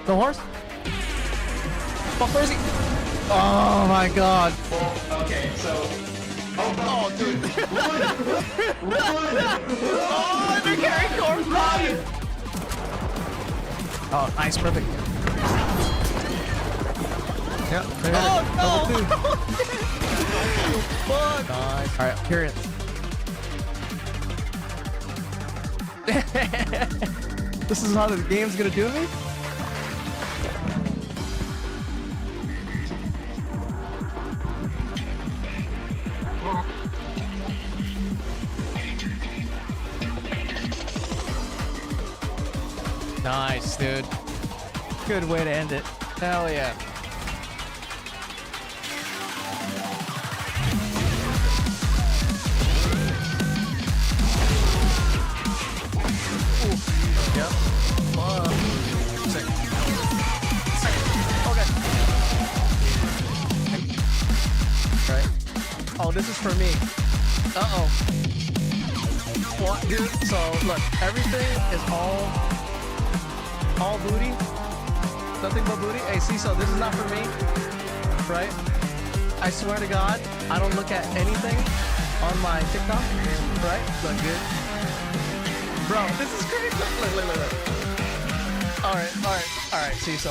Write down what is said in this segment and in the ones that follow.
The horse? Fuck, where is he? Oh my god. Well, okay, so... Oh, dude. Run! Oh, they're carrying corpse. Run! Oh, nice, perfect. Yep. Oh, no! Fuck! Nice. Alright, period. This is how the game's gonna do me? Nice, dude. Good way to end it. Hell yeah. Yep. Sick. Okay. Right. Oh, this is for me. Uh-oh. What, dude? So, look, everything is all booty. Nothing but booty. Hey, see, so this is not for me. Right? I swear to God, I don't look at anything on my TikTok. Right? Look good. Bro, this is crazy. Look. Alright. See, so.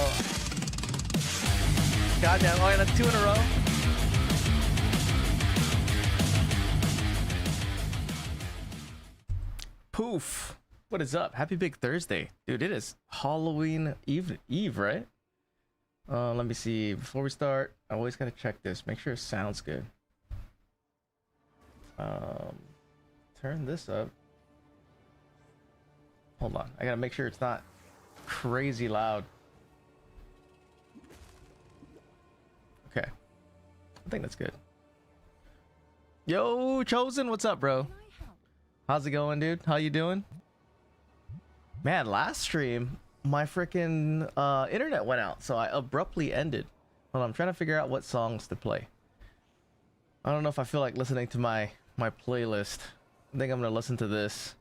Goddamn. Oh, yeah, that's 2 in a row. Poof. What is up? Happy Big Thursday. Dude, it is Halloween Eve, right? Let me see. Before we start, I always gotta check this. Make sure it sounds good. Turn this up. Hold on. I gotta make sure it's not crazy loud. Okay. I think that's good. Yo, Chosen, what's up, bro? How's it going, dude? How you doing? Man, last stream, my freaking internet went out, so I abruptly ended. Hold on, I'm trying to figure out what songs to play. I don't know if I feel like listening to my playlist. I think I'm gonna listen to this.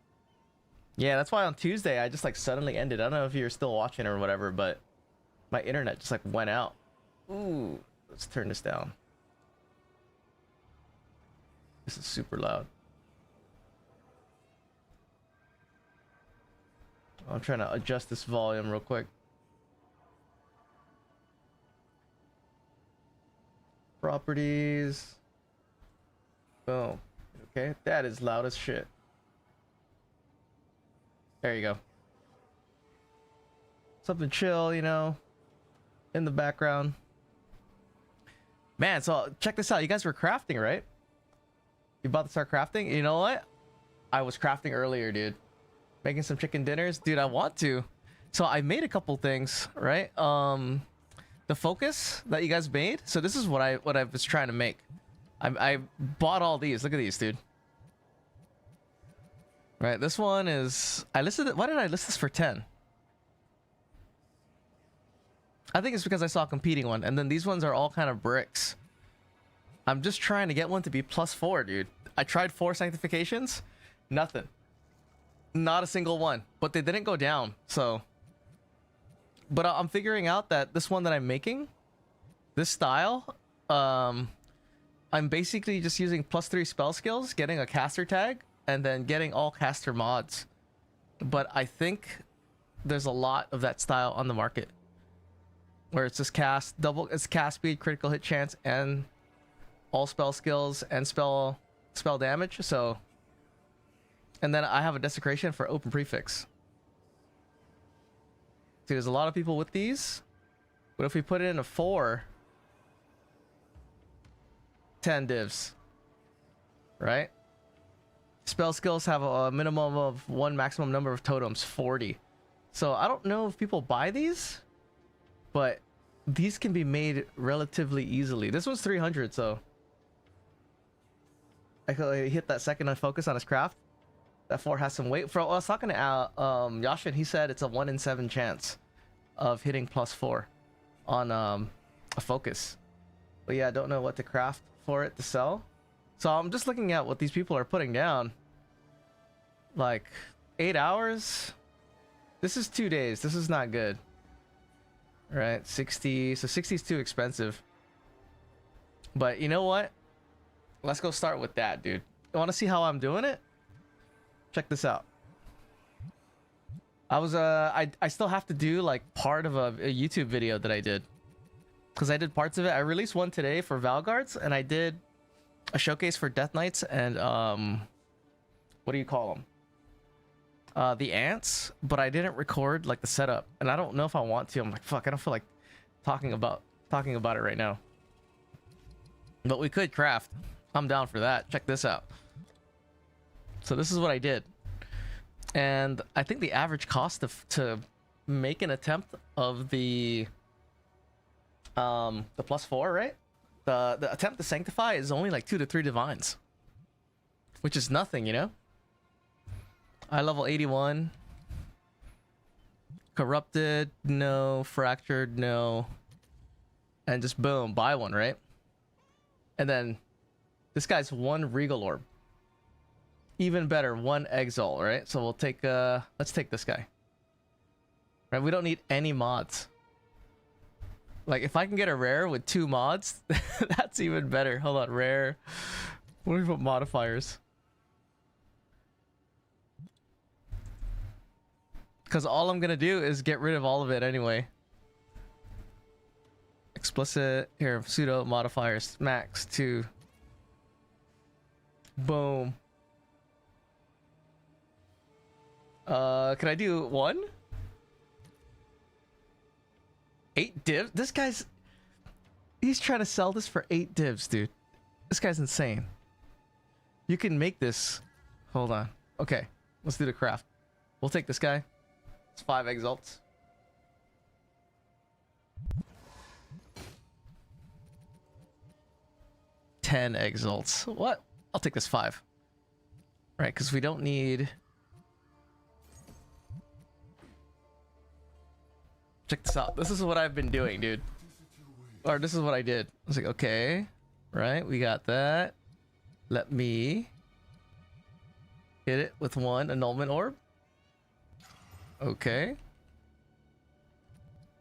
Yeah, that's why on Tuesday I just like suddenly ended. I don't know if you're still watching or whatever, but my internet just like went out. Ooh, let's turn this down. This is super loud. I'm trying to adjust this volume real quick. Properties. Boom. Okay, that is loud as shit. There you go. Something chill, you know, in the background. Man, so check this out. You guys were crafting, right? You about to start crafting? You know what? I was crafting earlier, dude. Making some chicken dinners, dude. I want to. So I made a couple things, right? The focus that you guys made. So this is what I was trying to make. I bought all these. Look at these, dude. Right, this one is. I listed it. Why did I list this for 10? I think it's because I saw a competing one, and then these ones are all kind of bricks. I'm just trying to get one to be +4, dude. I tried 4 sanctifications, nothing. Not a single one, but they didn't go down, so. But I'm figuring out that this one that I'm making, this style, I'm basically just using +3 spell skills, getting a caster tag, and then getting all caster mods. But I think there's a lot of that style on the market, where it's just it's cast speed, critical hit chance, and all spell skills and spell damage. So. And then I have a desecration for open prefix. See, there's a lot of people with these. But if we put it in a 4, 10 divs, right? Spell skills have a minimum of 1 maximum number of totems, 40. So I don't know if people buy these, but these can be made relatively easily. This one's 300, so I could hit that second unfocus on his craft. That 4 has some weight. I was talking to Yashin, he said it's a 1 in 7 chance of hitting +4 on a focus. But yeah, I don't know what to craft for it to sell. So I'm just looking at what these people are putting down. Like 8 hours. This is 2 days. This is not good. Right, 60. So 60 is too expensive. But you know what? Let's go start with that, dude. You want to see how I'm doing it? Check this out. I still have to do like part of a YouTube video that I did. Because I did parts of it. I released one today for Valguards, and I did a showcase for Death Knights and what do you call them? The ants, but I didn't record like the setup, and I don't know if I want to. I'm like, fuck, I don't feel like talking about it right now. But we could craft. I'm down for that. Check this out. So this is what I did, and I think the average cost to make an attempt of the +4, right? The attempt to sanctify is only like 2 to 3 divines, which is nothing, you know. I level 81. Corrupted, no. Fractured, no. And just boom, buy one, right? And then this guy's 1 Regal Orb. Even better, 1 Exalt, right? So we'll take let's take this guy. Right, we don't need any mods. Like, if I can get a rare with 2 mods, that's even better. Hold on, rare. What do we put modifiers? Because all I'm gonna do is get rid of all of it anyway. Explicit, here, pseudo modifiers, max 2. Boom. Can I do 1? 8 divs? This guy's... He's trying to sell this for 8 divs, dude. This guy's insane. You can make this... Hold on. Okay, let's do the craft. We'll take this guy. It's 5 exalts. $10 exalts. What? I'll take this 5. Right, because we don't need... Check this out. This is what I've been doing, dude. Or this is what I did. I was like, okay. Right, we got that. Let me hit it with 1 annulment orb. Okay.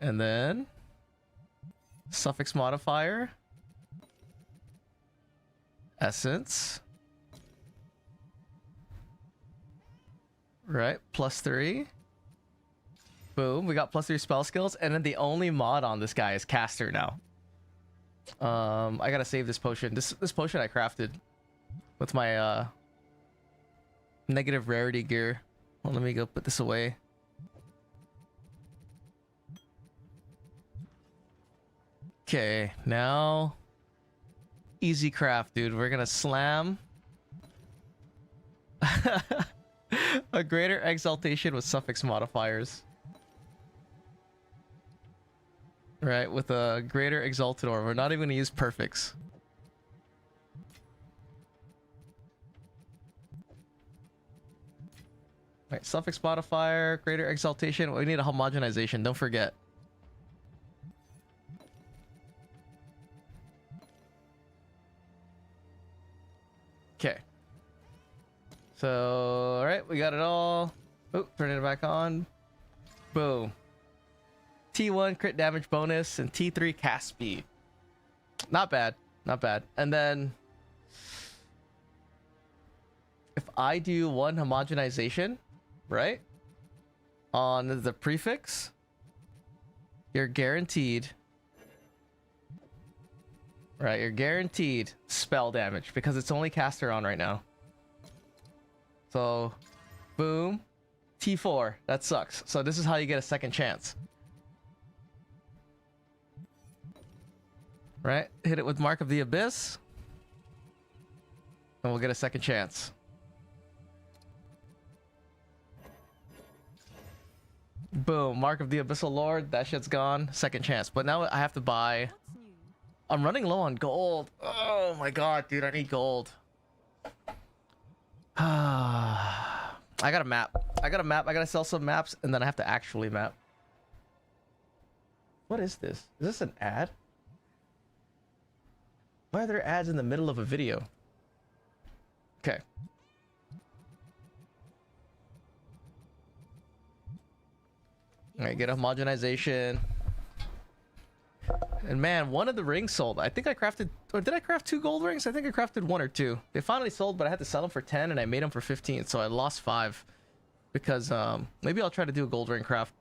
And then suffix modifier. Essence. Right, +3. Boom, we got +3 spell skills, and then the only mod on this guy is caster now. I gotta save this potion. This potion I crafted with my negative rarity gear. Well, let me go put this away. Okay, now easy craft, dude. We're gonna slam a greater exaltation with suffix modifiers. Right, with a greater exalted orb. We're not even gonna use perfects. Right, suffix modifier, greater exaltation. We need a homogenization, don't forget. Okay. So, alright, we got it all. Oh, turning it back on. Boom. T1 crit damage bonus and T3 cast speed. Not bad, not bad. And then if I do 1 homogenization, right, on the prefix, you're guaranteed, right, you're guaranteed spell damage because it's only caster on right now. So boom, T4. That sucks. So this is how you get a second chance. Right? Hit it with Mark of the Abyss. And we'll get a second chance. Boom. Mark of the Abyssal Lord. That shit's gone. Second chance. But now I have to buy... I'm running low on gold. Oh my god, dude. I need gold. I got a map. I gotta sell some maps, and then I have to actually map. What is this? Is this an ad? Why are there ads in the middle of a video? Okay. Alright, get a homogenization. And man, one of the rings sold. I think I crafted, or did I craft 2 gold rings? I think I crafted 1 or 2. They finally sold, but I had to sell them for 10 and I made them for 15. So I lost 5 because maybe I'll try to do a gold ring craft.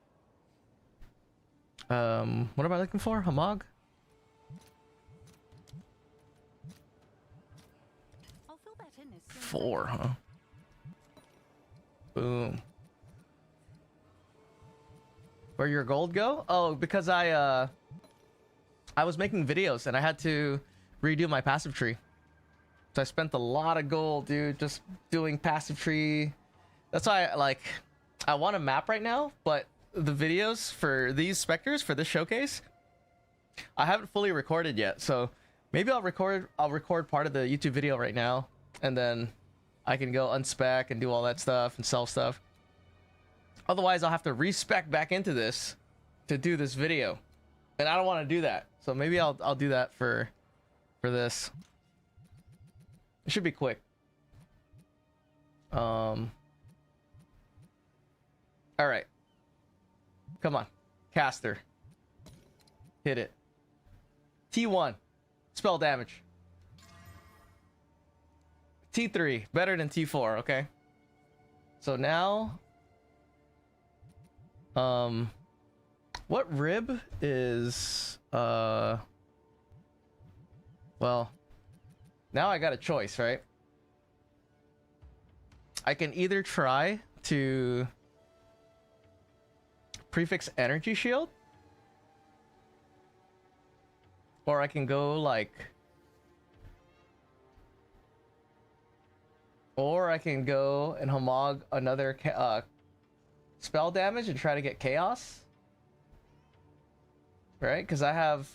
What am I looking for? Hamag? I'll fill that in as soon as 4, huh? Boom. Where your gold go? Oh, because I was making videos and I had to redo my passive tree. So I spent a lot of gold, dude, just doing passive tree. That's why I want a map right now, but the videos for these specters for this showcase, I haven't fully recorded yet. So maybe I'll record part of the YouTube video right now, and then I can go unspec and do all that stuff and sell stuff. Otherwise, I'll have to respec back into this to do this video, and I don't want to do that. So maybe I'll do that for this. It should be quick. All right. Come on, caster. Hit it. T1, spell damage. T3, better than T4. Okay. So now, what rib is well, now I got a choice, right? I can either try to prefix energy shield, or I can go like, or I can go and Hamag another spell damage and try to get chaos, right? Because I have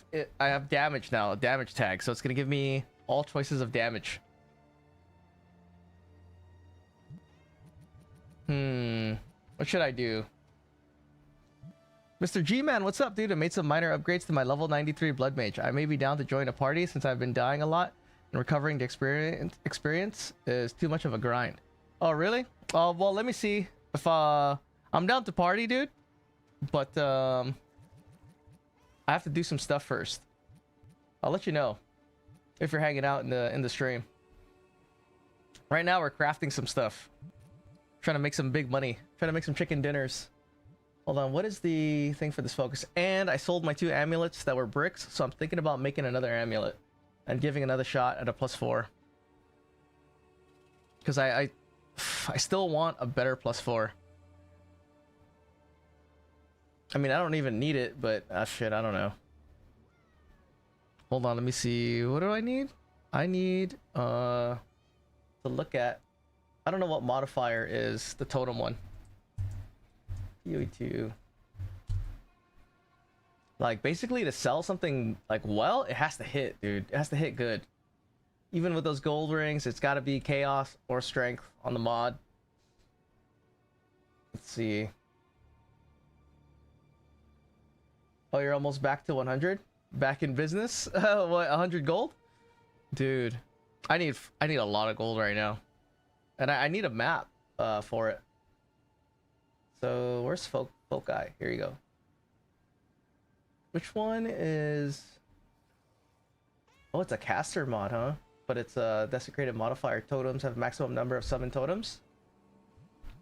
damage now, a damage tag, so it's gonna give me all choices of damage. What should I do? Mr. G-Man, what's up, dude? I made some minor upgrades to my level 93 Blood Mage. I may be down to join a party since I've been dying a lot, and recovering the experience is too much of a grind. Oh, really? Oh, well, let me see if I'm down to party, dude. But I have to do some stuff first. I'll let you know if you're hanging out in the stream. Right now, we're crafting some stuff. Trying to make some big money. Trying to make some chicken dinners. Hold on, what is the thing for this focus? And I sold my 2 amulets that were bricks, so I'm thinking about making another amulet and giving another shot at a +4. Because I still want a better +4. I mean, I don't even need it, but shit, I don't know. Hold on, let me see. What do I need? I need to look at. I don't know what modifier is the totem one. UE2. Like, basically to sell something like well, it has to hit, dude. It has to hit good. Even with those gold rings, it's got to be chaos or strength on the mod. Let's see. Oh, you're almost back to 100? Back in business? What, 100 gold? Dude, I need a lot of gold right now. And I need a map for it. So, where's Foci? Here you go. Which one is... Oh, it's a caster mod, huh? But it's a desecrated modifier. Totems have maximum number of summon totems.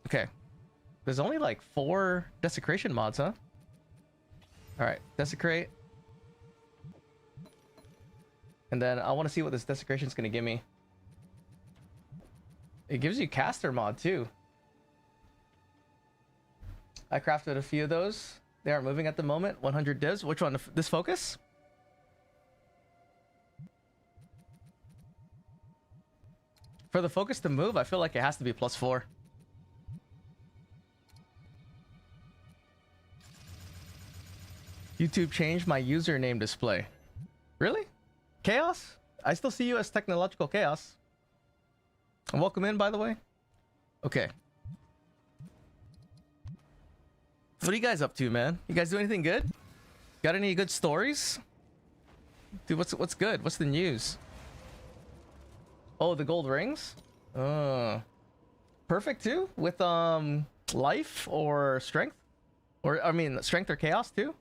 Okay. There's only like 4 desecration mods, huh? Alright, desecrate. And then I want to see what this desecration is going to give me. It gives you caster mod too. I crafted a few of those. They aren't moving at the moment. 100 divs. Which one? This focus? For the focus to move, I feel like it has to be +4. YouTube changed my username display. Really? Chaos? I still see you as Technological Chaos. And welcome in, by the way. Okay. What are you guys up to, man? You guys do anything good? Got any good stories? Dude, what's good? What's the news? Oh, the gold rings? Perfect too? With life or strength? Or I mean strength or chaos too?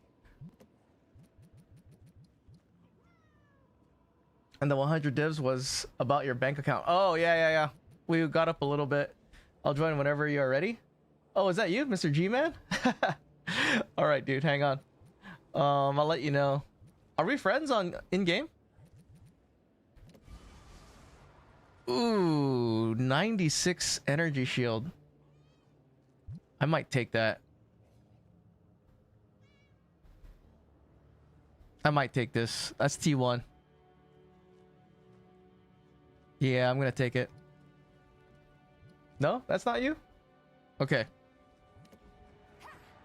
And the 100 divs was about your bank account. Oh, yeah. We got up a little bit. I'll join whenever you're ready. Oh, is that you, Mr. G-Man? All right, dude, hang on. I'll let you know. Are we friends on in-game? Ooh, 96 energy shield. I might take that. I might take this. That's T1. Yeah, I'm gonna take it. No, that's not you? Okay.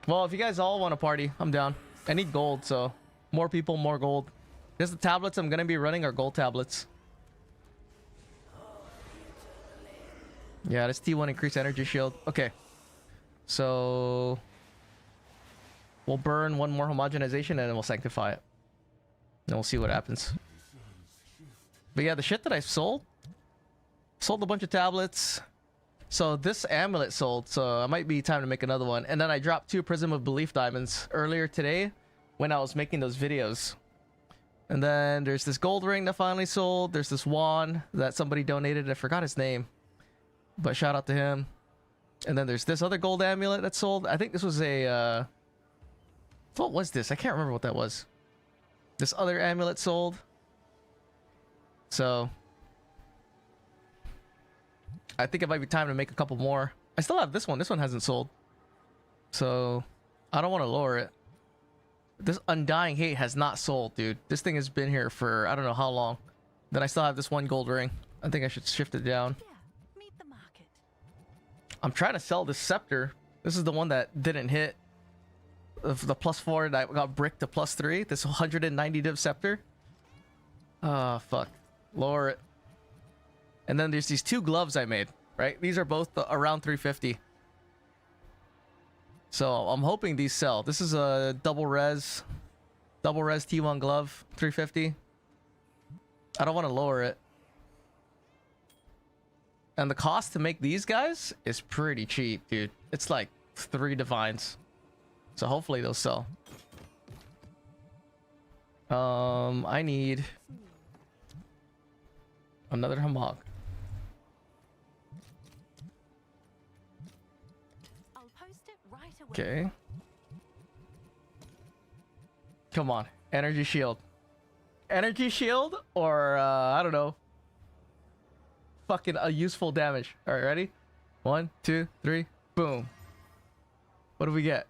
Well, if you guys all want to party, I'm down. I need gold, so more people, more gold. Because the tablets I'm gonna be running are gold tablets. Yeah, this T1 increased energy shield. Okay. So we'll burn one more homogenization and then we'll sanctify it. And we'll see what happens. But yeah, the shit that I sold a bunch of tablets. So this amulet sold, so it might be time to make another one. And then I dropped 2 Prism of Belief diamonds earlier today when I was making those videos. And then there's this gold ring that finally sold. There's this wand that somebody donated. I forgot his name, but shout out to him. And then there's this other gold amulet that sold. I think this was a what was this? I can't remember what that was. This other amulet sold. So I think it might be time to make a couple more. I still have this one. This one hasn't sold. So I don't want to lower it. This Undying Hate has not sold, dude. This thing has been here for I don't know how long. Then I still have this one gold ring. I think I should shift it down. Yeah, meet the market. I'm trying to sell this scepter. This is the one that didn't hit. Of the +4 that got bricked to +3. This 190 div scepter. Ah, fuck. Lower it. And then there's these 2 gloves I made, right? These are both around 350. So I'm hoping these sell. This is a double res T1 glove, 350. I don't want to lower it. And the cost to make these guys is pretty cheap, dude. It's like 3 divines. So hopefully they'll sell. I need another Hamog. I'll post it right away. Okay. Come on. Energy shield. Energy shield or I don't know. Fucking a useful damage. All right, ready? 1, 2, 3. Boom. What do we get?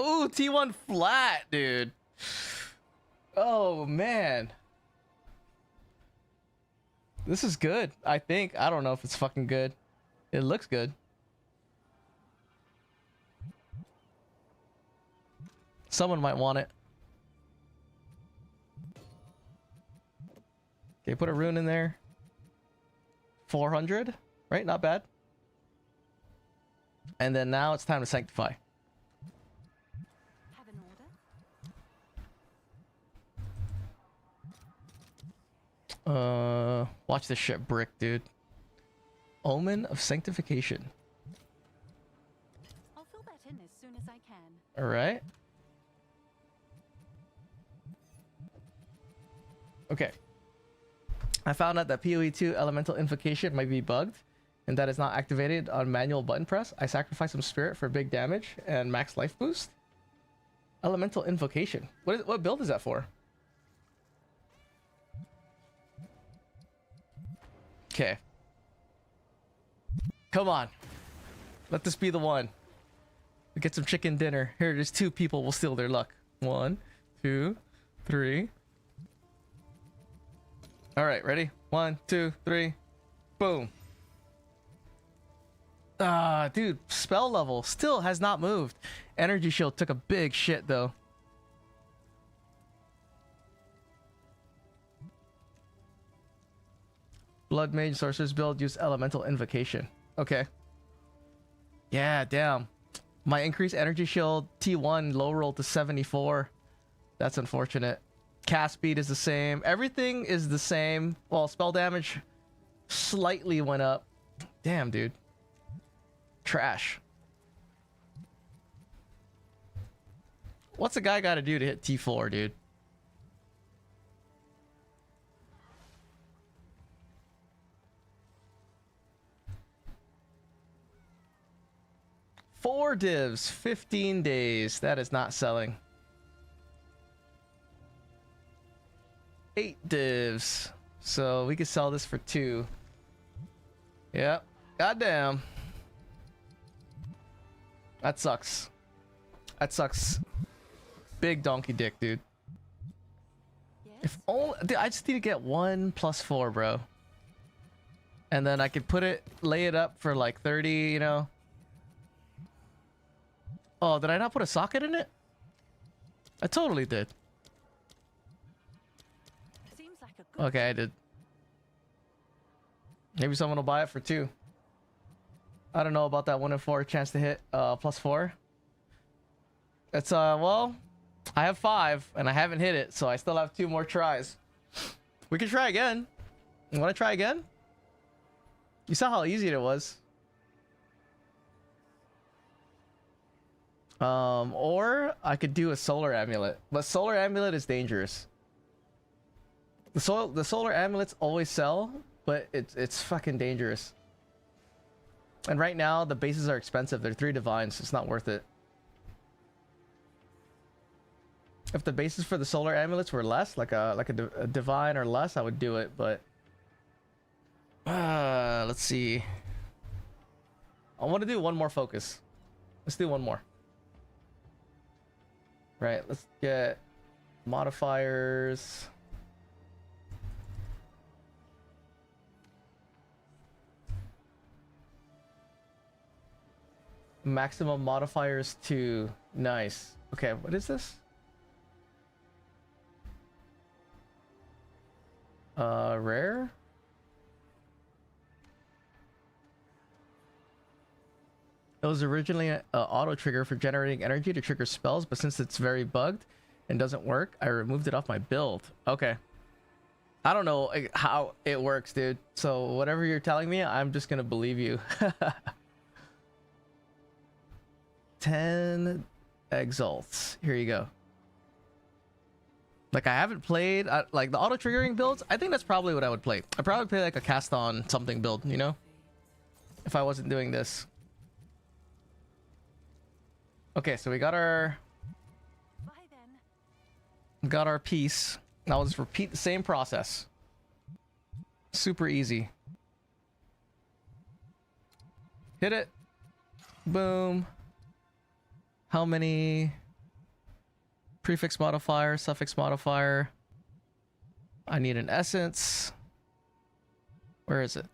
Ooh, T1 flat, dude. Oh, man. This is good, I think. I don't know if it's fucking good. It looks good. Someone might want it. Okay, put a rune in there. 400, right? Not bad. And then now it's time to sanctify. Have an order? Watch this shit brick, dude. Omen of Sanctification. I'll fill that in as soon as I can. All right. Okay. I found out that PoE2 Elemental Invocation might be bugged, and that is not activated on manual button press. I sacrifice some spirit for big damage and max life boost. Elemental Invocation. What build is that for? Okay. Come on. Let this be the one. We get some chicken dinner. Here, there's 2 people will steal their luck. 1, 2, 3. All right, ready? 1, 2, 3. Boom. Ah, dude, spell level still has not moved. Energy shield took a big shit though. Blood Mage Sorcerer's Build use Elemental Invocation. Okay. Yeah, damn. My increased energy shield T1 low roll to 74. That's unfortunate. Cast speed is the same. Everything is the same. Well, spell damage slightly went up. Damn, dude. Trash. What's a guy got to do to hit T4, dude? 4 divs, 15 days. That is not selling. 8 divs. So we could sell this for 2. Yep. Goddamn. That sucks. That sucks. Big donkey dick, dude. If only, dude, I just need to get 1 plus 4, bro. And then I could put it, lay it up for like 30, you know. Oh, did I not put a socket in it? I totally did. Seems like a good Okay, I did. Maybe someone will buy it for 2. I don't know about that 1 in 4 chance to hit plus 4. It's well, I have 5 and I haven't hit it, so I still have 2 more tries. We can try again. You want to try again? You saw how easy it was. Or I could do a solar amulet, but solar amulet is dangerous. The solar amulets always sell, but it's fucking dangerous. And right now the bases are expensive. They're 3 divines. It's not worth it. If the bases for the solar amulets were less, like a divine or less, I would do it. But let's see. I want to do 1 more focus. Let's do 1 more. Right. Let's get modifiers. Maximum modifiers 2. Nice. Okay, what is this? Rare? It was originally an auto trigger for generating energy to trigger spells, but since it's very bugged and doesn't work, I removed it off my build. Okay. I don't know how it works, dude. So whatever you're telling me, I'm just gonna believe you. 10 exalts. Here you go. Like I haven't played like the auto triggering builds. I think that's probably what I would play. I'd probably play like a cast on something build, you know, if I wasn't doing this. Okay, so we got our piece. Now let's repeat the same process. Super easy. Hit it. Boom. How many? Prefix modifier, suffix modifier. I need an essence. Where is it?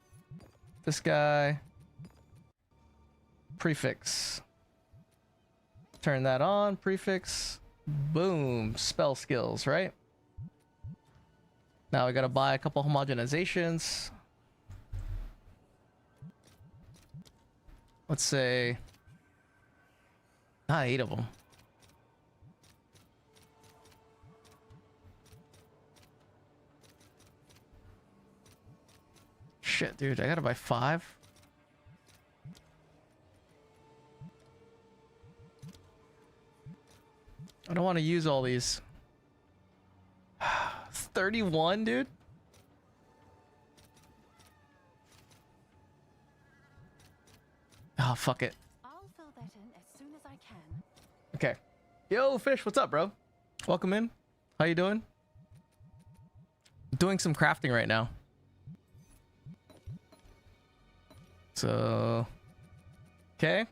This guy. Prefix. Turn that on. Prefix. Boom. Spell skills, right? Now we gotta buy a couple homogenizations. Let's say not 8 of them. Shit, dude, I gotta buy 5. I don't want to use all these. 31, dude. Oh, fuck it. I'll fill that in as soon as I can. Okay. Yo, Fish, what's up, bro? Welcome in. How you doing? Doing some crafting right now. So, okay.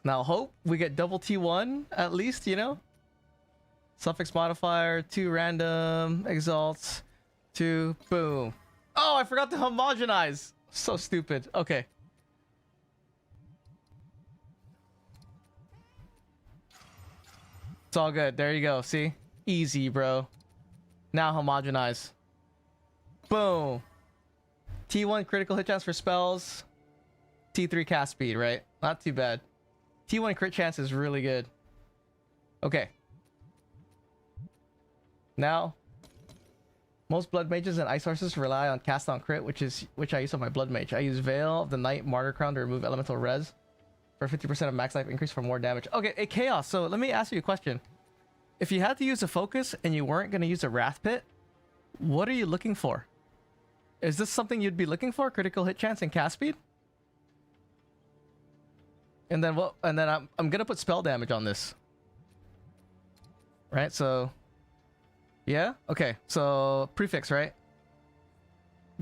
Now hope we get double T1 at least, you know? Suffix modifier, 2 random exalts, 2 boom. Oh, I forgot to homogenize. So stupid. Okay. It's all good. There you go. See? Easy, bro. Now homogenize. Boom. T1 critical hit chance for spells. T3 cast speed, right? Not too bad. T1 crit chance is really good. Okay. Now, most blood mages and ice horses rely on cast on crit, which I use on my blood mage. I use Veil of the Night Martyr Crown to remove elemental res for 50% of max life increase for more damage. Okay, a chaos. So let me ask you a question. If you had to use a focus and you weren't going to use a wrath pit, what are you looking for? Is this something you'd be looking for? Critical hit chance and cast speed? And then what? And then I'm gonna put spell damage on this. Right. So. Yeah. Okay. So prefix, right?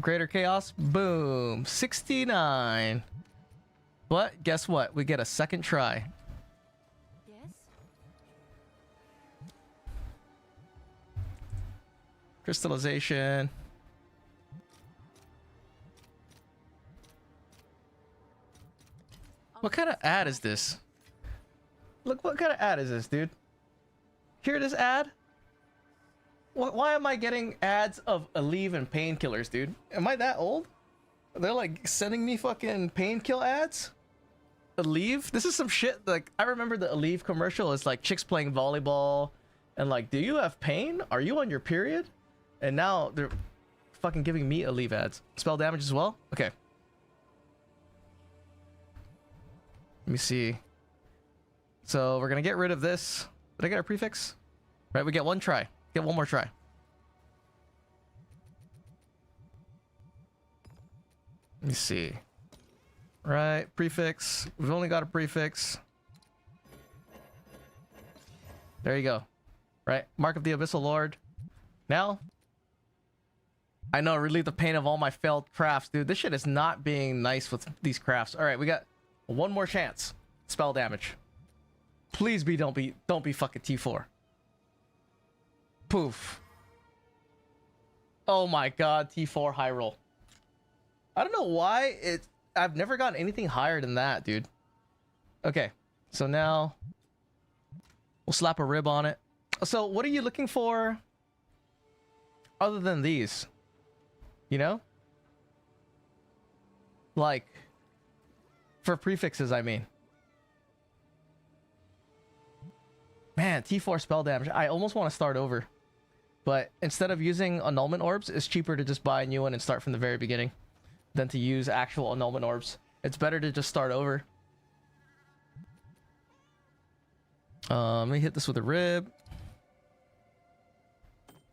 Greater chaos. Boom. 69. But guess what? We get a second try. Yes. Crystallization. What kind of ad is this? Look, what kind of ad is this, dude? Hear this ad? Why am I getting ads of Aleve and painkillers, dude? Am I that old? They're like sending me fucking painkill ads? Aleve? This is some shit. Like, I remember the Aleve commercial is like chicks playing volleyball and like, do you have pain? Are you on your period? And now they're fucking giving me Aleve ads. Spell damage as well? Okay. Let me see. So we're gonna get rid of this. Did I get our prefix? Right, we get one try. Get one more try. Let me see. Right, prefix. We've only got a prefix. There you go. Right, Mark of the Abyssal Lord. Now, I know, relieve the pain of all my failed crafts, dude. This shit is not being nice with these crafts. All right, we got one more chance. Spell damage. Please don't be fucking T4. Poof. Oh my god, T4 high roll. I don't know why I've never gotten anything higher than that, dude. Okay, so now we'll slap a rib on it. So what are you looking for other than these? You know? Like, for prefixes, I mean. Man, T4 spell damage. I almost want to start over. But instead of using annulment orbs, it's cheaper to just buy a new one and start from the very beginning than to use actual annulment orbs. It's better to just start over. Let me hit this with a rib.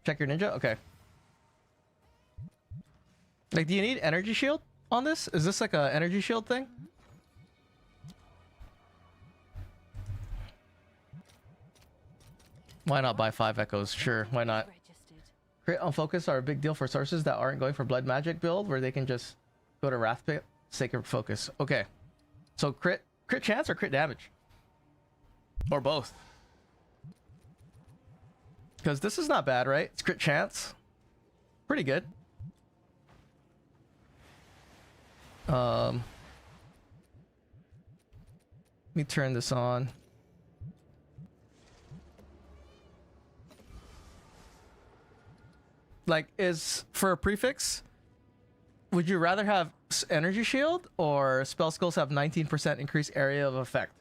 Check your ninja? Okay. Like, do you need energy shield on this? Is this like a energy shield thing? Why not buy 5 echoes? Sure, why not? Crit on focus are a big deal for sources that aren't going for blood magic build, where they can just go to Wrath Pit, Sacred Focus. Okay. So crit chance or crit damage? Or both? Because this is not bad, right? It's crit chance. Pretty good. Let me turn this on. Like, is for a prefix, would you rather have energy shield or spell skills have 19% increased area of effect?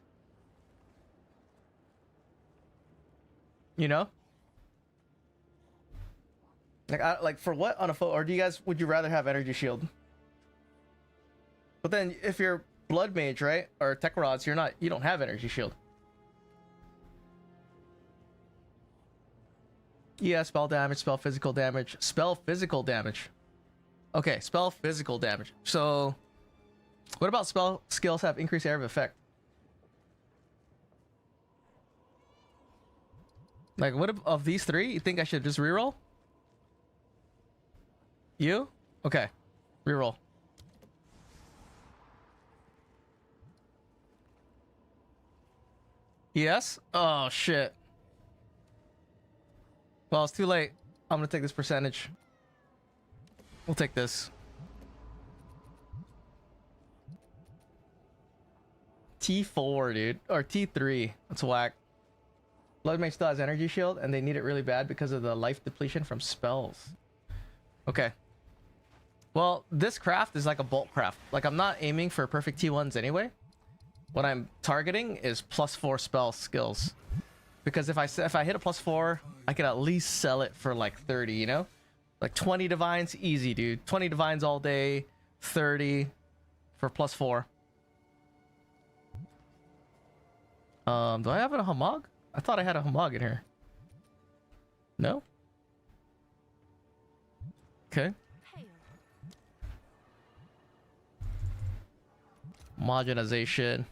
You know? Like for what on a foe? Or do you guys, would you rather have energy shield? But then if you're blood mage, right? Or tech rods, you don't have energy shield. Yeah, spell damage, spell physical damage, spell physical damage. Okay, spell physical damage. So, what about spell skills have increased area of effect? Like, what of these three? You think I should just reroll? You? Okay, reroll. Yes? Oh, shit. Well, it's too late. I'm gonna take this percentage. We'll take this. T4, dude. Or T3. That's whack. Blood Mage still has energy shield, and they need it really bad because of the life depletion from spells. Okay. Well, this craft is like a bolt craft. Like, I'm not aiming for perfect T1s anyway. What I'm targeting is +4 spell skills. Because if I hit a +4, I can at least sell it for like 30, you know? Like 20 divines, easy, dude. 20 divines all day, 30 for +4. Do I have a Hamog? I thought I had a Hamog in here. No? Okay. Homogenization.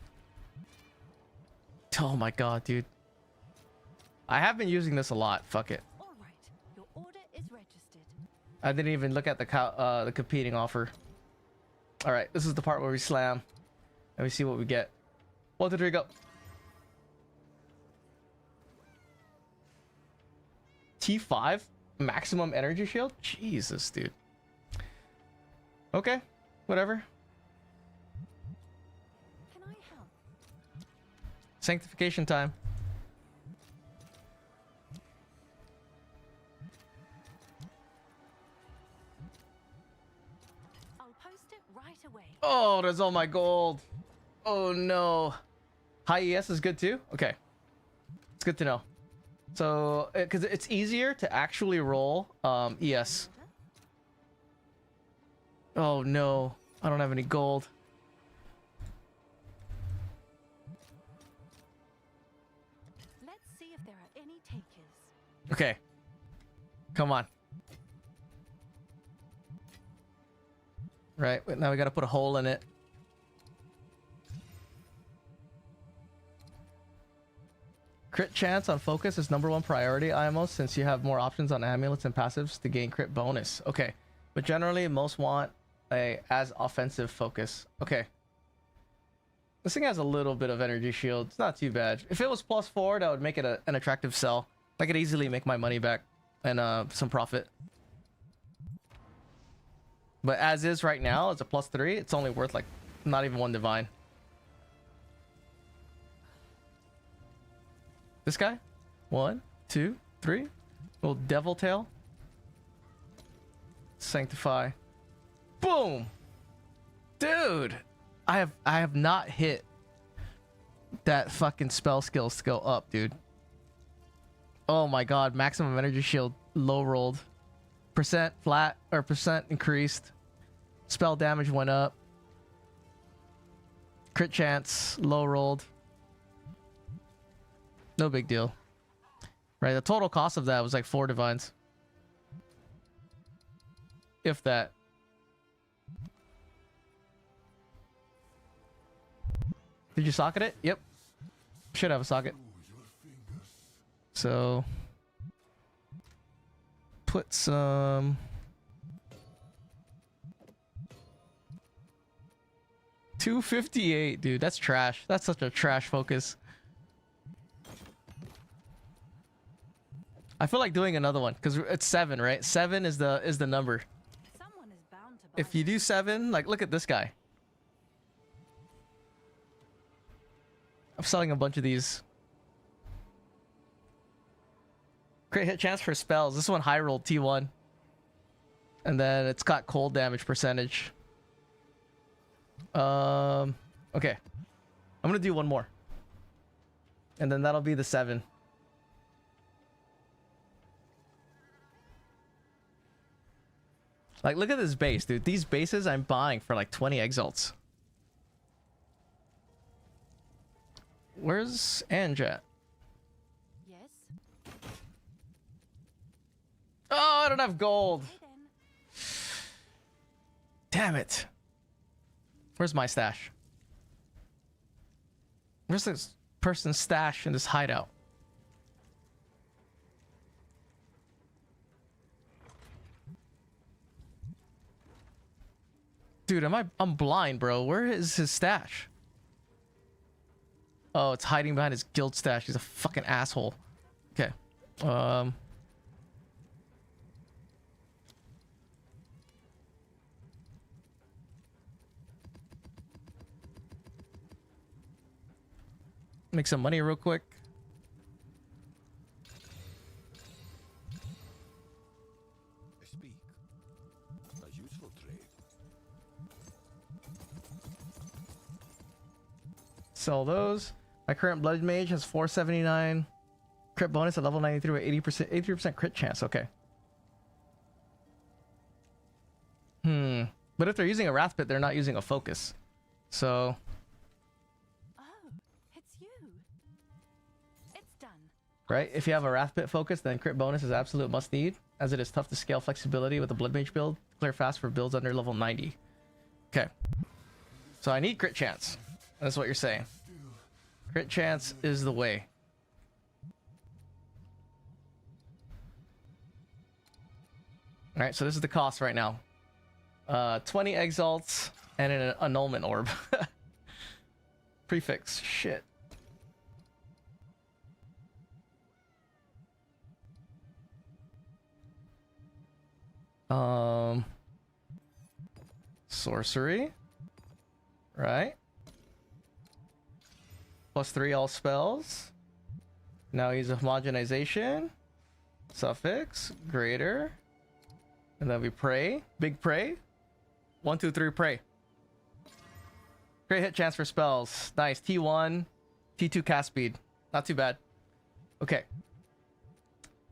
Oh my god, dude. I have been using this a lot. Fuck it. All right. Your order is registered. I didn't even look at the competing offer. All right, this is the part where we slam and we see what we get. 1, 2, 3, go. T5 maximum energy shield. Jesus, dude. Okay, whatever. Can I help? Sanctification time. I'll post it right away. Oh, there's all my gold. Oh no. High ES is good too? Okay. It's good to know. So, because it's easier to actually roll ES. Oh no. I don't have any gold. Let's see if there are any takers. Okay. Come on. Right, now we gotta put a hole in it. Crit chance on focus is #1 priority, IMO, since you have more options on amulets and passives to gain crit bonus. Okay, but generally most want a as offensive focus. Okay. This thing has a little bit of energy shield. It's not too bad. If it was +4, that would make it an attractive sell. I could easily make my money back and some profit. But as is right now, it's a +3. It's only worth like not even 1 divine. This guy? 1, 2, 3. Little devil tail. Sanctify. Boom! Dude! I have not hit that fucking spell skills to go up, dude. Oh my god, maximum energy shield low rolled. Percent flat or percent increased. Spell damage went up. Crit chance low rolled. No big deal. Right, the total cost of that was like 4 divines. If that. Did you socket it? Yep. Should have a socket. So put some $258, dude. That's trash. That's such a trash focus. I feel like doing another one because it's 7, right? 7 is the number. Someone is bound to buy If you do 7, like look at this guy. I'm selling a bunch of these. Crit hit chance for spells. This one high rolled T1. And then it's got cold damage percentage. Okay. I'm gonna do one more. And then that'll be the 7. Like, look at this base, dude. These bases I'm buying for like 20 exalts. Where's Ange at? Yes. Oh, I don't have gold. Okay then. Damn it. Where's my stash? Where's this person's stash in this hideout? Dude, I'm blind, bro. Where is his stash? Oh, it's hiding behind his guild stash. He's a fucking asshole. Okay. Make some money real quick. Speak. A useful trade. Sell those. My current blood mage has 479 crit bonus at level 93 with 83% crit chance. Okay. But if they're using a wrath pit, they're not using a focus. So Oh, it's you. It's done. right, if you have a wrath pit focus, then crit bonus is absolute must need, as it is tough to scale flexibility with a blood mage build. Clear fast for builds under level 90. Okay. So I need crit chance. That's what you're saying. Crit chance is the way. All right, so this is the cost right now. 20 exalts and an annulment orb. Prefix. Shit. Sorcery. Right. +3 all spells. Now use a homogenization. Suffix. Greater. And then we pray. Big pray. 1, 2, 3 pray. Great hit chance for spells. Nice. T1. T2 cast speed. Not too bad. Okay.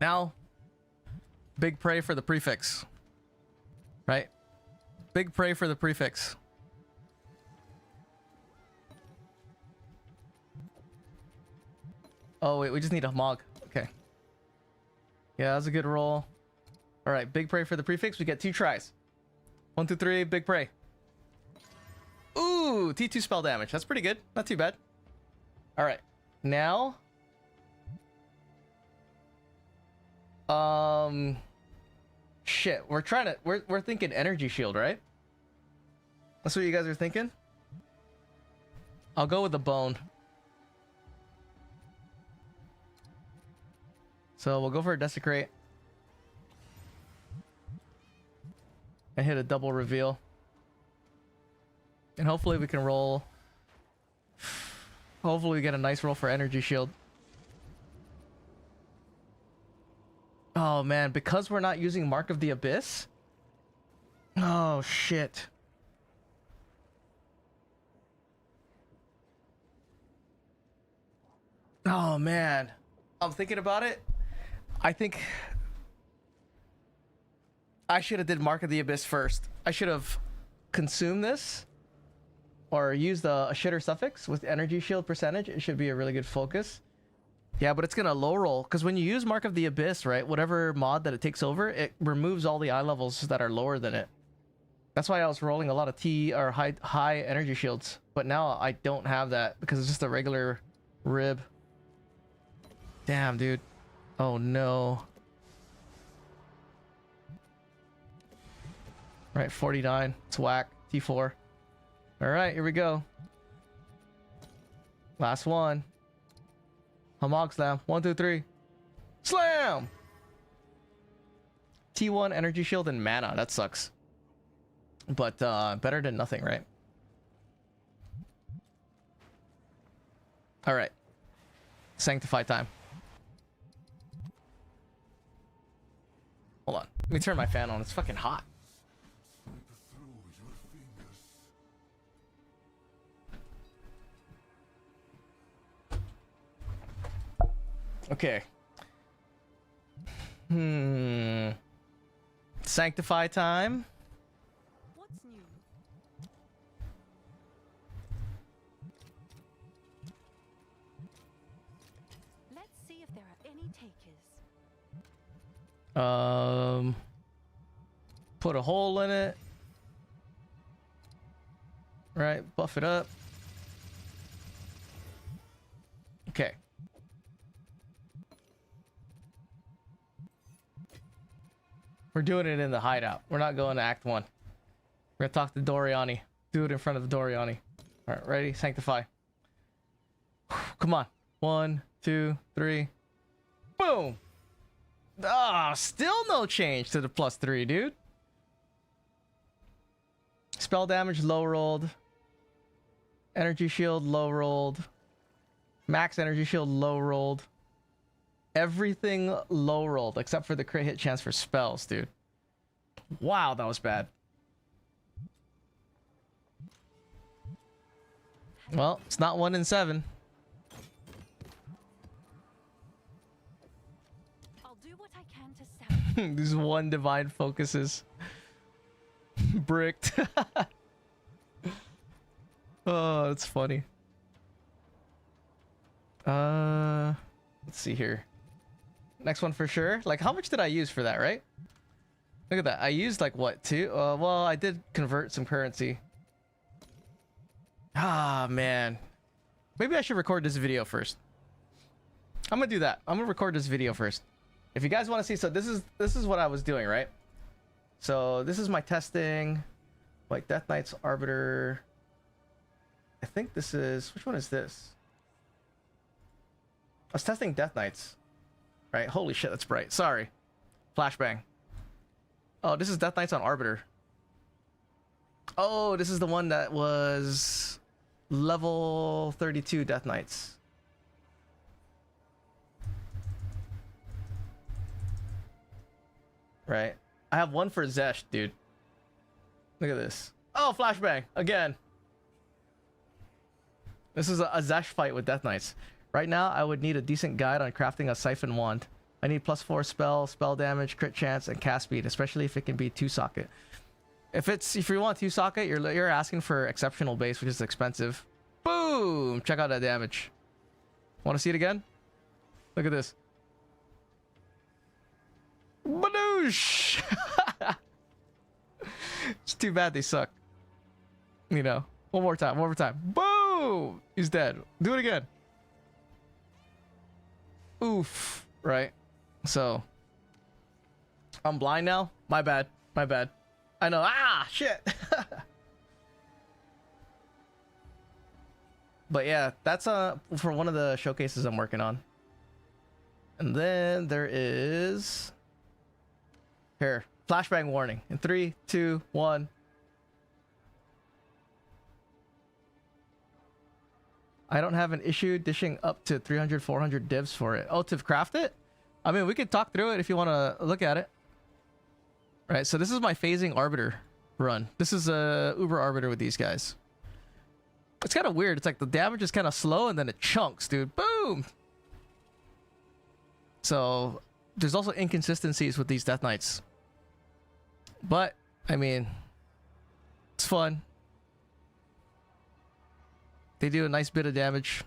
Now, big pray for the prefix. Right? Big pray for the prefix. Oh, wait. We just need a mog. Okay. Yeah, that was a good roll. All right. Big pray for the prefix. We get 2 tries. 1, 2, 3. Big pray. Ooh, T2 spell damage. That's pretty good. Not too bad. All right. Now, shit. We're thinking energy shield, right? That's what you guys are thinking? I'll go with the bone. So we'll go for a desecrate. And hit a double reveal. And hopefully we can roll. Hopefully we get a nice roll for energy shield. Oh man, because we're not using Mark of the Abyss? Oh shit. Oh man. I'm thinking about it. I think I should have did Mark of the Abyss first. I should have consumed this or used a shitter suffix with energy shield percentage. It should be a really good focus. Yeah, but it's gonna low roll because when you use Mark of the Abyss, right, whatever mod that it takes over, it removes all the eye levels that are lower than it. That's why I was rolling a lot of T or high energy shields, but now I don't have that because it's just a regular rib. Damn, dude. Oh no. Right, 49. It's whack. T4. All right, here we go. Last one. Hamog slam. 1, 2, 3. Slam! T1 energy shield and mana. That sucks. But better than nothing, right? All right. Sanctify time. Hold on. Let me turn my fan on. It's fucking hot. Okay. Sanctify time. What's new? Let's see if there are any takers. Put a hole in it. Right, buff it up. Okay. We're doing it in the hideout. We're not going to Act 1. We're gonna talk to Doriani. Do it in front of Doriani. Alright, ready? Sanctify. Come on. 1, 2, 3. Boom! Ah, still no change to the +3, dude. Spell damage low rolled. Energy shield low rolled. Max energy shield low rolled. Everything low rolled except for the crit hit chance for spells, dude. Wow, that was bad. Well, it's not 1 in 7. I'll do what I can to salvage. These 1 divine focuses. Bricked. Oh, that's funny. Let's see here. Next one for sure. Like, how much did I use for that, right? Look at that. I used like what, 2? Well, I did convert some currency. Ah, man. Maybe I should record this video first. I'm gonna do that. I'm gonna record this video first. If you guys want to see, so this is what I was doing, right? So this is my testing, like Death Knight's Arbiter. I think this is, which one is this? I was testing Death Knights, right? Holy shit, that's bright. Sorry, flashbang. Oh, this is Death Knights on Arbiter. Oh, this is the one that was level 32 Death Knights. Right. I have one for Zesh, dude. Look at this. Oh, flashbang again. This is a Zesh fight with Death Knights. Right now, I would need a decent guide on crafting a Siphon Wand. I need +4 spell damage, crit chance, and cast speed, especially if it can be 2-socket. If you want 2-socket, you're asking for exceptional base, which is expensive. Boom! Check out that damage. Want to see it again? Look at this. Badoosh! It's too bad they suck. You know. One more time. Boom! He's dead. Do it again. Oof. Right? So. I'm blind now? My bad. I know. Ah! Shit! But yeah, that's for one of the showcases I'm working on. And then there is... Here, flashbang warning. In 3, 2, 1. I don't have an issue dishing up to 300, 400 divs for it. Oh, to craft it? I mean, we could talk through it if you want to look at it. Right, so this is my phasing Arbiter run. This is a Uber Arbiter with these guys. It's kind of weird. It's like the damage is kind of slow and then it chunks, dude. Boom! So, there's also inconsistencies with these Death Knights. But, I mean, it's fun. They do a nice bit of damage.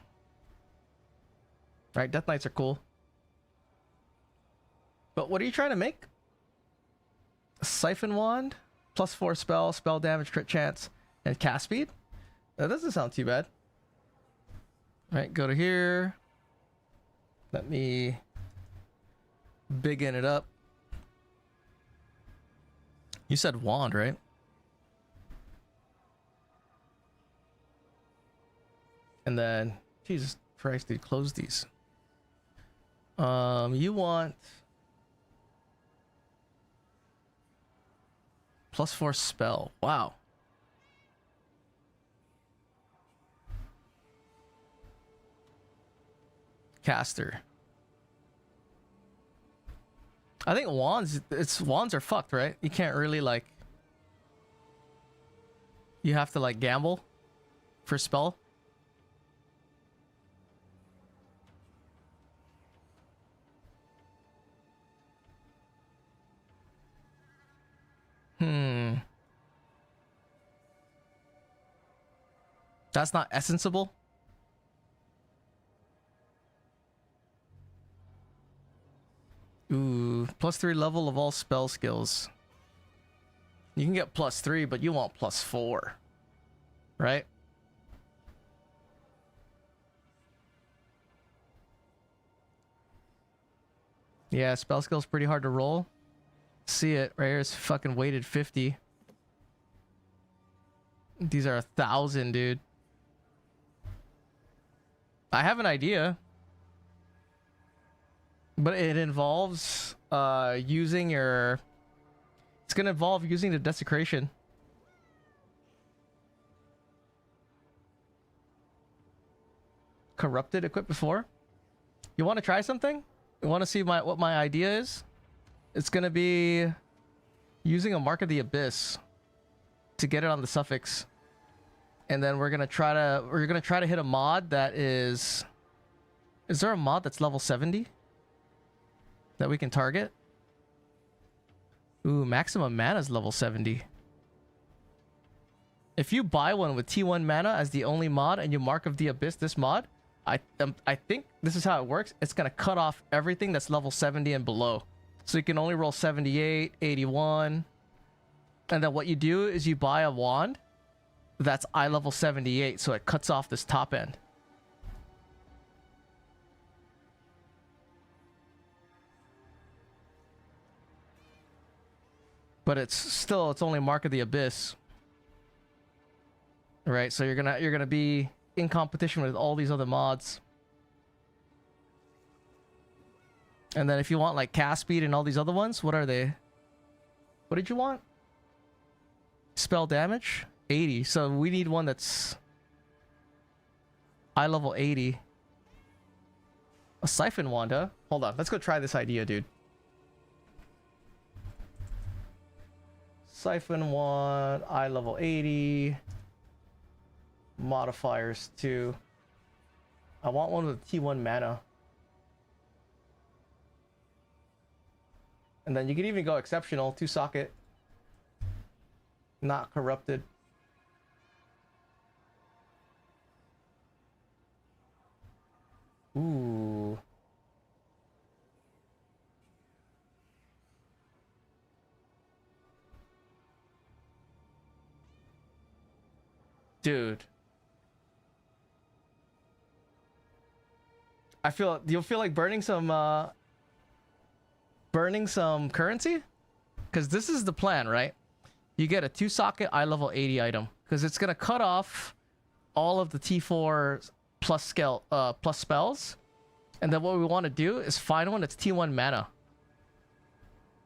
Right, Death Knights are cool. But what are you trying to make? A Siphon Wand, +4 spell damage, crit chance, and cast speed? That doesn't sound too bad. Right, go to here. Let me biggen it up. You said wand, right? And then, Jesus Christ, dude, close these. You want +4 spell. Wow. Caster. I think wands are fucked, right? You can't really like, you have to like gamble for spell. That's not essenceable. Ooh, +3 level of all spell skills. You can get +3, but you want +4. Right? Yeah, spell skill's pretty hard to roll. See it right here, it's fucking weighted 50. These are 1,000, dude. I have an idea. But it involves using your... It's going to involve using the desecration. Corrupted equipped before. You want to try something? You want to see what my idea is? It's going to be using a Mark of the Abyss to get it on the suffix. And then we're going to try to hit a mod that is... Is there a mod that's level 70? That we can target? Ooh, maximum mana is level 70. If you buy one with T1 mana as the only mod and you Mark of the Abyss this mod, I think this is how it works. It's going to cut off everything that's level 70 and below. So you can only roll 78, 81. And then what you do is you buy a wand that's eye level 78, so it cuts off this top end. but it's only Mark of the Abyss. Right, so you're gonna be in competition with all these other mods. And then if you want like cast speed and all these other ones, what are they? What did you want? Spell damage? 80. So we need one that's eye level 80. A siphon wand, huh? Hold on, let's go try this idea, dude. Siphon wand, eye level 80. Modifiers 2. I want one with T1 mana. And then you can even go exceptional, 2 socket. Not corrupted. Ooh. Dude. You'll feel like burning some currency? Because this is the plan, right? You get a 2 socket eye level 80 item. Because it's gonna cut off all of the T4 plus spells. And then what we want to do is find one that's T1 mana.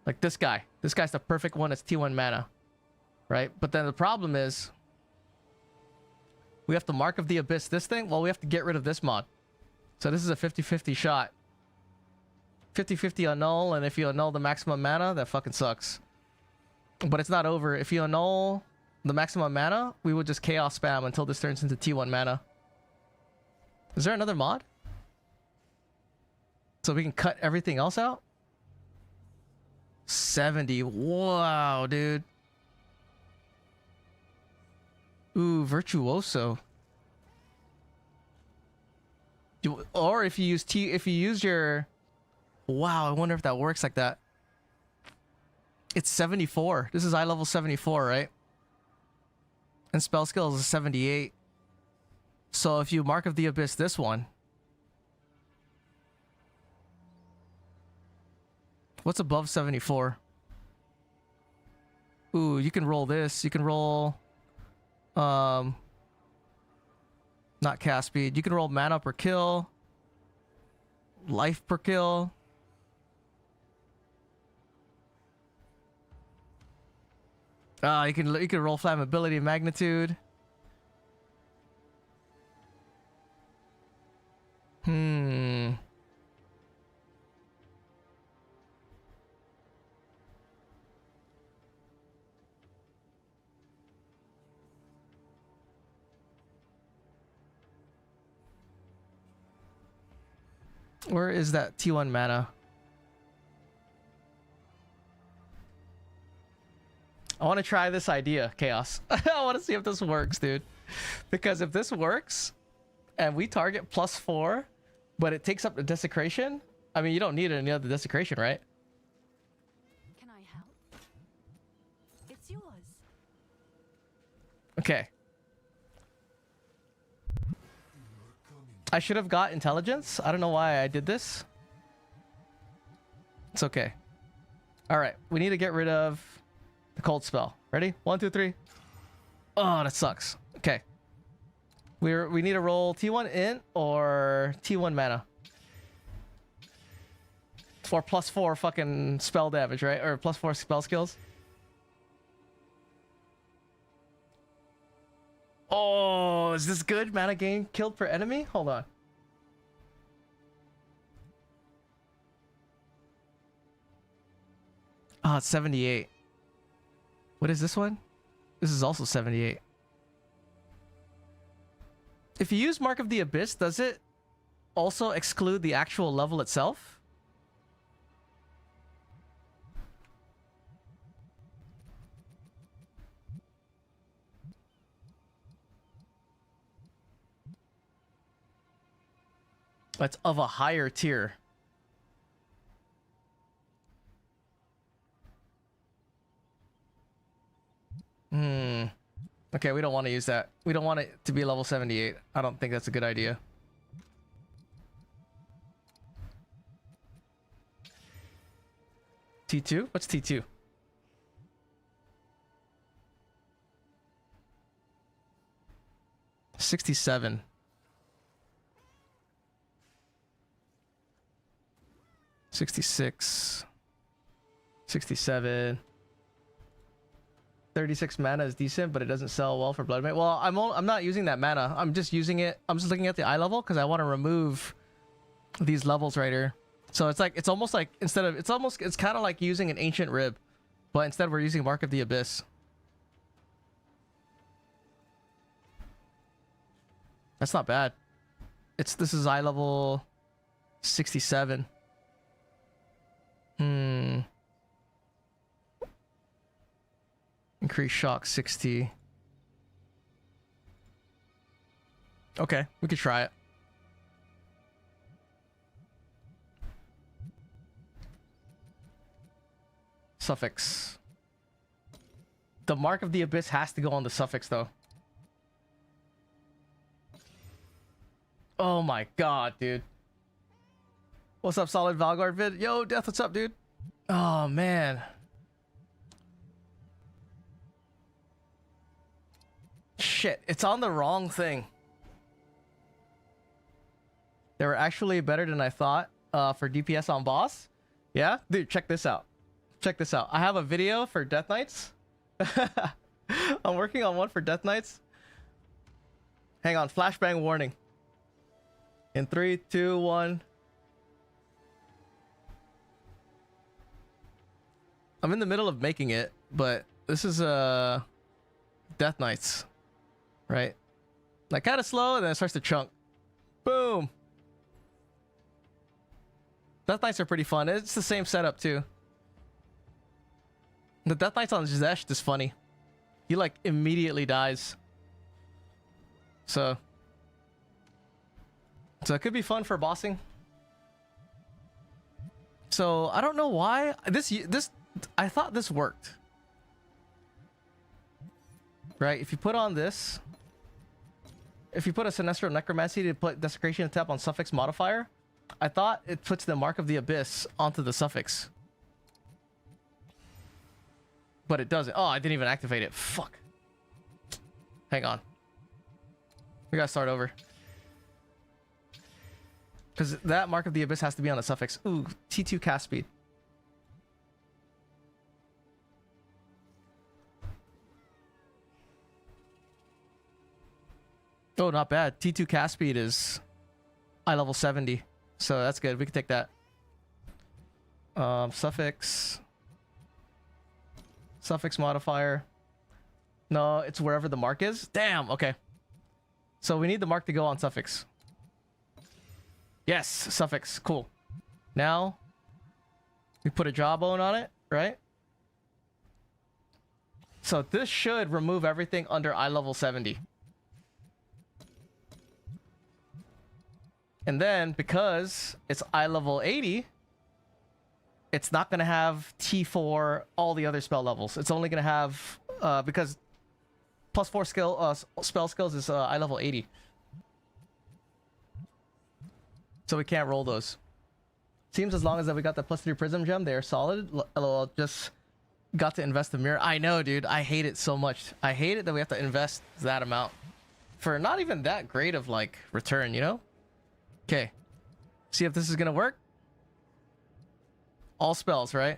Like this guy. This guy's the perfect one that's T1 mana. Right? But then the problem is we have to Mark of the Abyss this thing. Well, we have to get rid of this mod. So this is a 50-50 shot. 50-50 annul, and if you annul the maximum mana, that fucking sucks. But it's not over. If you annul the maximum mana, we will just chaos spam until this turns into T1 mana. Is there another mod? So we can cut everything else out? 70. Wow, dude. Ooh, Virtuoso. Or if you use your... Wow, I wonder if that works like that. It's 74. This is eye level 74, right? And spell skills is 78. So if you Mark of the Abyss this one... What's above 74? Ooh, you can roll this. You can roll... Not cast speed. You can roll mana per kill. Life per kill. You can roll flammability and magnitude. Where is that T1 mana? I want to try this idea, Chaos. I want to see if this works, dude. Because if this works, and we target +4, but it takes up the desecration, I mean, you don't need any other desecration, right? Can I help? It's yours. Okay. I should have got intelligence. I don't know why I did this. It's okay. All right, we need to get rid of the cold spell. Ready? 1, 2, 3. Oh, that sucks. Okay. We need to roll T1 int or T1 mana. For +4 fucking spell damage, right? Or +4 spell skills. Oh, is this good? Mana gain killed per enemy? Hold on. Oh, it's 78. What is this one? This is also 78. If you use Mark of the Abyss, does it also exclude the actual level itself? It's of a higher tier. Okay, we don't want to use that. We don't want it to be level 78. I don't think that's a good idea. T2? What's T2? 67. 66. 67. 36 mana is decent, but it doesn't sell well for blood mage. Well, I'm not using that mana. I'm just using it. I'm just looking at the eye level because I want to remove these levels right here. So it's like, it's almost like instead of, it's kind of like using an ancient rib, but instead we're using Mark of the Abyss. That's not bad. This is eye level 67. Increase shock 60. Okay, we could try it. Suffix. The Mark of the Abyss has to go on the suffix though. Oh my god, dude. What's up, Solid Valgard vid? Yo, Death, what's up, dude? Oh man. Shit, it's on the wrong thing. They were actually better than I thought for DPS on boss. Yeah? Dude, check this out. Check this out. I have a video for Death Knights. I'm working on one for Death Knights. Hang on, flashbang warning. In 3, 2, 1. I'm in the middle of making it, but this is Death Knights. Right? Like kind of slow, and then it starts to chunk. Boom! Death Knights are pretty fun. It's the same setup too. The Death Knights on Zesht is funny. He like immediately dies. So it could be fun for bossing. So I don't know why this I thought this worked. Right? If you put on this, if you put a Sinestro Necromancy to put Desecration Tap on suffix modifier, I thought it puts the Mark of the Abyss onto the suffix. But it doesn't. Oh, I didn't even activate it. Fuck. Hang on. We gotta start over. Because that Mark of the Abyss has to be on the suffix. Ooh, T2 cast speed. Oh, not bad. T2 cast speed is eye level 70. So that's good. We can take that. Suffix. Suffix modifier. No, it's wherever the mark is. Damn, okay. So we need the mark to go on suffix. Yes, suffix. Cool. Now, we put a jawbone on it, right? So this should remove everything under eye level 70. And then, because it's eye level 80, it's not going to have T4 all the other spell levels. It's only going to have, because plus 4 skill, spell skills is eye level 80. So we can't roll those. Seems as long as that we got the plus 3 Prism Gem, they are solid. LOL, just got to invest the mirror. I know, dude. I hate it so much. I hate it that we have to invest that amount for not even that great of, like, return, you know? Okay. See if this is gonna work. All spells, right?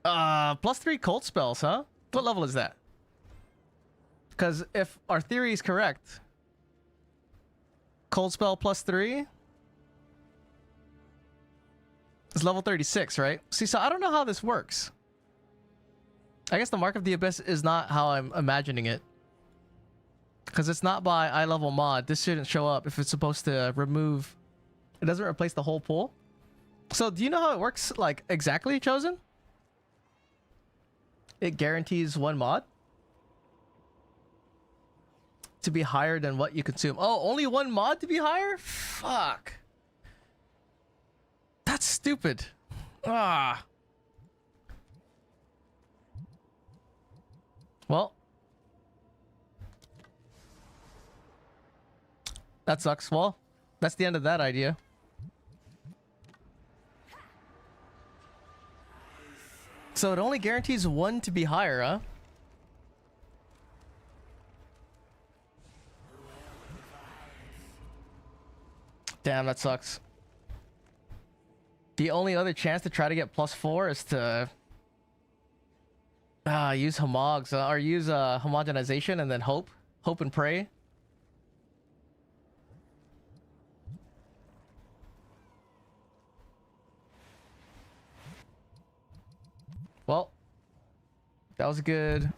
Plus 3 cult spells, huh? What level is that? Because if our theory is correct, cold spell plus 3 is level 36, right? See, so I don't know how this works. I guess the Mark of the Abyss is not how I'm imagining it. Because it's not by eye level mod. This shouldn't show up if it's supposed to remove. It doesn't replace the whole pool. So do you know how it works, like, exactly, Chosen? It guarantees one mod to be higher than what you consume. Oh, only one mod to be higher? Fuck. That's stupid. Ah. Well. That sucks. Well, that's the end of that idea. So it only guarantees one to be higher, huh? Damn, that sucks. The only other chance to try to get +4 is to use homogs or use homogenization and then hope and pray. Well, that was good.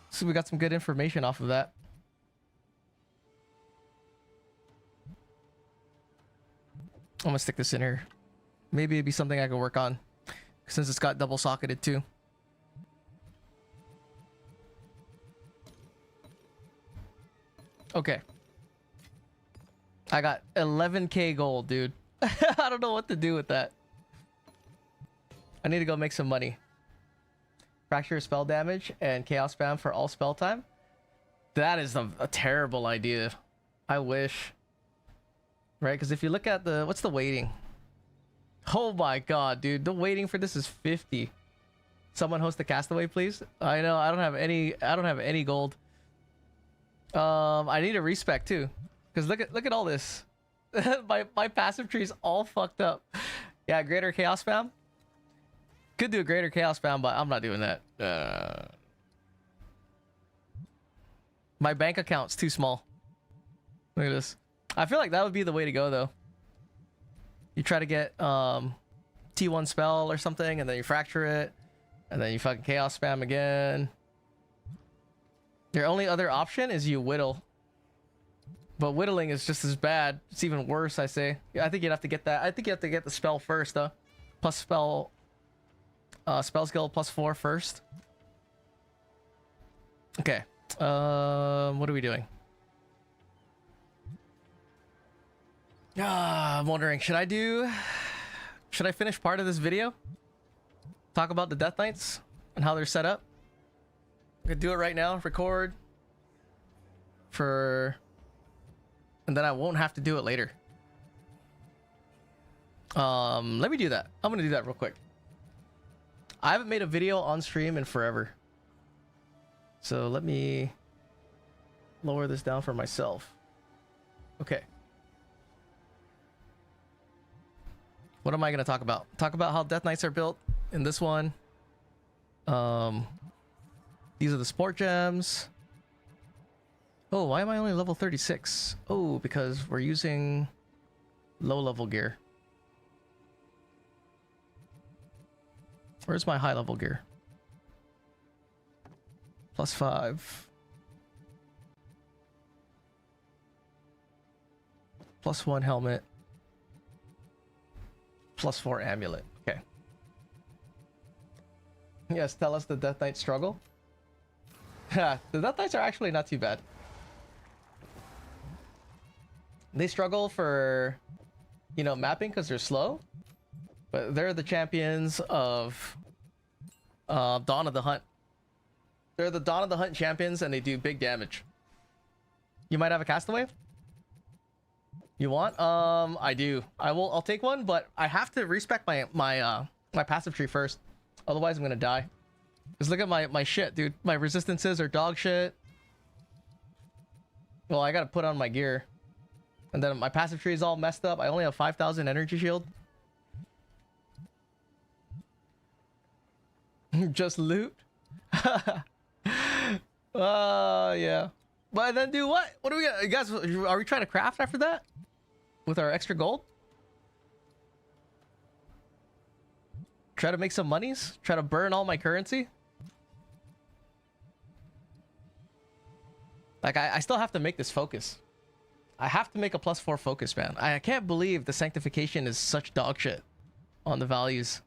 So we got some good information off of that. I'm gonna stick this in here. Maybe it'd be something I could work on since it's got double socketed too. Okay. I got 11k gold, dude. I don't know what to do with that. I need to go make some money. Fracture spell damage and chaos spam for all spell time. That is a terrible idea. I wish. Right? Because if you look at the... What's the waiting? Oh my god, dude. The waiting for this is 50. Someone host the castaway, please. I know. I don't have any gold. I need a respec too. Because look at all this. my passive tree's all fucked up. Yeah, greater chaos spam. Could do a greater chaos spam, but I'm not doing that. My bank account's too small. Look at this. I feel like that would be the way to go though. You try to get T1 spell or something, and then you fracture it, and then you fucking chaos spam again. Your only other option is you whittle. But whittling is just as bad. It's even worse, I say. Yeah, I think you'd have to get that. I think you have to get the spell first, though. Plus spell... spell skill +4 first. Okay. What are we doing? I'm wondering, should I finish part of this video? Talk about the Death Knights and how they're set up? I could do it right now, record. And then I won't have to do it later. Let me do that. I'm gonna do that real quick. I haven't made a video on stream in forever. So let me lower this down for myself. Okay. What am I going to talk about? Talk about how Death Knights are built in this one. These are the sport gems. Oh, why am I only level 36? Oh, because we're using low level gear. Where's my high level gear? +5. +1 helmet. +4 amulet. Okay. Yes, tell us the Death Knight struggle. The Death Knights are actually not too bad. They struggle for, you know, mapping because they're slow. But they're the champions of Dawn of the Hunt. They're the Dawn of the Hunt champions, and they do big damage. You might have a castaway? You want? I do. I'll take one, but I have to respec my passive tree first. Otherwise, I'm gonna die. Just look at my shit, dude. My resistances are dog shit. Well, I gotta put on my gear. And then my passive tree is all messed up. I only have 5,000 energy shield. Just loot. Yeah. But then do what? What do we got? You guys, are we trying to craft after that? With our extra gold? Try to make some monies? Try to burn all my currency? Like, I still have to make this focus. I have to make a +4 focus, man. I can't believe the sanctification is such dog shit on the values.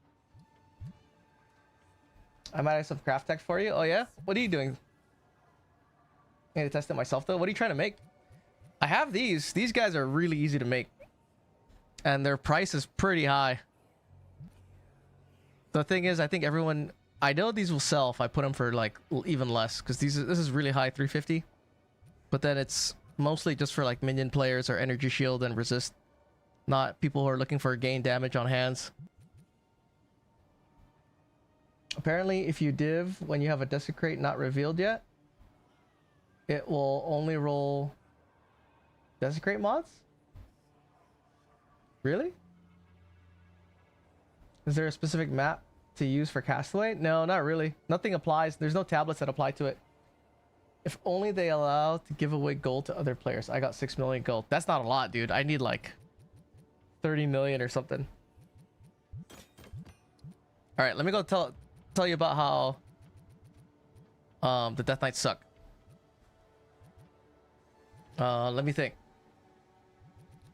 I might have some craft tech for you. Oh yeah? What are you doing? I need to test it myself though. What are you trying to make? I have these. These guys are really easy to make. And their price is pretty high. The thing is, I think everyone... I know these will sell if I put them for like even less. Because this is really high, 350. But then it's mostly just for like minion players or energy shield and resist. Not people who are looking for gain damage on hands. Apparently, if you div when you have a desecrate not revealed yet, it will only roll desecrate mods? Really? Is there a specific map to use for Castaway? No, not really. Nothing applies. There's no tablets that apply to it. If only they allow to give away gold to other players. I got 6 million gold. That's not a lot, dude. I need like 30 million or something. All right, let me go tell you about how the Death Knights suck. Let me think.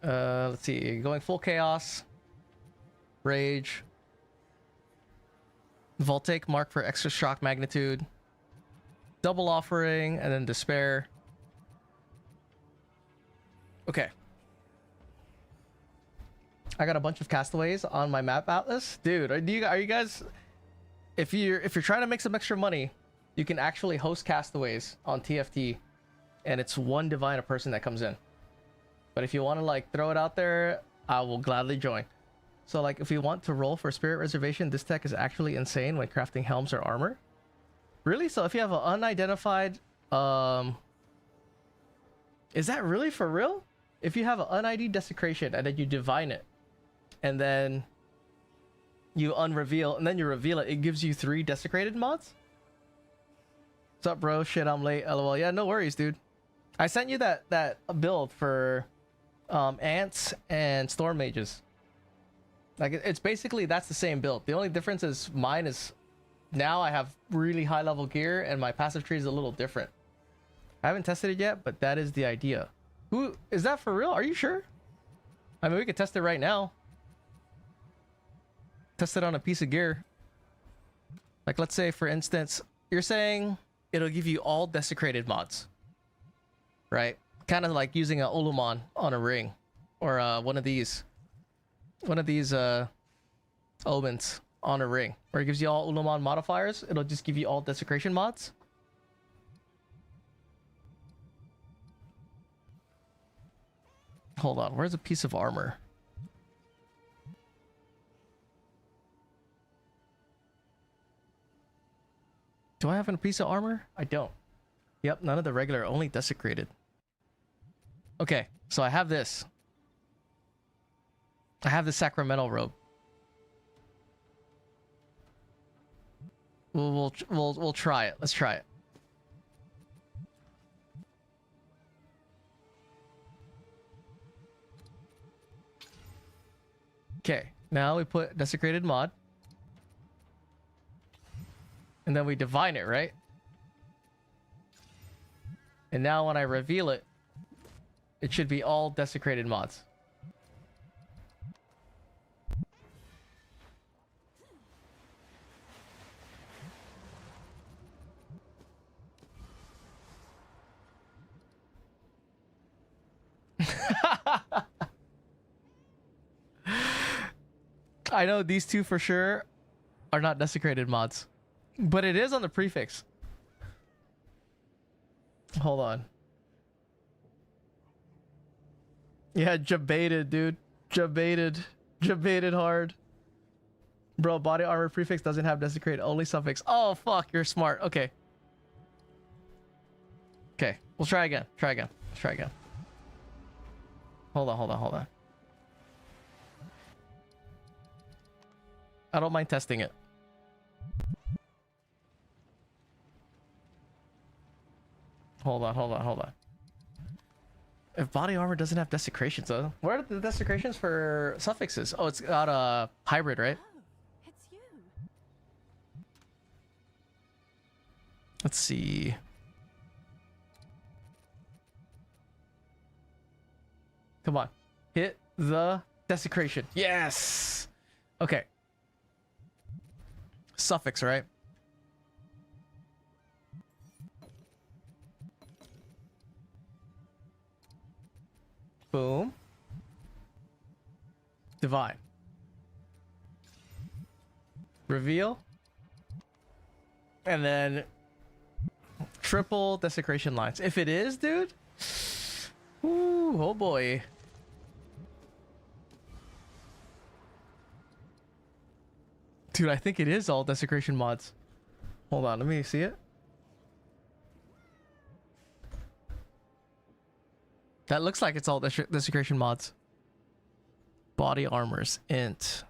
Let's see. Going full chaos. Rage. Voltaic mark for extra shock magnitude. Double offering and then despair. Okay. I got a bunch of castaways on my map atlas. Dude, are you guys, if you're trying to make some extra money, you can actually host castaways on TFT and it's 1 divine a person that comes in. But if you want to like throw it out there, I will gladly join. So like if we want to roll for Spirit Reservation, this tech is actually insane when crafting helms or armor. Really? So if you have an unidentified, is that really for real? If you have an un-ID desecration and then you divine it, and then you unreveal, and then you reveal it, it gives you 3 desecrated mods? What's up, bro? Shit, I'm late. LOL. Yeah, no worries, dude. I sent you that build for ants and storm mages. Like it's basically that's the same build. The only difference is mine is now I have really high level gear and my passive tree is a little different. I haven't tested it yet, but that is the idea. Who is that for real? Are you sure? I mean, we could test it right now. Test it on a piece of gear. Like let's say for instance, you're saying it'll give you all desecrated mods, right? Kind of like using an Oluman on a ring, or one of these omens on a ring, where it gives you all Uluman modifiers. It'll just give you all desecration mods. Hold on, where's a piece of armor? Do I have a piece of armor? I don't. Yep, none of the regular, only desecrated. Okay, so I have this. I have the sacramental robe. We'll try it. Let's try it. Okay, now we put desecrated mod. And then we divine it, right? And now when I reveal it, it should be all desecrated mods. I know these two for sure are not desecrated mods, but it is on the prefix. Hold on. Yeah, jabaited, dude. Jabaited hard. Bro, body armor prefix doesn't have desecrated, only suffix. Oh, fuck, you're smart. Okay. Okay, we'll try again. Let's try again. Hold on. I don't mind testing it. Hold on. If body armor doesn't have desecrations, though, where are the desecrations for suffixes? Oh, it's got a hybrid, right? Oh, it's you. Let's see. Come on. Hit the desecration. Yes! Okay. Suffix, right? Boom. Divine. Reveal. And then triple desecration lines. If it is, dude. Ooh, oh boy. Dude, I think it is all desecration mods. Hold on, let me see it. That looks like it's all desecration mods. Body armors int.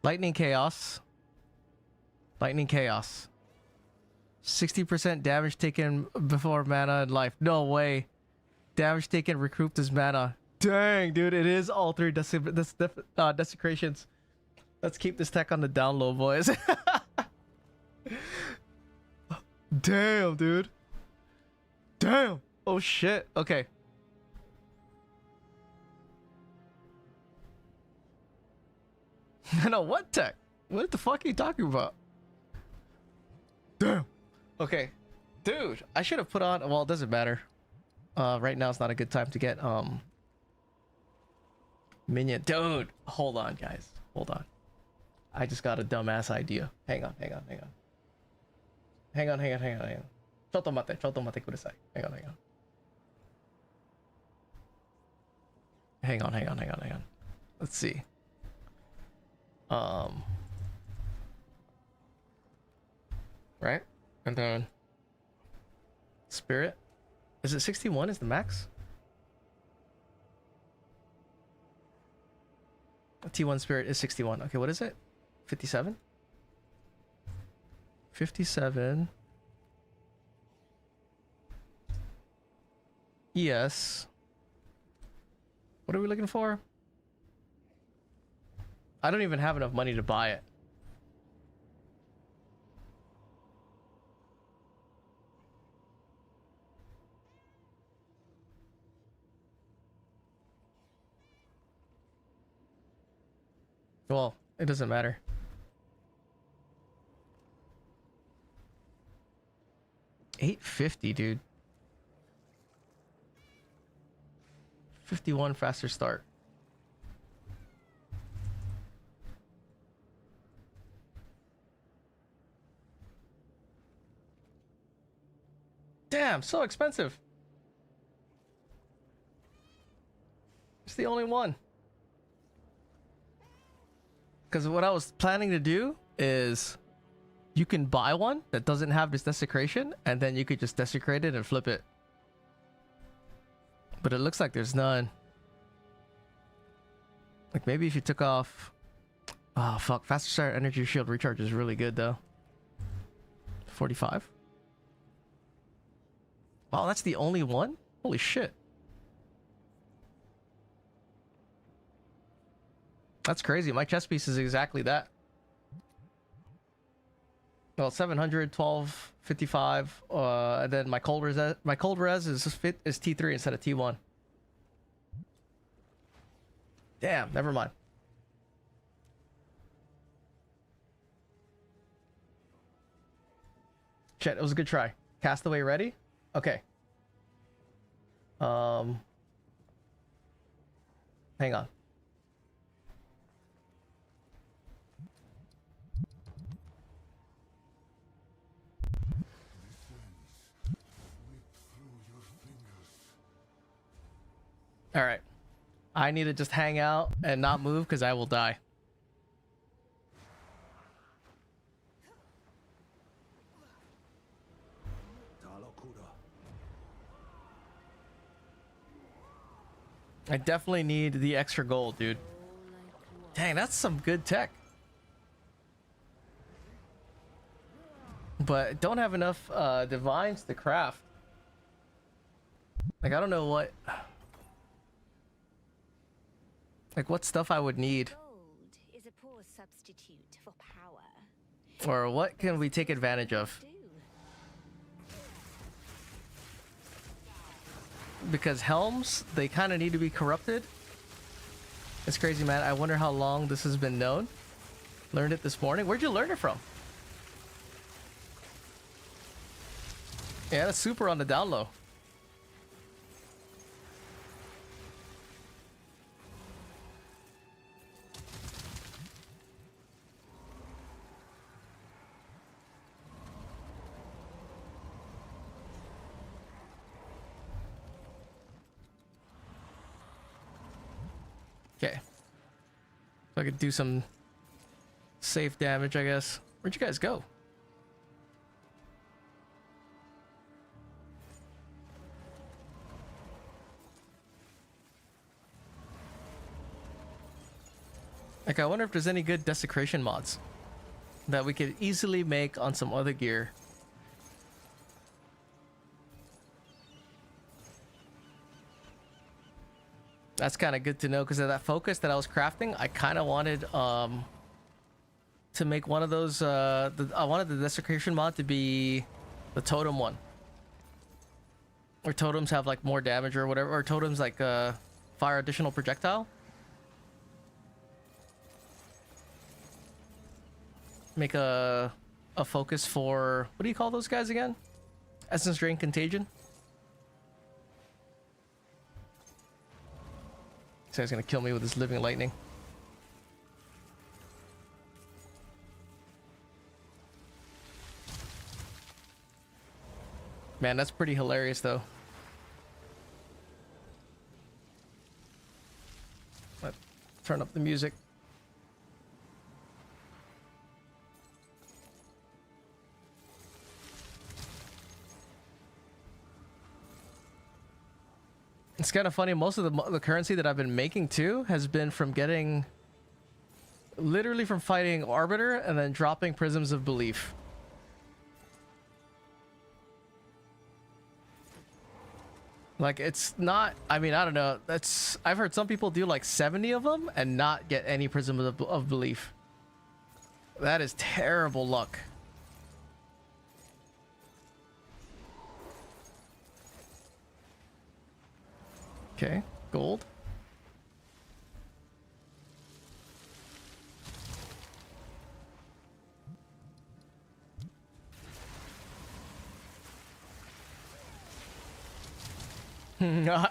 Lightning Chaos. Lightning Chaos. 60% damage taken before mana in life. No way. Damage taken recouped as mana. Dang, dude, it is all three desecrations. Let's keep this tech on the down low, boys. Damn, dude. Damn. Oh, shit. Okay. No, what tech? What the fuck are you talking about? Damn. Okay. Dude, I should have put on... Well, it doesn't matter. Right now it's not a good time to get, Minion. Dude, hold on, guys. Hold on. I just got a dumbass idea. Hang on. Hang on. Chotto mate kudasai. Hang on. Let's see. Right? And then Spirit. Is it 61 is the max? T1 Spirit is 61. Okay, what is it? 57? 57. Yes. What are we looking for? I don't even have enough money to buy it. Well, it doesn't matter. $850, dude. 51 faster start. Damn, so expensive. It's the only one. Because what I was planning to do is you can buy one that doesn't have this desecration and then you could just desecrate it and flip it. But it looks like there's none. Like maybe if you took off... Oh fuck, faster start energy shield recharge is really good though. 45. Wow, that's the only one? Holy shit. That's crazy. My chess piece is exactly that. Well, 700, 12, 55, and then my cold res is T3 instead of T1. Damn, never mind. Shit, it was a good try. Castaway ready? Okay. Hang on. All right. I need to just hang out and not move because I will die. I definitely need the extra gold, dude. Dang, that's some good tech. But don't have enough divines to craft. Like, I don't know what... Like, what stuff I would need. Gold is a poor substitute for power. Or what can we take advantage of? Because helms, they kind of need to be corrupted. It's crazy, man. I wonder how long this has been known. Learned it this morning. Where'd you learn it from? Yeah, that's super on the down low. Okay. So I could do some safe damage, I guess. Where'd you guys go? Like, I wonder if there's any good desecration mods that we could easily make on some other gear. That's kind of good to know, because of that focus that I was crafting, I kind of wanted to make one of those. I wanted the desecration mod to be the totem one, where totems have like more damage or whatever, or totems like fire additional projectile. Make a focus for, what do you call those guys again? Essence Drain Contagion. This guy's gonna kill me with his living lightning. Man, that's pretty hilarious though. Let's turn up the music. It's kind of funny. Most of the currency that I've been making too has been from getting, literally from fighting Arbiter and then dropping Prisms of Belief. Like, it's not, I mean, I don't know. That's, I've heard some people do like 70 of them and not get any Prism of Belief. That is terrible luck. Okay, gold.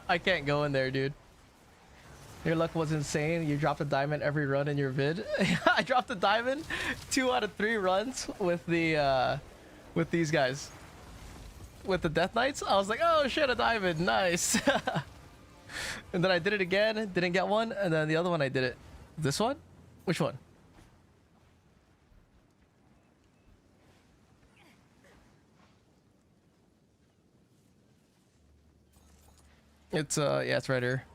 I can't go in there, dude. Your luck was insane. You dropped a diamond every run in your vid. I dropped a diamond 2 out of 3 runs with the with these guys. With the Death Knights, I was like, oh shit, a diamond, nice. And then I did it again, didn't get one, and then the other one I did it. This one? Which one? It's yeah, it's right here.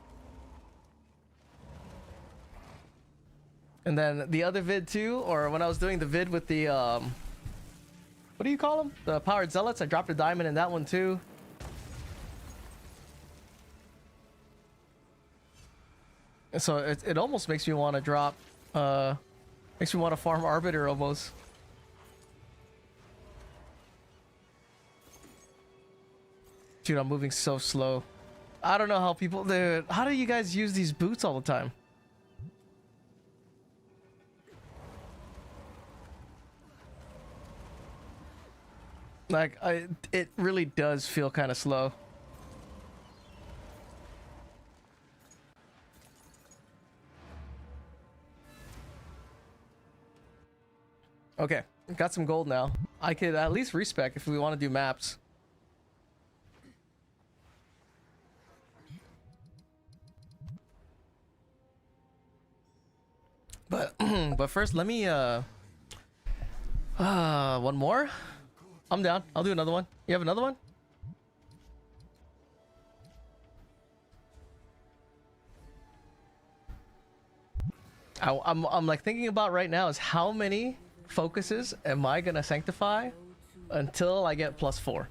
And then the other vid too, or when I was doing the vid with the what do you call them? The Powered Zealots, I dropped a diamond in that one too. So it almost makes me want to drop, makes me want to farm Arbiter almost. Dude, I'm moving so slow. I don't know how people, how do you guys use these boots all the time? Like, it really does feel kind of slow. Okay, got some gold now. I could at least respec if we want to do maps. But but first, let me one more. I'm down. I'll do another one. You have another one? I'm like thinking about right now is how many focuses am I gonna sanctify until I get +4?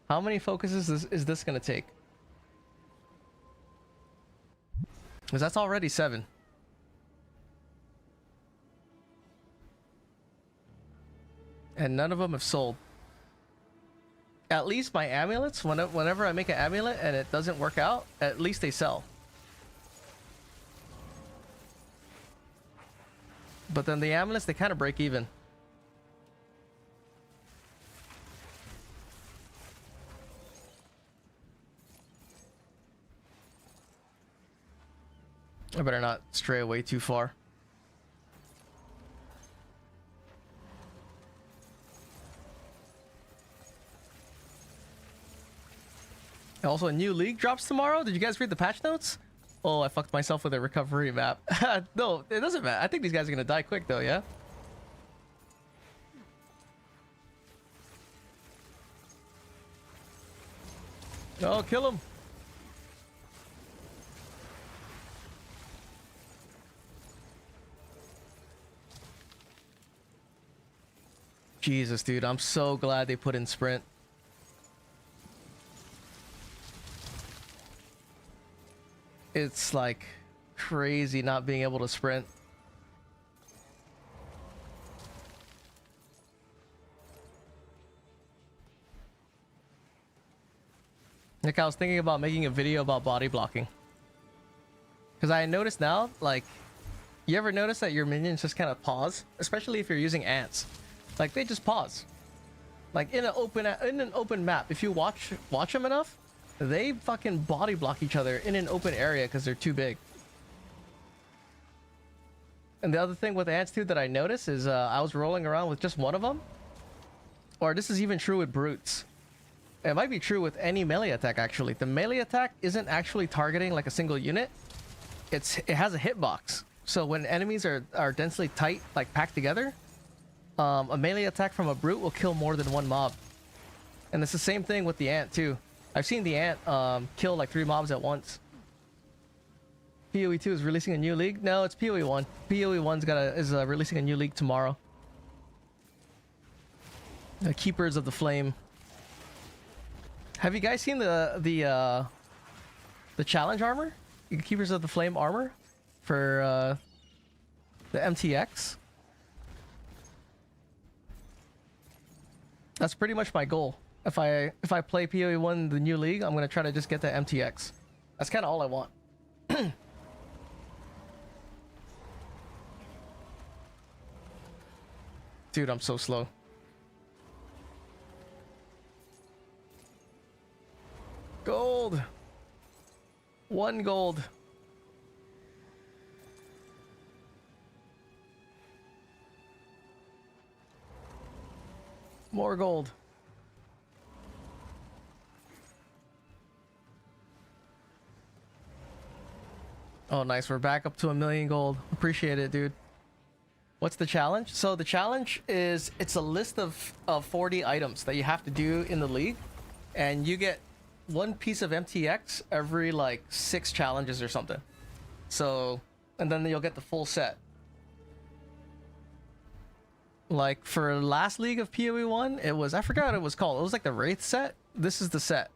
How many focuses is this gonna take? Because that's already 7. And none of them have sold. At least my amulets, whenever I make an amulet and it doesn't work out, at least they sell. But then the amulets, they kind of break even. I better not stray away too far. Also, a new league drops tomorrow. Did you guys read the patch notes? Oh, I fucked myself with a recovery map. No, it doesn't matter. I think these guys are gonna die quick though, yeah? Oh, kill him. Jesus, dude, I'm so glad they put in sprint. It's like crazy not being able to sprint. Like, I was thinking about making a video about body blocking. Because I noticed now, like, you ever notice that your minions just kind of pause? Especially if you're using ants. Like, they just pause. Like, in an open map, if you watch them enough, they fucking body block each other in an open area because they're too big. And the other thing with ants too that I noticed is I was rolling around with just one of them. Or this is even true with brutes. It might be true with any melee attack actually. The melee attack isn't actually targeting like a single unit. It has a hitbox. So when enemies are densely tight, like packed together, a melee attack from a brute will kill more than one mob. And it's the same thing with the ant too. I've seen the ant kill like 3 mobs at once. PoE 2 is releasing a new league? No, it's PoE 1. PoE 1 is releasing a new league tomorrow. The Keepers of the Flame. Have you guys seen the challenge armor? The Keepers of the Flame armor for the MTX? That's pretty much my goal. If I play PoE 1 the new league, I'm gonna try to just get the MTX. That's kind of all I want. Dude, I'm so slow. Gold. 1 gold. More gold. Oh, nice. We're back up to 1,000,000 gold. Appreciate it, dude. What's the challenge? So the challenge is it's a list of 40 items that you have to do in the league, and you get 1 piece of MTX every like 6 challenges or something. So, and then you'll get the full set. Like for last league of PoE 1, it was, I forgot what it was called. It was like the Wraith set. This is the set.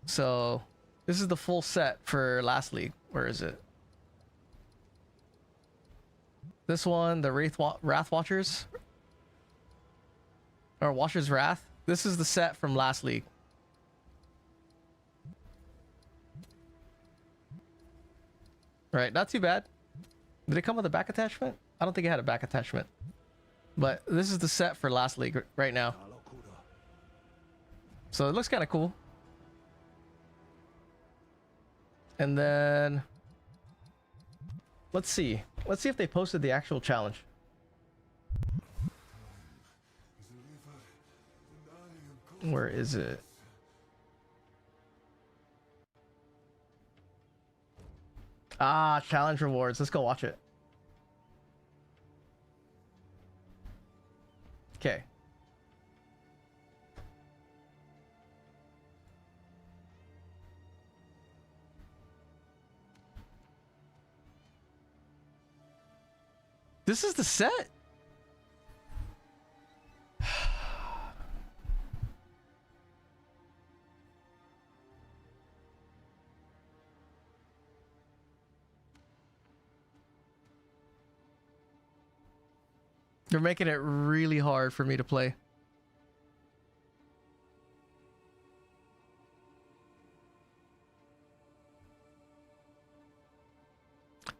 So this is the full set for last league. Where is it? This one, the Wrath Watchers. Or Watcher's Wrath. This is the set from last league. Right, not too bad. Did it come with a back attachment? I don't think it had a back attachment. But this is the set for last league right now. So it looks kind of cool. And then let's see if they posted the actual challenge. Where is it? Ah, challenge rewards. Let's go watch it. Okay. This is the set. They're making it really hard for me to play.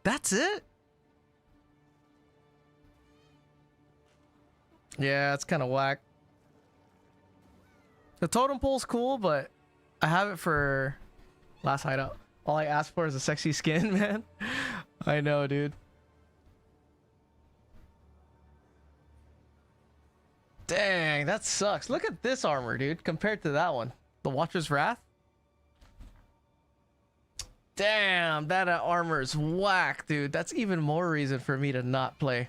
That's it? Yeah, it's kind of whack. The totem pole's cool, but I have it for last hideout. All I asked for is a sexy skin, man. I know, dude. Dang, that sucks. Look at this armor, dude, compared to that one. The Watcher's Wrath. Damn, that armor is whack, dude. That's even more reason for me to not play.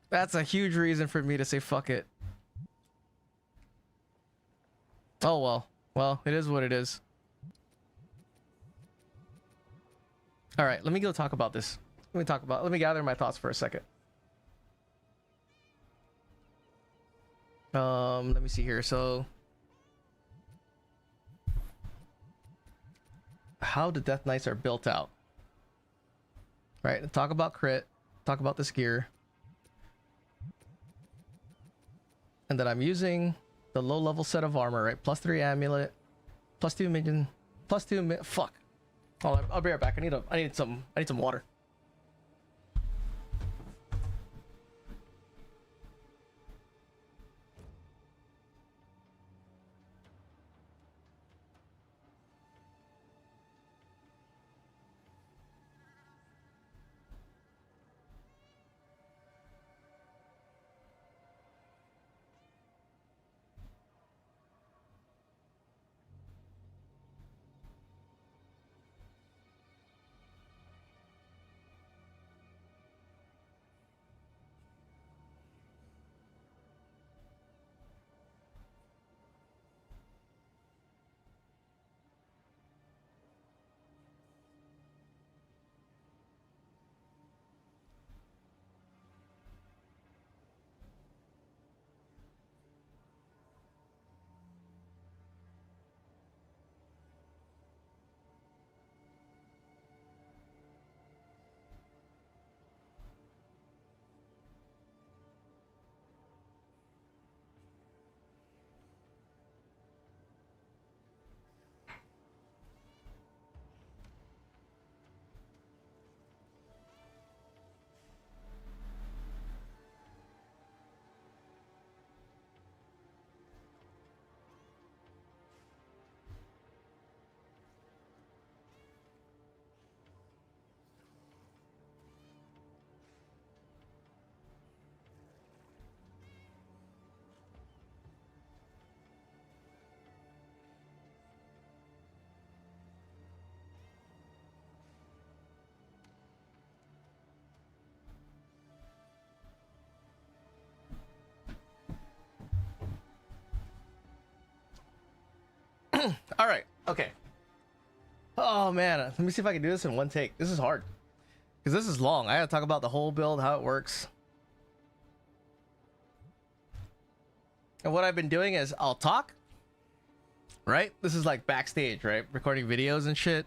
That's a huge reason for me to say fuck it. Oh well. Well, it is what it is. All right, let me go talk about this. Let me gather my thoughts for a second. Let me see here. So, how the Death Knights are built out. Right, talk about crit, talk about this gear. And then I'm using the low level set of armor, right? +3 amulet, +2 minion, fuck. Hold on, I'll be right back. I need some water. All right. Okay. Oh man, let me see if I can do this in one take. This is hard because this is long. I gotta talk about the whole build, how it works. And what I've been doing is I'll talk, right? This is like backstage, right? Recording videos and shit.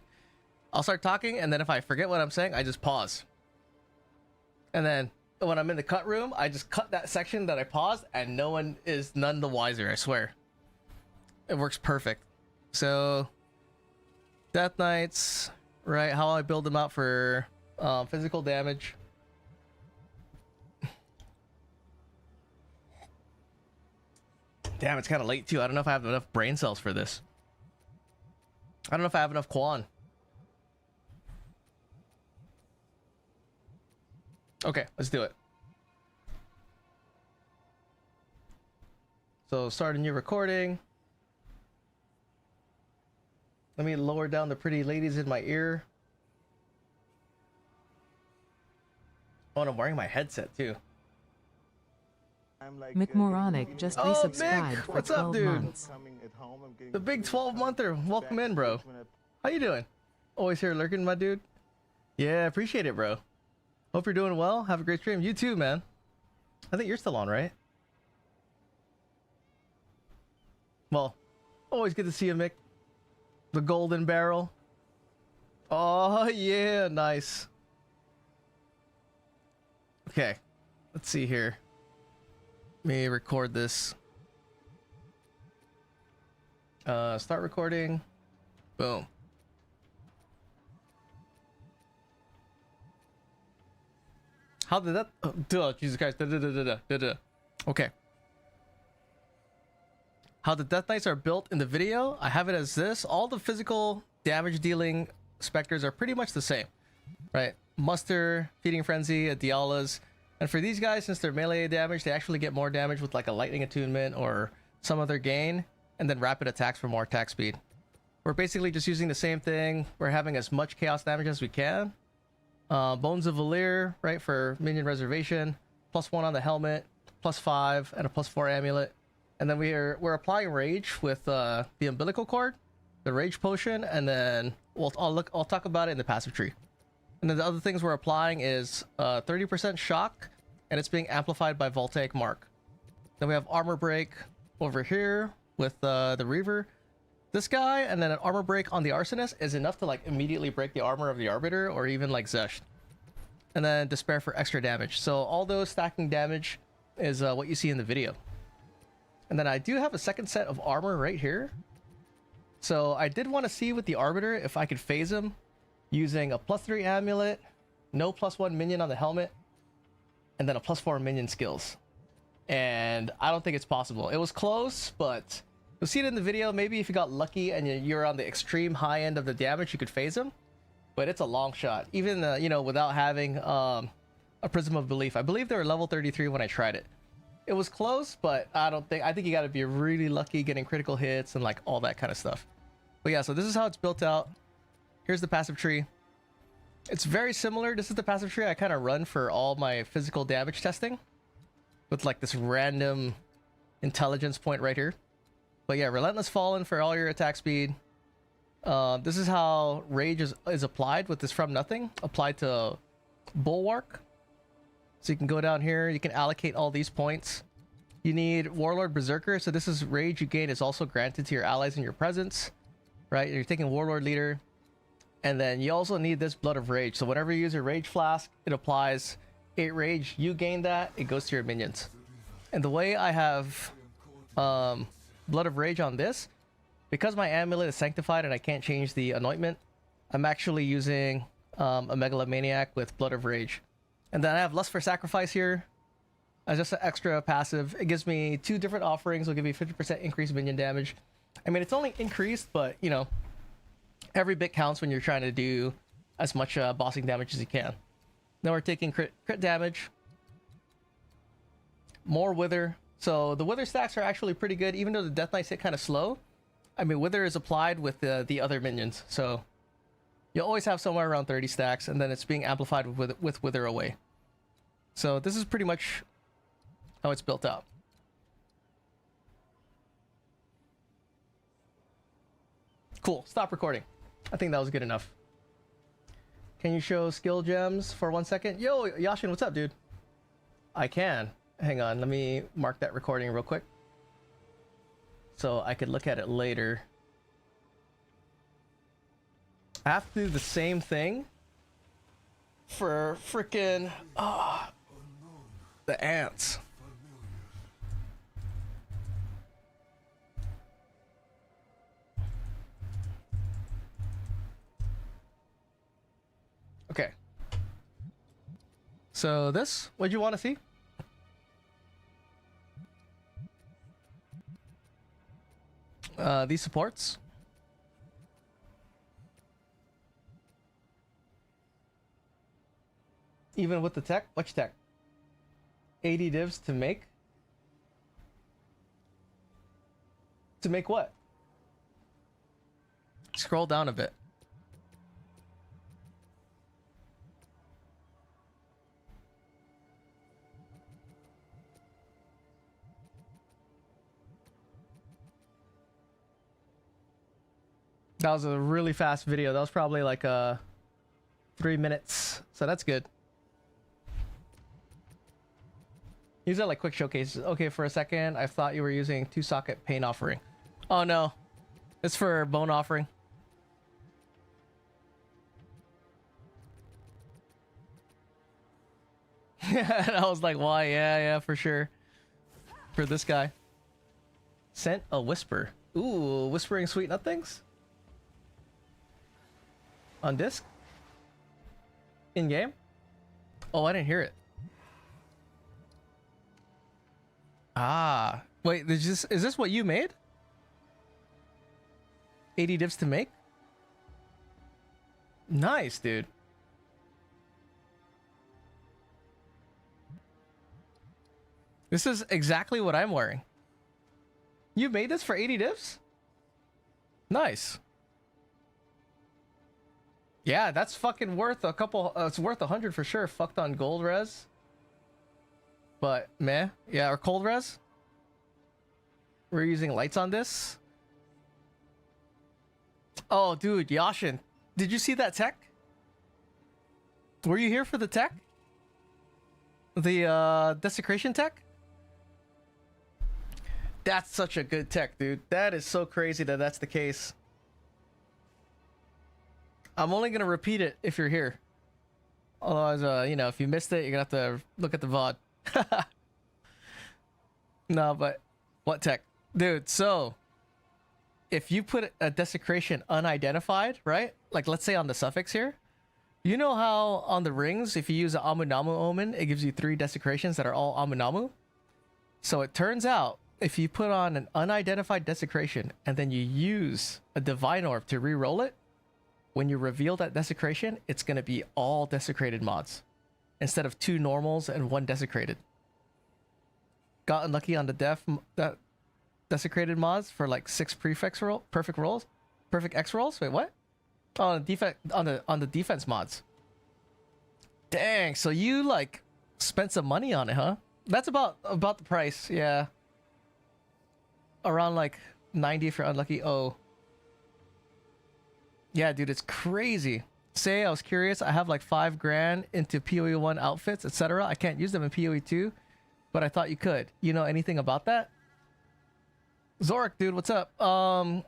I'll start talking, and then if I forget what I'm saying, I just pause. And then when I'm in the cut room, I just cut that section that I paused, and no one is none the wiser, I swear. It works perfect. So, Death Knights, right? How I build them out for physical damage. Damn, it's kind of late too. I don't know if I have enough brain cells for this. I don't know if I have enough Quan. Okay, let's do it. So, start a new recording. Let me lower down the pretty ladies in my ear. Oh, and I'm wearing my headset too. McMoronic just resubscribed Mick, for what's 12 up, dude? months. The big 12-monther. Welcome in, bro. How you doing? Always here lurking, my dude. Yeah, appreciate it, bro. Hope you're doing well. Have a great stream. You too, man. I think you're still on, right? Well, always good to see you, Mick. The golden barrel. Oh, yeah, nice. Okay, let's see here. Let me record this. Start recording. Boom. How did that? Oh, duh, Jesus Christ. Okay. How the Death Knights are built in the video, I have it as this. All the physical damage dealing specters are pretty much the same, right? Muster, Feeding Frenzy, Dialas. And for these guys, since they're melee damage, they actually get more damage with like a lightning attunement or some other gain, and then rapid attacks for more attack speed. We're basically just using the same thing. We're having as much chaos damage as we can. Bones of Valir, right, for minion reservation. +1 on the helmet, +5, and a +4 amulet. And then we're applying rage with the umbilical cord, the rage potion, and then I'll talk about it in the passive tree. And then the other things we're applying is 30% shock, and it's being amplified by voltaic mark. Then we have armor break over here with the reaver. This guy, and then an armor break on the arsonist is enough to like immediately break the armor of the arbiter or even like Zesh. And then despair for extra damage. So all those stacking damage is what you see in the video. And then I do have a second set of armor right here. So I did want to see with the arbiter if I could phase him using a +3 amulet, no +1 minion on the helmet, and then a +4 minion skills. And I don't think it's possible. It was close, but you'll see it in the video. Maybe if you got lucky and you're on the extreme high end of the damage, you could phase him. But it's a long shot, even you know, without having a Prism of Belief. I believe they were level 33 when I tried it. It was close, but I think you got to be really lucky getting critical hits and like all that kind of stuff. But yeah, so this is how it's built out. Here's the passive tree. It's very similar. This is the passive tree I kind of run for all my physical damage testing, with like this random intelligence point right here. But yeah, Relentless Fallen for all your attack speed. This is how Rage is applied with this From Nothing. Applied to Bulwark. So you can go down here, you can allocate all these points. You need Warlord Berserker, so this is Rage you gain is also granted to your allies in your presence. Right, you're taking Warlord Leader. And then you also need this Blood of Rage. So whenever you use your Rage Flask, it applies 8 Rage. You gain that, it goes to your minions. And the way I have Blood of Rage on this, because my amulet is sanctified and I can't change the anointment, I'm actually using a Megalomaniac with Blood of Rage. And then I have Lust for Sacrifice here as just an extra passive. It gives me 2 different offerings. It'll give me 50% increased minion damage. I mean, it's only increased, but you know, every bit counts when you're trying to do as much bossing damage as you can. Then we're taking crit damage. More Wither. So the Wither stacks are actually pretty good, even though the Death Knights hit kind of slow. I mean, Wither is applied with the other minions, so you'll always have somewhere around 30 stacks, and then it's being amplified with Wither away. So this is pretty much how it's built out. Cool, stop recording. I think that was good enough. Can you show skill gems for 1 second? Yo, Yashin, what's up, dude? I can. Hang on, let me mark that recording real quick, so I could look at it later. I have to do the same thing for freaking the ants. Okay. So this, what do you want to see? These supports. Even with the tech? Which tech? 80 divs to make? To make what? Scroll down a bit. That was a really fast video. That was probably like 3 minutes. So that's good. These are like quick showcases. Okay, for a second, I thought you were using 2-socket pain offering. Oh no. It's for bone offering. And I was like, why? Yeah, for sure. For this guy. Sent a whisper. Ooh, whispering sweet nothings? On disc? In game? Oh, I didn't hear it. Ah, wait, is this what you made? 80 divs to make? Nice, dude. This is exactly what I'm wearing. You made this for 80 divs? Nice. Yeah, that's fucking worth a couple. It's worth 100 for sure. Fucked on gold res. But meh. Yeah, or cold res. We're using lights on this. Oh, dude, Yashin, did you see that tech? Were you here for the tech? The desecration tech? That's such a good tech, dude. That is so crazy that that's the case. I'm only gonna repeat it if you're here. Otherwise, you know, if you missed it, you're gonna have to look at the VOD. No, but what tech? Dude, so if you put a desecration unidentified, right? Like, let's say on the suffix here. You know how on the rings, if you use an Amunamu omen, it gives you 3 desecrations that are all Amunamu? So it turns out, if you put on an unidentified desecration and then you use a divine orb to re-roll it, when you reveal that desecration, it's going to be all desecrated mods instead of 2 normals and 1 desecrated. Got unlucky on the desecrated mods for like 6 perfect rolls. Perfect X rolls? Wait, what? Oh, on the defense mods. Dang, so you like spent some money on it, huh? That's about the price, yeah. Around like 90 if you're unlucky. Oh. Yeah, dude, it's crazy. Say I was curious, I have like 5 grand into PoE 1 outfits, etc. I can't use them in PoE 2, but I thought you could. You know anything about that? Zorik, dude, what's up?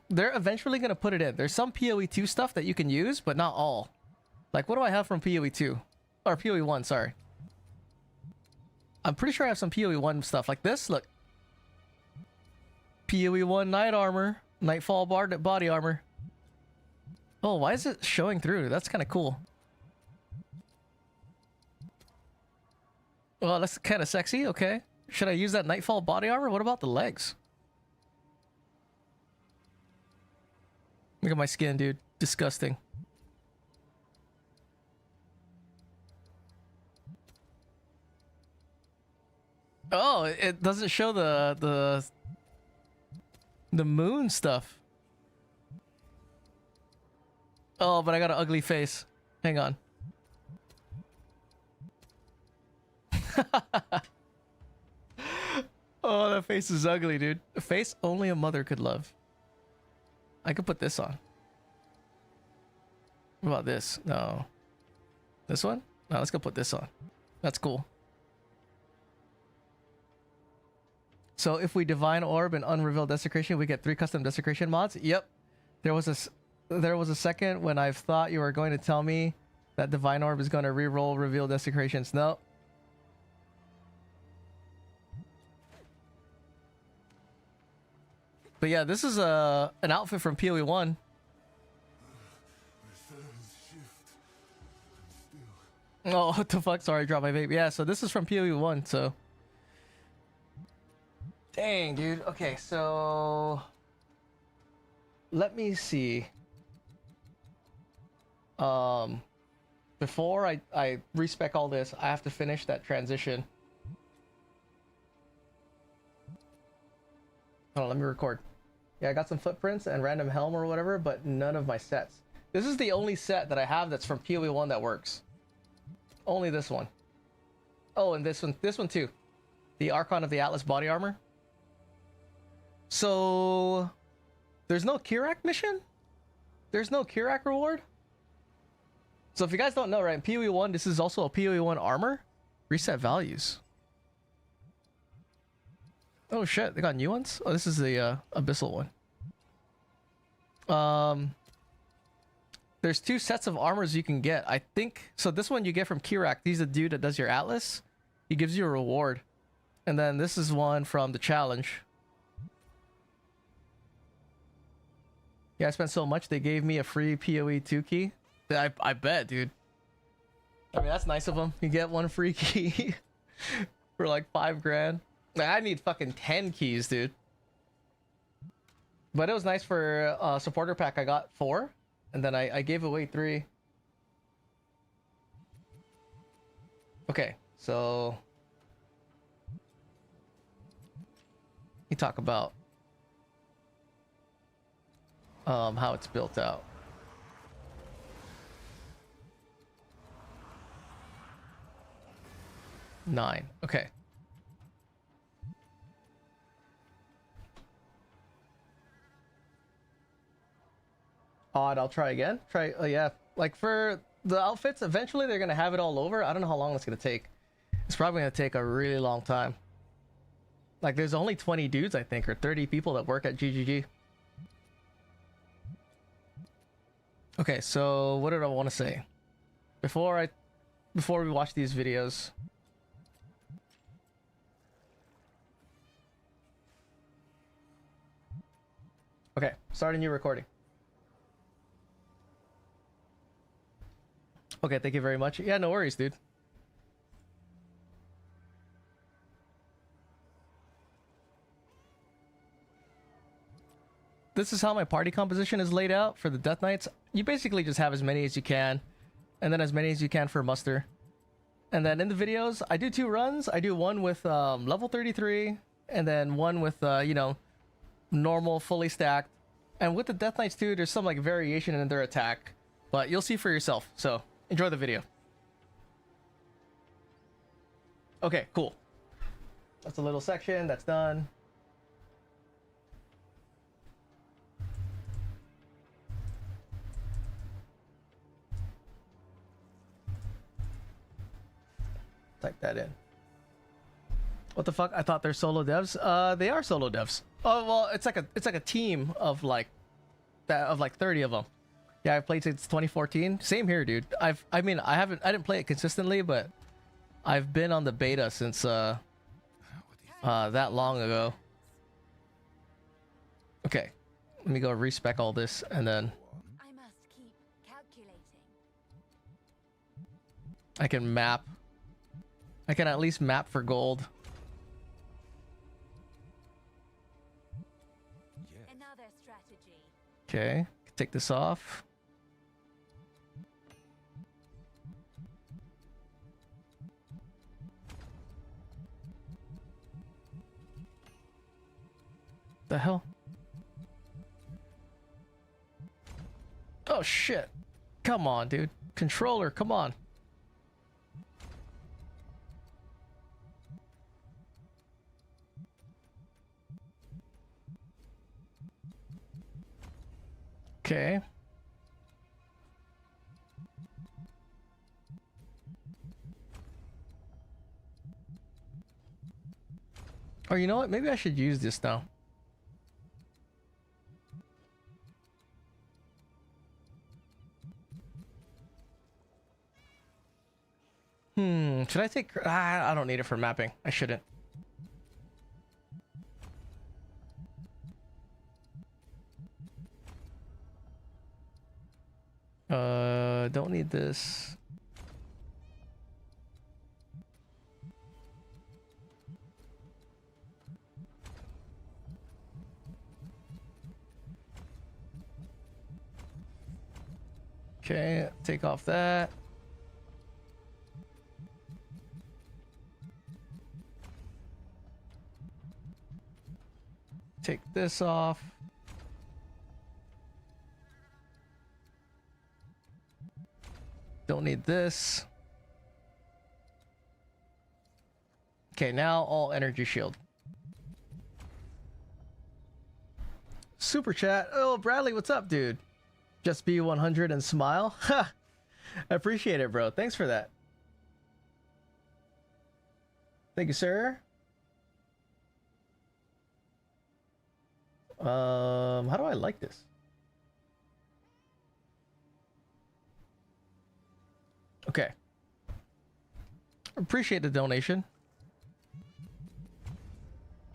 They're eventually gonna put it in. There's some PoE 2 stuff that you can use, but not all. Like, what do I have from PoE 2? Or PoE 1, sorry. I'm pretty sure I have some PoE 1 stuff like this. Look. PoE 1 Night Armor. Nightfall Body Armor. Oh, why is it showing through? That's kind of cool. Well, that's kind of sexy. Okay. Should I use that Nightfall Body Armor? What about the legs? Look at my skin, dude. Disgusting. Oh, it doesn't show the moon stuff. Oh, but I got an ugly face. Hang on. Oh, that face is ugly, dude. A face only a mother could love. I could put this on. What about this? No. This one? No, let's go put this on. That's cool. So if we Divine Orb and Unrevealed Desecration, we get 3 custom Desecration mods? Yep. There was a second when I thought you were going to tell me that Divine Orb is going to re-roll Reveal Desecrations. No. But yeah, this is an outfit from PoE 1. Oh, what the fuck? Sorry, I dropped my vape. Yeah, so this is from PoE 1, so... Dang, dude. Okay, so... Let me see. Before I respec all this, I have to finish that transition. Hold on, let me record. Yeah, I got some footprints and random helm or whatever, but none of my sets. This is the only set that I have that's from PoE 1 that works. Only this one. Oh, and this one too. The Archon of the Atlas body armor. So... There's no Kirak mission? There's no Kirak reward? So if you guys don't know, right, in PoE 1, this is also a PoE 1 armor. Reset values. Oh shit, they got new ones? Oh, this is the Abyssal one. There's 2 sets of armors you can get. I think... So this one you get from Kirak. He's the dude that does your Atlas. He gives you a reward. And then this is one from the challenge. Yeah, I spent so much, they gave me a free PoE 2 key. I bet, dude. I mean, that's nice of them. You get 1 free key for like 5 grand. Like, I need fucking 10 keys, dude. But it was nice for supporter pack. I got 4, and then I gave away 3. Okay, so you talk about how it's built out. Nine. Okay. Odd, I'll try again. Try, yeah. Like for the outfits, eventually they're gonna have it all over. I don't know how long it's gonna take. It's probably gonna take a really long time. Like there's only 20 dudes, I think, or 30 people that work at GGG. Okay, so what did I want to say? Before we watch these videos. Okay, start a new recording. Okay, thank you very much. Yeah, no worries, dude. This is how my party composition is laid out for the Death Knights. You basically just have as many as you can, and then as many as you can for muster. And then in the videos, I do 2 runs. I do one with level 33, and then one with, you know, normal, fully stacked. And with the Death Knights too, there's some like variation in their attack, but you'll see for yourself. So enjoy the video. Okay, cool. That's a little section. That's done. Type that in. What the fuck? I thought they're solo devs. They are solo devs. Oh well, it's like a team of like 30 of them. Yeah, I've played since 2014. Same here, dude. I didn't play it consistently, but I've been on the beta since that long ago. Okay, let me go respec all this and then I must keep calculating. I can map. I can at least map for gold. Another strategy. Okay, take this off. The hell? Oh shit. Come on, dude. Controller, come on. Okay. Or you know what? Maybe I should use this now. Should I take... I don't need it for mapping. I shouldn't. Don't need this. Okay, take off that. Take this off. Don't need this. Okay, now all energy shield. Super chat. Oh, Bradley, what's up, dude? Just be 100 and smile. Ha! I appreciate it, bro. Thanks for that. Thank you, sir. How do I like this? Okay. Appreciate the donation.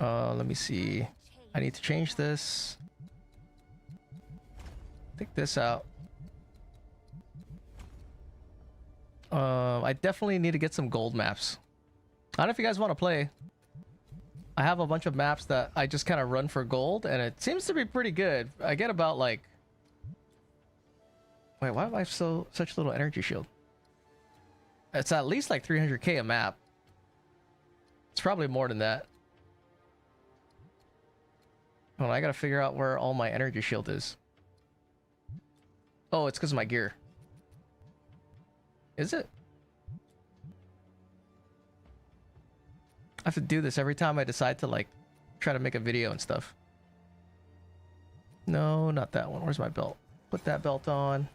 Let me see. I need to change this. Take this out. I definitely need to get some gold maps. I don't know if you guys want to play. I have a bunch of maps that I just kind of run for gold, and it seems to be pretty good. I get about like... Wait, why have I such little energy shield? It's at least like 300k a map. It's probably more than that. Hold on, I gotta figure out where all my energy shield is. Oh, it's because of my gear. Is it? I have to do this every time I decide to like try to make a video and stuff. No, not that one. Where's my belt? Put that belt on.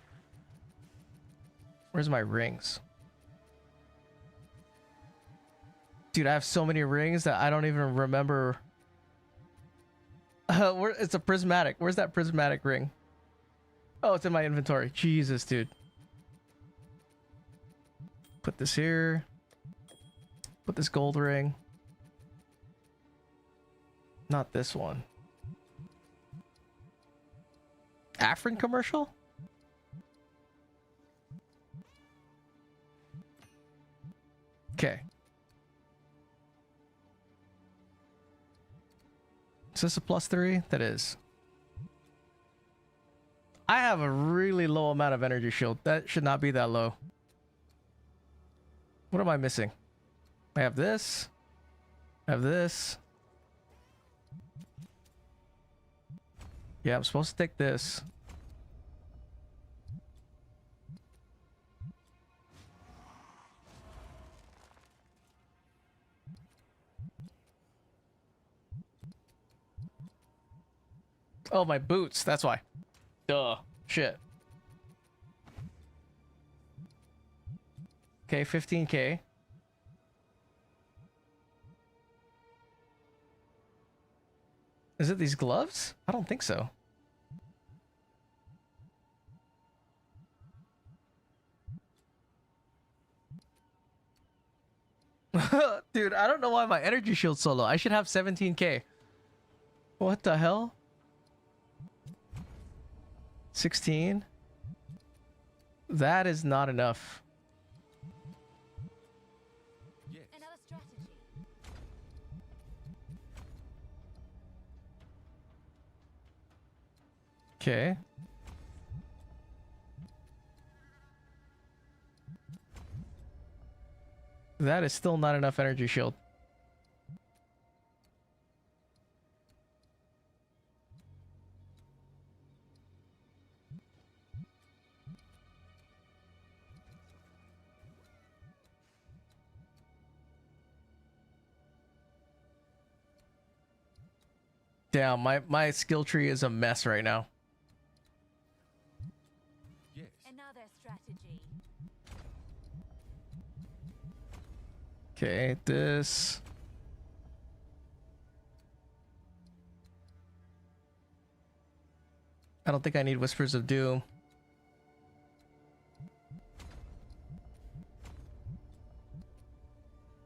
Where's my rings? Dude, I have so many rings that I don't even remember. It's a prismatic. Where's that prismatic ring? Oh, it's in my inventory. Jesus, dude. Put this here. Put this gold ring. Not this one. Afrin commercial? Okay. Is this a +3? That is. I have a really low amount of energy shield. That should not be that low. What am I missing? I have this. I have this. Yeah, I'm supposed to take this. Oh, my boots. That's why. Duh. Shit. Okay, 15k. Is it these gloves? I don't think so. Dude, I don't know why my energy shield's so low. I should have 17k. What the hell? 16? That is not enough. Yes. Another strategy. Okay. That is still not enough energy shield. Damn, my skill tree is a mess right now. Yes. Another strategy. Okay, this. I don't think I need Whispers of Doom.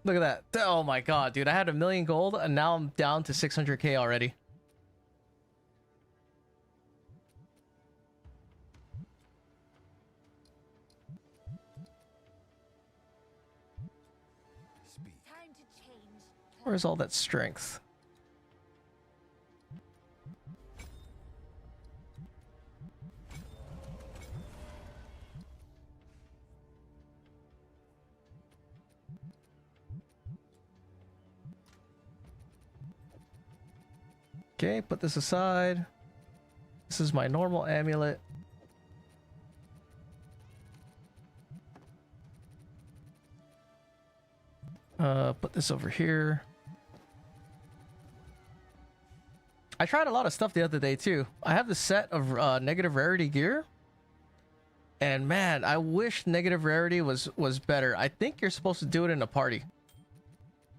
Look at that. Oh my god, dude. I had 1,000,000 gold and now I'm down to 600k already. Speak. Time to change. Where's all that strength? Okay, put this aside. This is my normal amulet. Put this over here. I tried a lot of stuff the other day too. I have the set of negative rarity gear. And man, I wish negative rarity was better. I think you're supposed to do it in a party.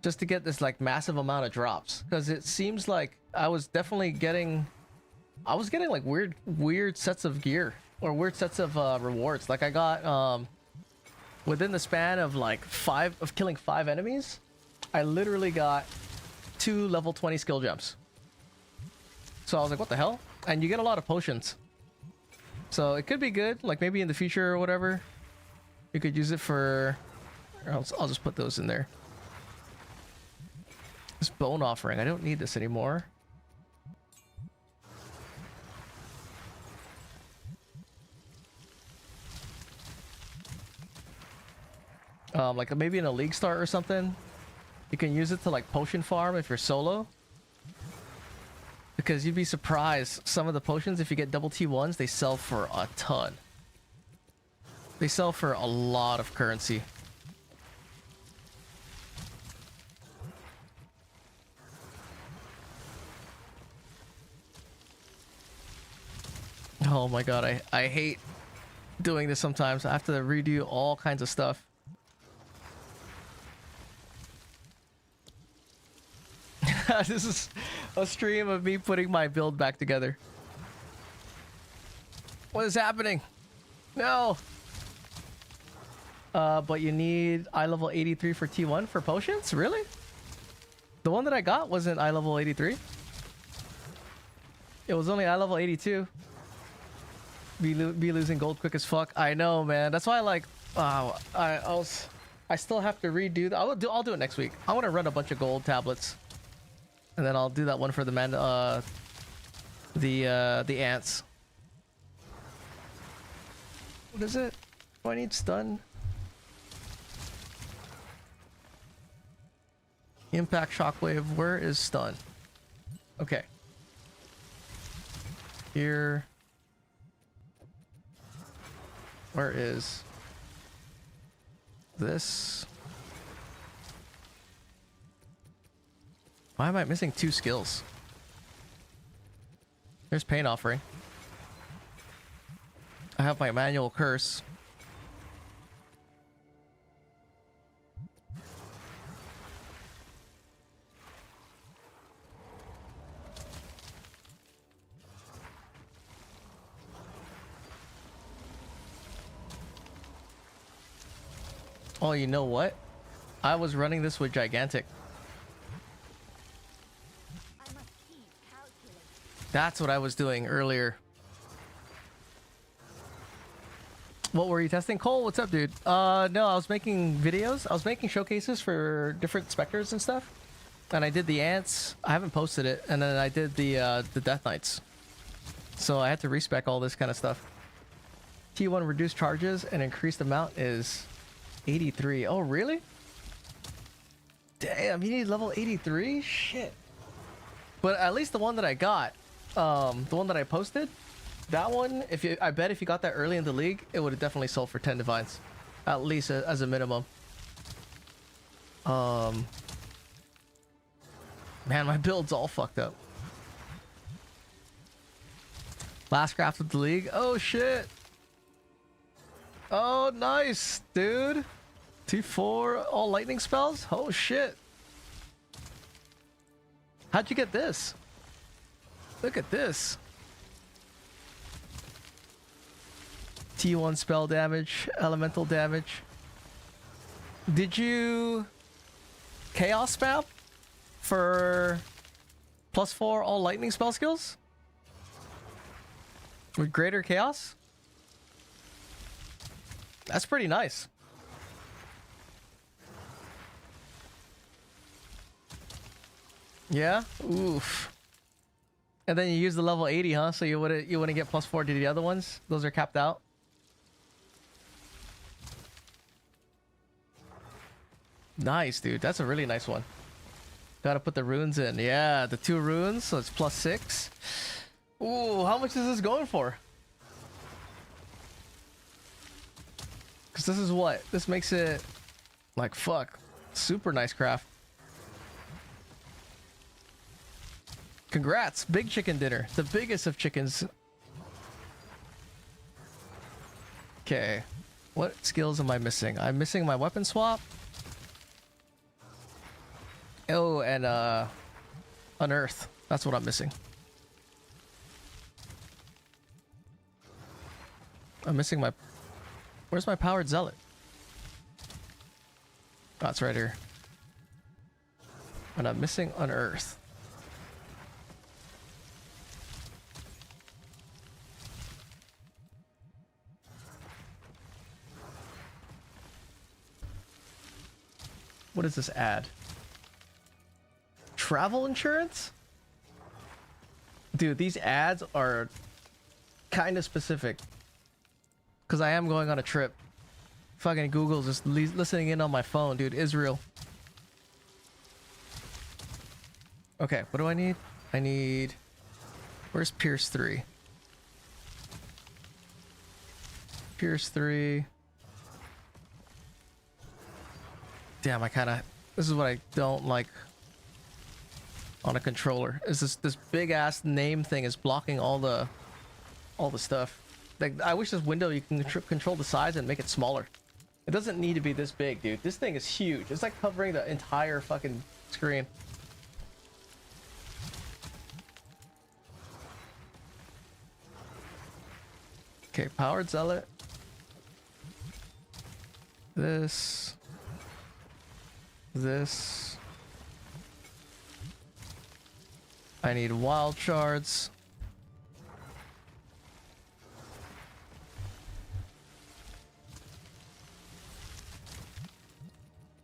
Just to get this like massive amount of drops. Because it seems like I was definitely getting... I was getting like weird sets of gear. Or weird sets of rewards. Like I got... within the span of like killing 5 enemies, I literally got 2 level 20 skill gems. So I was like, what the hell? And you get a lot of potions. So it could be good, like maybe in the future or whatever. You could use it for... Or else I'll just put those in there. This bone offering, I don't need this anymore. Like maybe in a league start or something. You can use it to like potion farm if you're solo. Because you'd be surprised, some of the potions, if you get double T1s, they sell for a ton. They sell for a lot of currency. Oh my god, I hate doing this sometimes. I have to redo all kinds of stuff. This is a stream of me putting my build back together. What is happening? No. But you need eye level 83 for T1 for potions? Really? The one that I got wasn't eye level 83. It was only eye level 82. Be losing gold quick as fuck. I know, man. That's why I like. I still have to redo that. I'll do it next week. I want to run a bunch of gold tablets, and then I'll do that one for the the ants. What is it? Do I need stun? Impact shockwave. Where is stun? Okay. Here. Where is this? Why am I missing 2 skills? There's Pain Offering. I have my manual curse. Oh, you know what? I was running this with Gigantic. I must keep calculating. That's what I was doing earlier. What were you testing? Cole, what's up, dude? No, I was making videos. I was making showcases for different specters and stuff. And I did the ants. I haven't posted it. And then I did the Death Knights. So I had to respec all this kind of stuff. T1 reduced charges and increased amount is 83. Oh, really? Damn, you need level 83? Shit. But at least the one that I got, the one that I posted, that one, I bet if you got that early in the league, it would have definitely sold for 10 divines. At least as a minimum. Man, my build's all fucked up. Last craft of the league. Oh, shit. Oh, nice, dude. T4, all lightning spells? Oh, shit. How'd you get this? Look at this. T1 spell damage, elemental damage. Did you chaos spam for +4 all lightning spell skills? With greater chaos? That's pretty nice. Yeah? Oof. And then you use the level 80, huh? So you wouldn't get +4 to the other ones? Those are capped out? Nice, dude. That's a really nice one. Gotta put the runes in. Yeah, the 2 runes, so it's +6. Ooh, how much is this going for? Because this is what? This makes it like fuck. Super nice craft. Congrats, big chicken dinner. The biggest of chickens. Okay. What skills am I missing? I'm missing my weapon swap. Oh, and unearth. That's what I'm missing. I'm missing my... Where's my powered zealot? Oh, it's right here. And I'm missing unearth. What does this add? Travel insurance? Dude, these ads are kind of specific. Because I am going on a trip. Fucking Google's just listening in on my phone, dude. Israel. Okay, what do I need? I need... Where's Pierce 3? Pierce 3. Damn, I kind of... This is what I don't like on a controller. Is this big ass name thing is blocking all the all the stuff. Like, I wish this window you can control the size and make it smaller. It doesn't need to be this big, dude. This thing is huge. It's like covering the entire fucking screen. Okay, powered zealot. This. I need wild shards.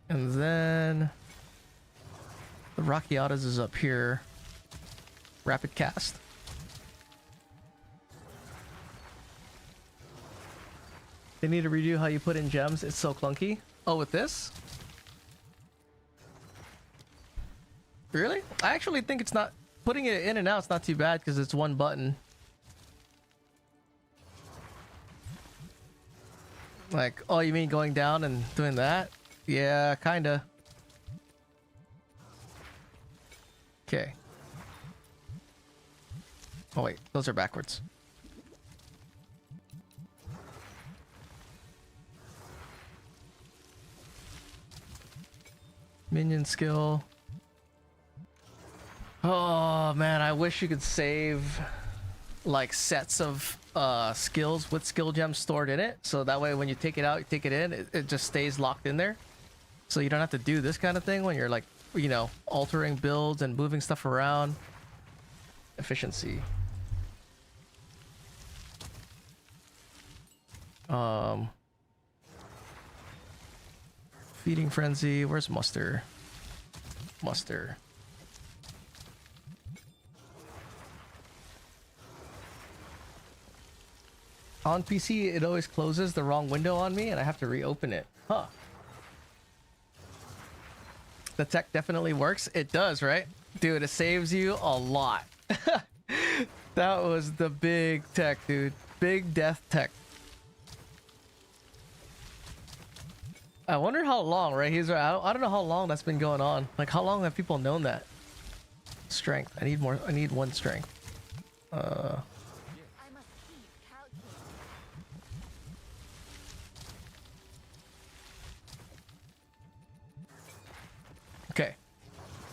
And then the Rockiatas is up here. Rapid cast. They need to redo how you put in gems. It's so clunky. Oh, with this? Really? I actually think it's not... Putting it in and out is not too bad because it's one button. Like, oh, you mean going down and doing that? Yeah, kinda. Okay. Oh wait, those are backwards. Minion skill. Oh man, I wish you could save like sets of skills with skill gems stored in it, so that way when you take it out, you take it in, it just stays locked in there. So you don't have to do this kind of thing when you're like, you know, altering builds and moving stuff around. Efficiency. Feeding frenzy. Where's muster? Muster. On PC, it always closes the wrong window on me and I have to reopen it. Huh. The tech definitely works. It does, right? Dude, it saves you a lot. That was the big tech, dude. Big death tech. I wonder how long, right? He's right. I don't know how long that's been going on. Like, how long have people known that? Strength. I need more. I need one strength. I must keep calculating. Okay.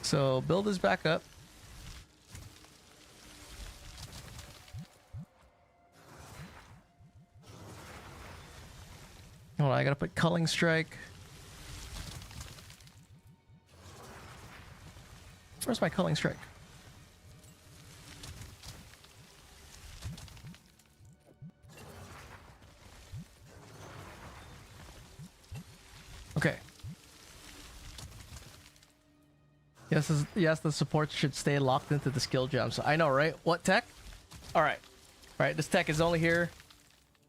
So build is back up. Hold on, I gotta put culling strike. Where's my culling strike? Okay. Yes, the support should stay locked into the skill gems. I know, right? What tech? All right. All right, this tech is only here.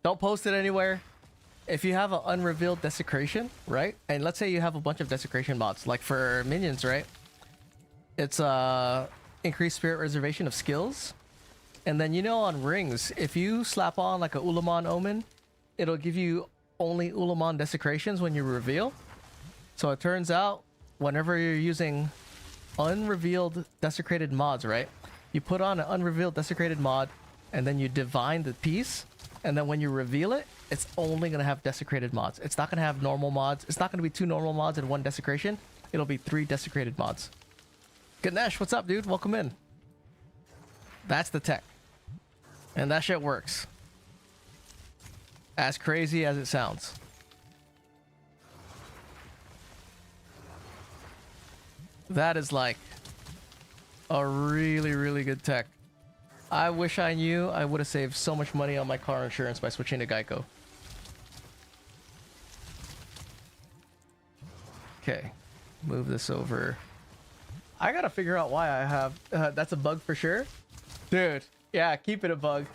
Don't post it anywhere. If you have an unrevealed desecration, right? And let's say you have a bunch of desecration mods, like for minions, right? It's increased spirit reservation of skills. And then, you know, on rings, if you slap on like a Ulamon Omen, it'll give you only Ulamon desecrations when you reveal. So it turns out, whenever you're using unrevealed desecrated mods, right? You put on an unrevealed desecrated mod, and then you divine the piece, and then when you reveal it, it's only gonna have desecrated mods. It's not gonna have normal mods. It's not gonna be 2 normal mods and 1 desecration. It'll be 3 desecrated mods. Ganesh, what's up, dude? Welcome in. That's the tech. And that shit works. As crazy as it sounds. That is like a really, really good tech. I wish I knew. I would have saved so much money on my car insurance by switching to Geico. Okay, move this over. I gotta figure out why I have... that's a bug for sure. Dude, yeah, keep it a bug.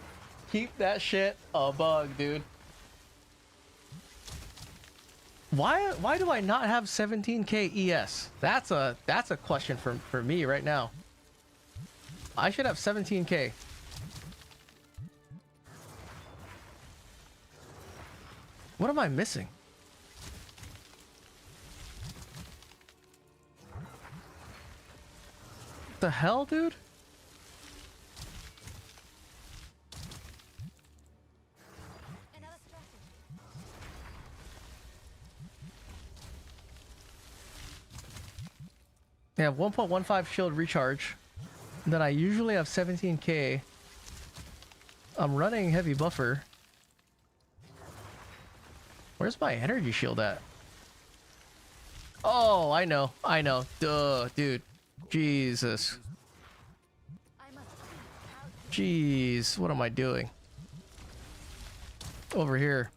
Keep that shit a bug, dude. Why do I not have 17k ES? That's a question for me right now. I should have 17k. What am I missing? What the hell, dude? They have 1.15 shield recharge. Then I usually have 17k. I'm running heavy buffer. Where's my energy shield at? Oh, I know. Duh, dude. Jesus. Jeez, what am I doing? Over here.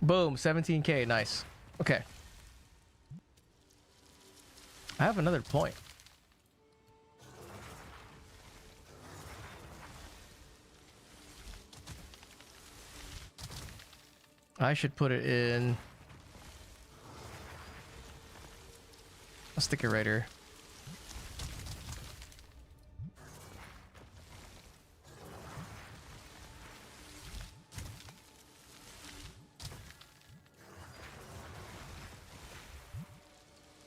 Boom, 17k, nice. Okay. I have another point. I should put it in. I'll stick it right here.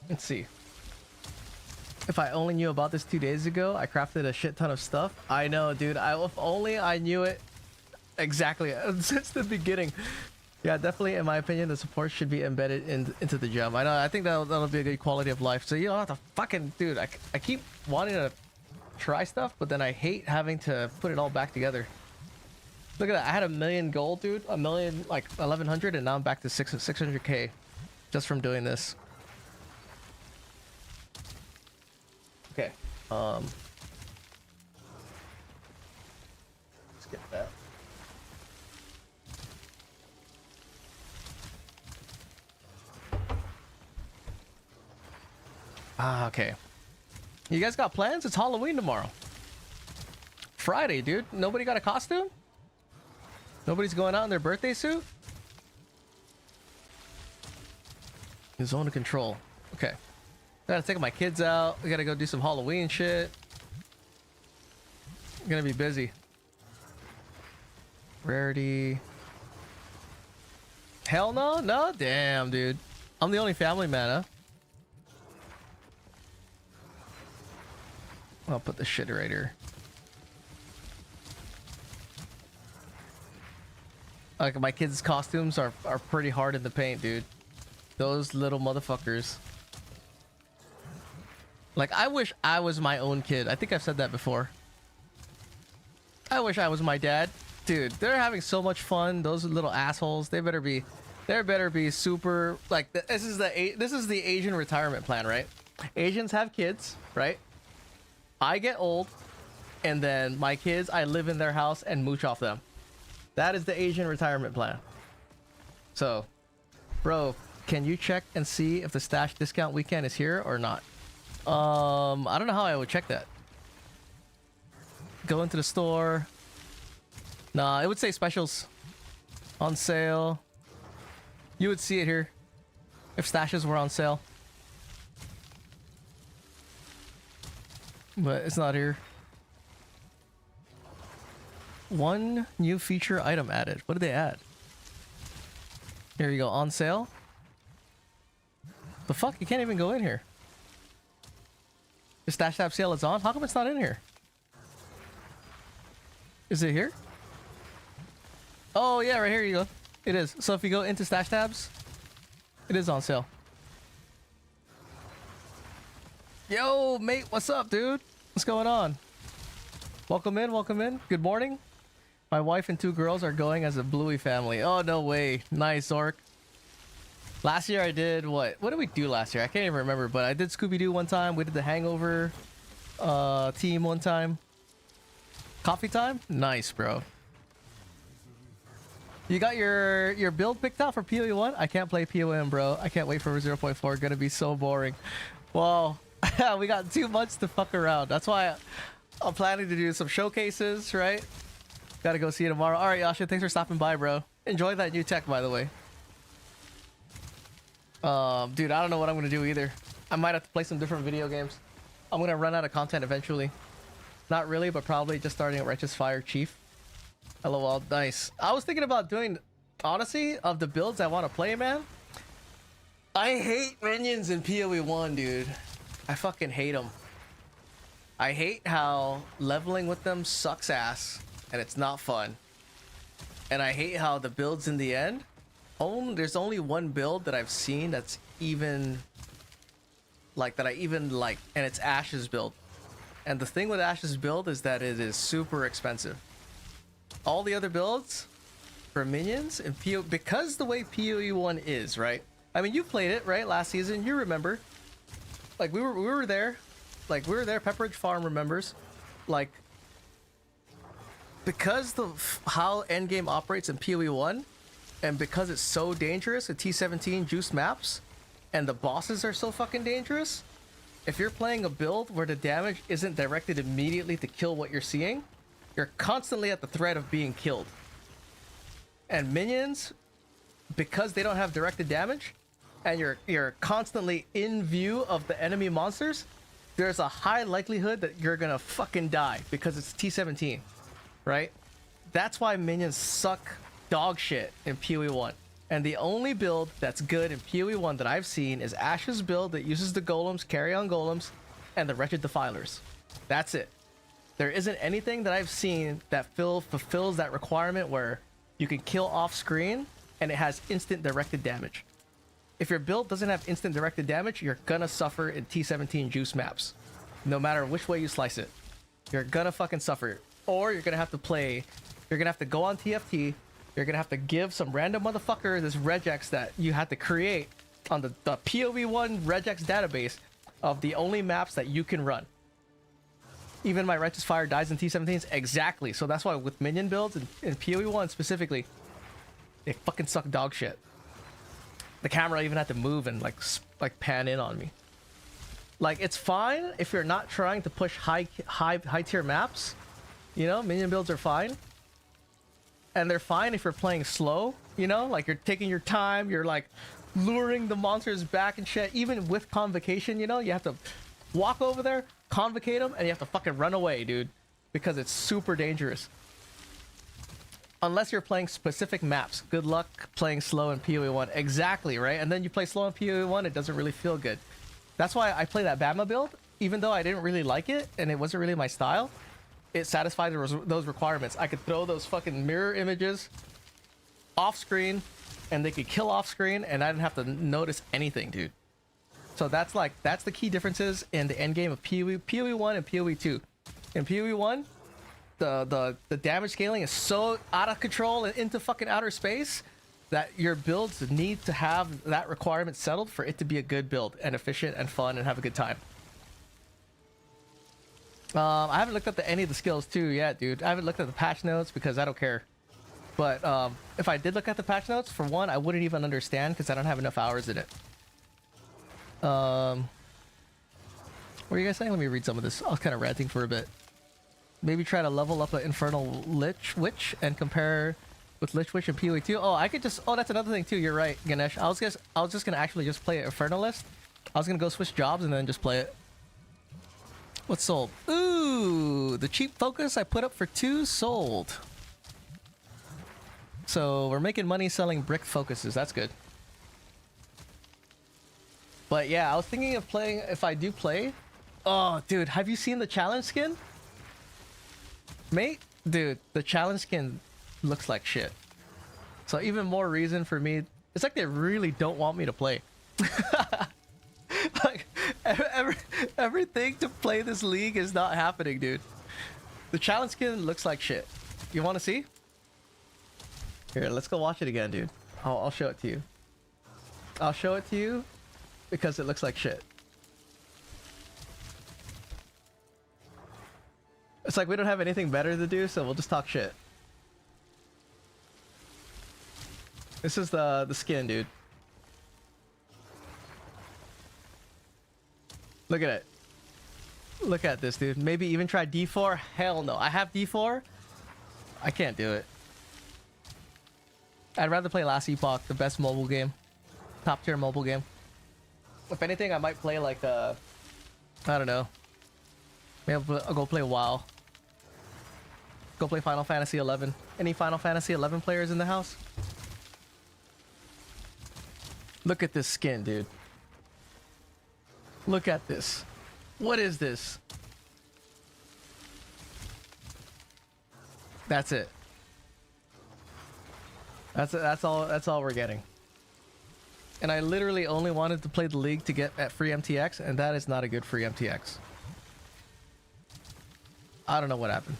Let's see. If I only knew about this 2 days ago, I crafted a shit ton of stuff. I know, dude. If only I knew it exactly since the beginning. Yeah, definitely. In my opinion, the support should be embedded into the gem. I know. I think that'll be a good quality of life. So you don't have to fucking, dude. I keep wanting to try stuff, but then I hate having to put it all back together. Look at that. I had 1 million gold, dude. 1 million, like 1100, and now I'm back to 600k just from doing this. Okay. Skip that. Ah, okay. You guys got plans? It's Halloween tomorrow. Friday, dude. Nobody got a costume? Nobody's going out in their birthday suit? Zone of control. Okay. Gotta take my kids out. We gotta go do some Halloween shit. I'm gonna be busy. Rarity. Hell no? No? Damn, dude. I'm the only family man, huh? I'll put the shit right here. Like, my kids' costumes are pretty hard in the paint, dude. Those little motherfuckers. Like, I wish I was my own kid. I think I've said that before. I wish I was my dad. Dude, they're having so much fun. Those little assholes. They better be super, like, this is the Asian retirement plan, right? Asians have kids, right? I get old, and then my kids, I live in their house and mooch off them. That is the Asian retirement plan. So, bro, can you check and see if the stash discount weekend is here or not? I don't know how I would check that. Go into the store. Nah, it would say specials on sale. You would see it here if stashes were on sale. But it's not here. One new feature item added. What did they add? Here you go. On sale. The fuck? You can't even go in here. The stash tab sale is on? How come it's not in here? Is it here? Oh yeah, right here you go. It is. So if you go into stash tabs, it is on sale. Yo, mate, what's up, dude? What's going on? Welcome in, welcome in. Good morning. My wife and 2 girls are going as a Bluey family. Oh, no way. Nice, Zork. Last year I did what? What did we do last year? I can't even remember, but I did Scooby-Doo one time. We did the Hangover team one time. Coffee time? Nice, bro. You got your build picked out for PoE 1? I can't play PoM, bro. I can't wait for 0.4. Gonna be so boring. Well, we got 2 months to fuck around. That's why I'm planning to do some showcases, right? Gotta go see you tomorrow. All right, Yasha, thanks for stopping by, bro. Enjoy that new tech, by the way. Dude, I don't know what I'm gonna do either. I might have to play some different video games. I'm gonna run out of content eventually. Not really, but probably just starting at Righteous Fire Chief. LOL, nice. I was thinking about doing, honestly, of the builds I want to play, man. I hate minions in PoE 1, dude. I fucking hate them. I hate how leveling with them sucks ass, and it's not fun. And I hate how the builds in the end, there's only one build that I've seen that's even like that I even like, and it's Ash's build. And the thing with Ash's build is that it is super expensive. All the other builds for minions and PO, because the way PoE1 is, right? I mean, you played it, right? Last season, you remember. Like we were there. Like we were there. Pepperidge Farm remembers. Like because how endgame operates in PoE1, and because it's so dangerous with T17 juice maps, and the bosses are so fucking dangerous, if you're playing a build where the damage isn't directed immediately to kill what you're seeing, you're constantly at the threat of being killed. And minions, because they don't have directed damage, and you're constantly in view of the enemy monsters, there's a high likelihood that you're gonna fucking die because it's T17, right? That's why minions suck dog shit in PoE1. And the only build that's good in PoE1 that I've seen is Ash's build that uses the golems, carry-on golems, and the Wretched Defilers. That's it. There isn't anything that I've seen that fulfills that requirement where you can kill off-screen and it has instant directed damage. If your build doesn't have instant directed damage, you're gonna suffer in T17 juice maps. No matter which way you slice it. You're gonna fucking suffer. Or you're gonna have to go on TFT. You're gonna have to give some random motherfucker this regex that you had to create on the PoE1 regex database of the only maps that you can run. Even my Righteous Fire dies in T17s. Exactly. So that's why with minion builds in PoE1 specifically, they fucking suck dog shit. The camera even had to move and like pan in on me. Like it's fine if you're not trying to push high tier maps. You know, minion builds are fine. And they're fine if you're playing slow, you know, like you're taking your time, you're like luring the monsters back and shit. Even with convocation, you know, you have to walk over there, convocate them, and you have to fucking run away, dude, because it's super dangerous. Unless you're playing specific maps. Good luck playing slow in PoE1. Exactly, right? And then you play slow in PoE1, it doesn't really feel good. That's why I play that Bama build, even though I didn't really like it and it wasn't really my style. It satisfied those requirements. I could throw those fucking mirror images off screen and they could kill off screen and I didn't have to notice anything, dude. So that's the key differences in the end game of PoE1 and PoE2. In PoE1, the damage scaling is so out of control and into fucking outer space that your builds need to have that requirement settled for it to be a good build and efficient and fun and have a good time. I haven't looked at any of the skills too yet, dude. I haven't looked at the patch notes because I don't care. But if I did look at the patch notes, for one, I wouldn't even understand because I don't have enough hours in it. What are you guys saying? Let me read some of this. I was kind of ranting for a bit. Maybe try to level up an Infernal Lich Witch and compare with Lich Witch and PoE2. Oh, I could just... Oh, that's another thing too. You're right, Ganesh. I was just gonna actually just play Infernalist. I was gonna go switch jobs and then just play it. What's sold? Ooh, the cheap focus I put up for 2 sold. So we're making money selling brick focuses. That's good. But yeah, I was thinking of playing, if I do play. Oh, dude, have you seen the challenge skin? Mate, dude, the challenge skin looks like shit. So even more reason for me. It's like they really don't want me to play. Like everything to play this league is not happening, dude. The challenge skin looks like shit. You want to see? Here, let's go watch it again, dude. I'll show it to you. I'll show it to you because it looks like shit. It's like we don't have anything better to do, so we'll just talk shit. This is the skin, dude. Look at it. Look at this, dude. Maybe even try D4? Hell no. I have D4. I can't do it. I'd rather play Last Epoch, the best mobile game. Top tier mobile game. If anything, I might play like I don't know. Maybe I'll go play WoW. Go play Final Fantasy 11. Any Final Fantasy 11 players in the house? Look at this skin, dude. Look at this. What is this? That's it. That's all we're getting. And I literally only wanted to play the league to get at free MTX, and that is not a good free MTX. I don't know what happened.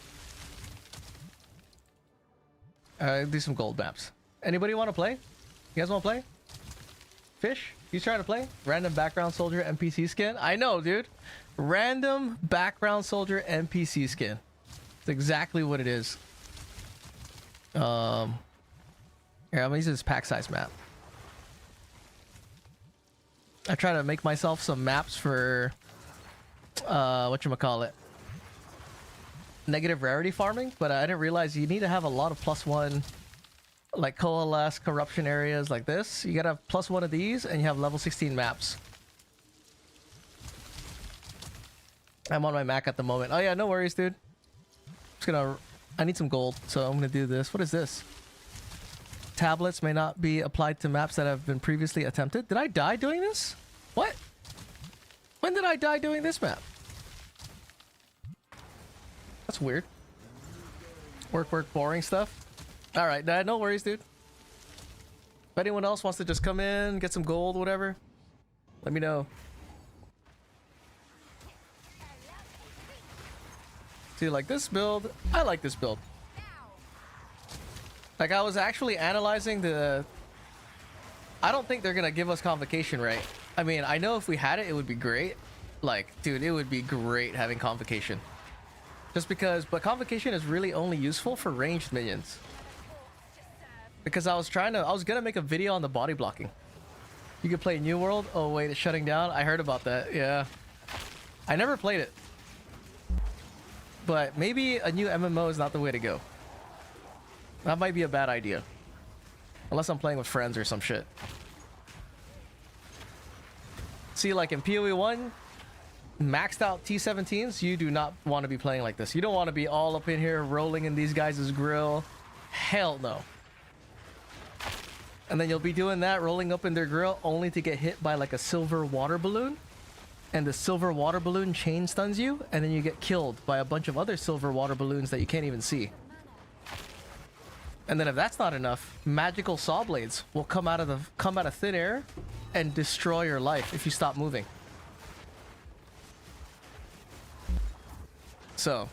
Do some gold maps. Anybody want to play? You guys want to play? Fish? You trying to play? Random background soldier NPC skin? I know, dude. Random background soldier NPC skin. It's exactly what it is. Here, I'm gonna use this pack size map. I try to make myself some maps for whatchamacallit, negative rarity farming, but I didn't realize you need to have a lot of +1 like coalesce corruption areas like this. You gotta have +1 of these and you have level 16 maps. I'm on my Mac at the moment. Oh yeah, no worries, dude. I need some gold, so I'm gonna do this. What is this? Tablets may not be applied to maps that have been previously attempted. Did I die doing this? What? When did I die doing this map? That's weird. Work, boring stuff. All right, no worries, dude. If anyone else wants to just come in, get some gold, whatever, let me know. See, like this build, I like this build. Like, I was actually analyzing the... I don't think they're gonna give us Convocation, right? I mean, I know if we had it, it would be great. Like, dude, it would be great having Convocation. Just because... But Convocation is really only useful for ranged minions. Because I was gonna make a video on the body blocking. You could play New World. Oh, wait, it's shutting down? I heard about that, yeah. I never played it. But maybe a new MMO is not the way to go. That might be a bad idea. Unless I'm playing with friends or some shit. See, like in PoE 1, maxed out T17s, you do not want to be playing like this. You don't want to be all up in here rolling in these guys' grill. Hell no. And then you'll be doing that, rolling up in their grill, only to get hit by like a silver water balloon. And the silver water balloon chain stuns you, and then you get killed by a bunch of other silver water balloons that you can't even see. And then if that's not enough, magical saw blades will come out of thin air and destroy your life if you stop moving. So,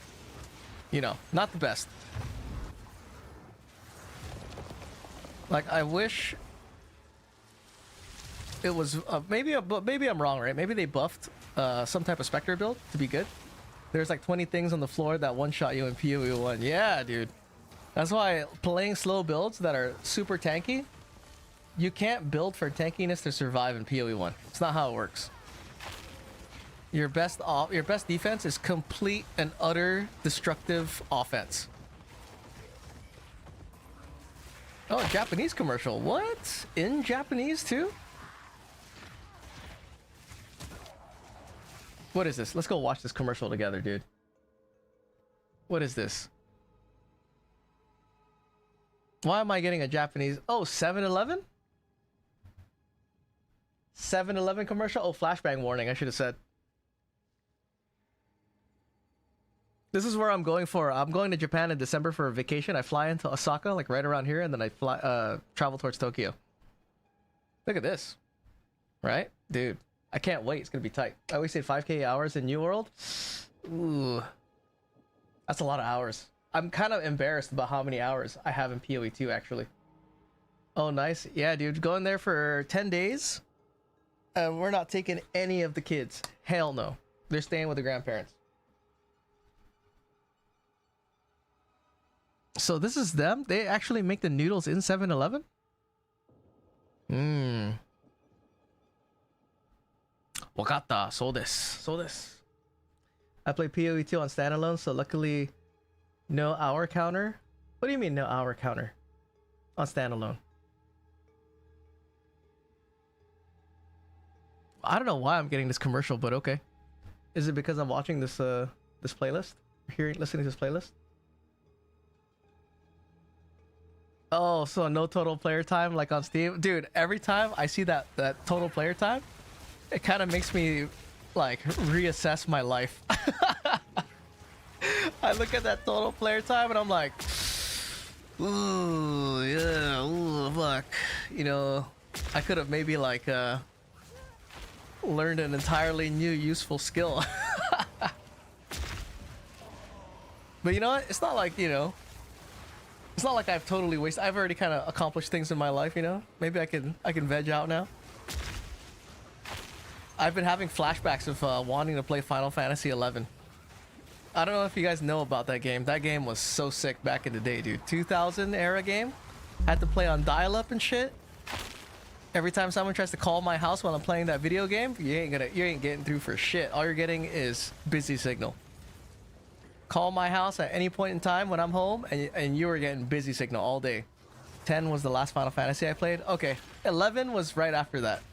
you know, not the best. Like, I wish it was maybe I'm wrong, right? Maybe they buffed some type of Spectre build to be good. There's like 20 things on the floor that one-shot you in PoE 1. Yeah, dude. That's why playing slow builds that are super tanky, you can't build for tankiness to survive in PoE 1. It's not how it works. Your best defense is complete and utter destructive offense. Oh, Japanese commercial. What? In Japanese too? What is this? Let's go watch this commercial together, dude. What is this? Why am I getting a Japanese? Oh, 7-Eleven? 7-Eleven commercial? Oh, flashbang warning, I should have said. This is where I'm going for. I'm going to Japan in December for a vacation. I fly into Osaka, like right around here, and then I travel towards Tokyo. Look at this. Right? Dude, I can't wait. It's going to be tight. I wasted 5K hours in New World. Ooh. That's a lot of hours. I'm kind of embarrassed about how many hours I have in PoE 2, actually. Oh, nice. Yeah, dude. Going there for 10 days. And we're not taking any of the kids. Hell no. They're staying with the grandparents. So this is them? They actually make the noodles in 7-Eleven? Wakata. So this. I play PoE 2 on standalone, so luckily no hour counter. What do you mean no hour counter on standalone? I don't know why I'm getting this commercial, but okay. Is it because I'm watching this this playlist? Listening to this playlist? Oh, so no total player time like on Steam? Dude, every time I see that total player time, it kind of makes me like reassess my life. I look at that total player time and I'm like, Ooh, yeah, ooh, fuck. You know, I could have maybe like learned an entirely new useful skill. But you know what? It's not like, you know, it's not like I've totally wasted. I've already kind of accomplished things in my life, you know? Maybe I can veg out now. I've been having flashbacks of wanting to play Final Fantasy 11. I don't know if you guys know about that game. That game was so sick back in the day, dude. 2000 era game. Had to play on dial-up and shit. Every time someone tries to call my house while I'm playing that video game, you ain't getting through for shit. All you're getting is busy signal. Call my house at any point in time when I'm home, and you were getting busy signal all day. 10 was the last Final Fantasy I played. Okay, 11 was right after that,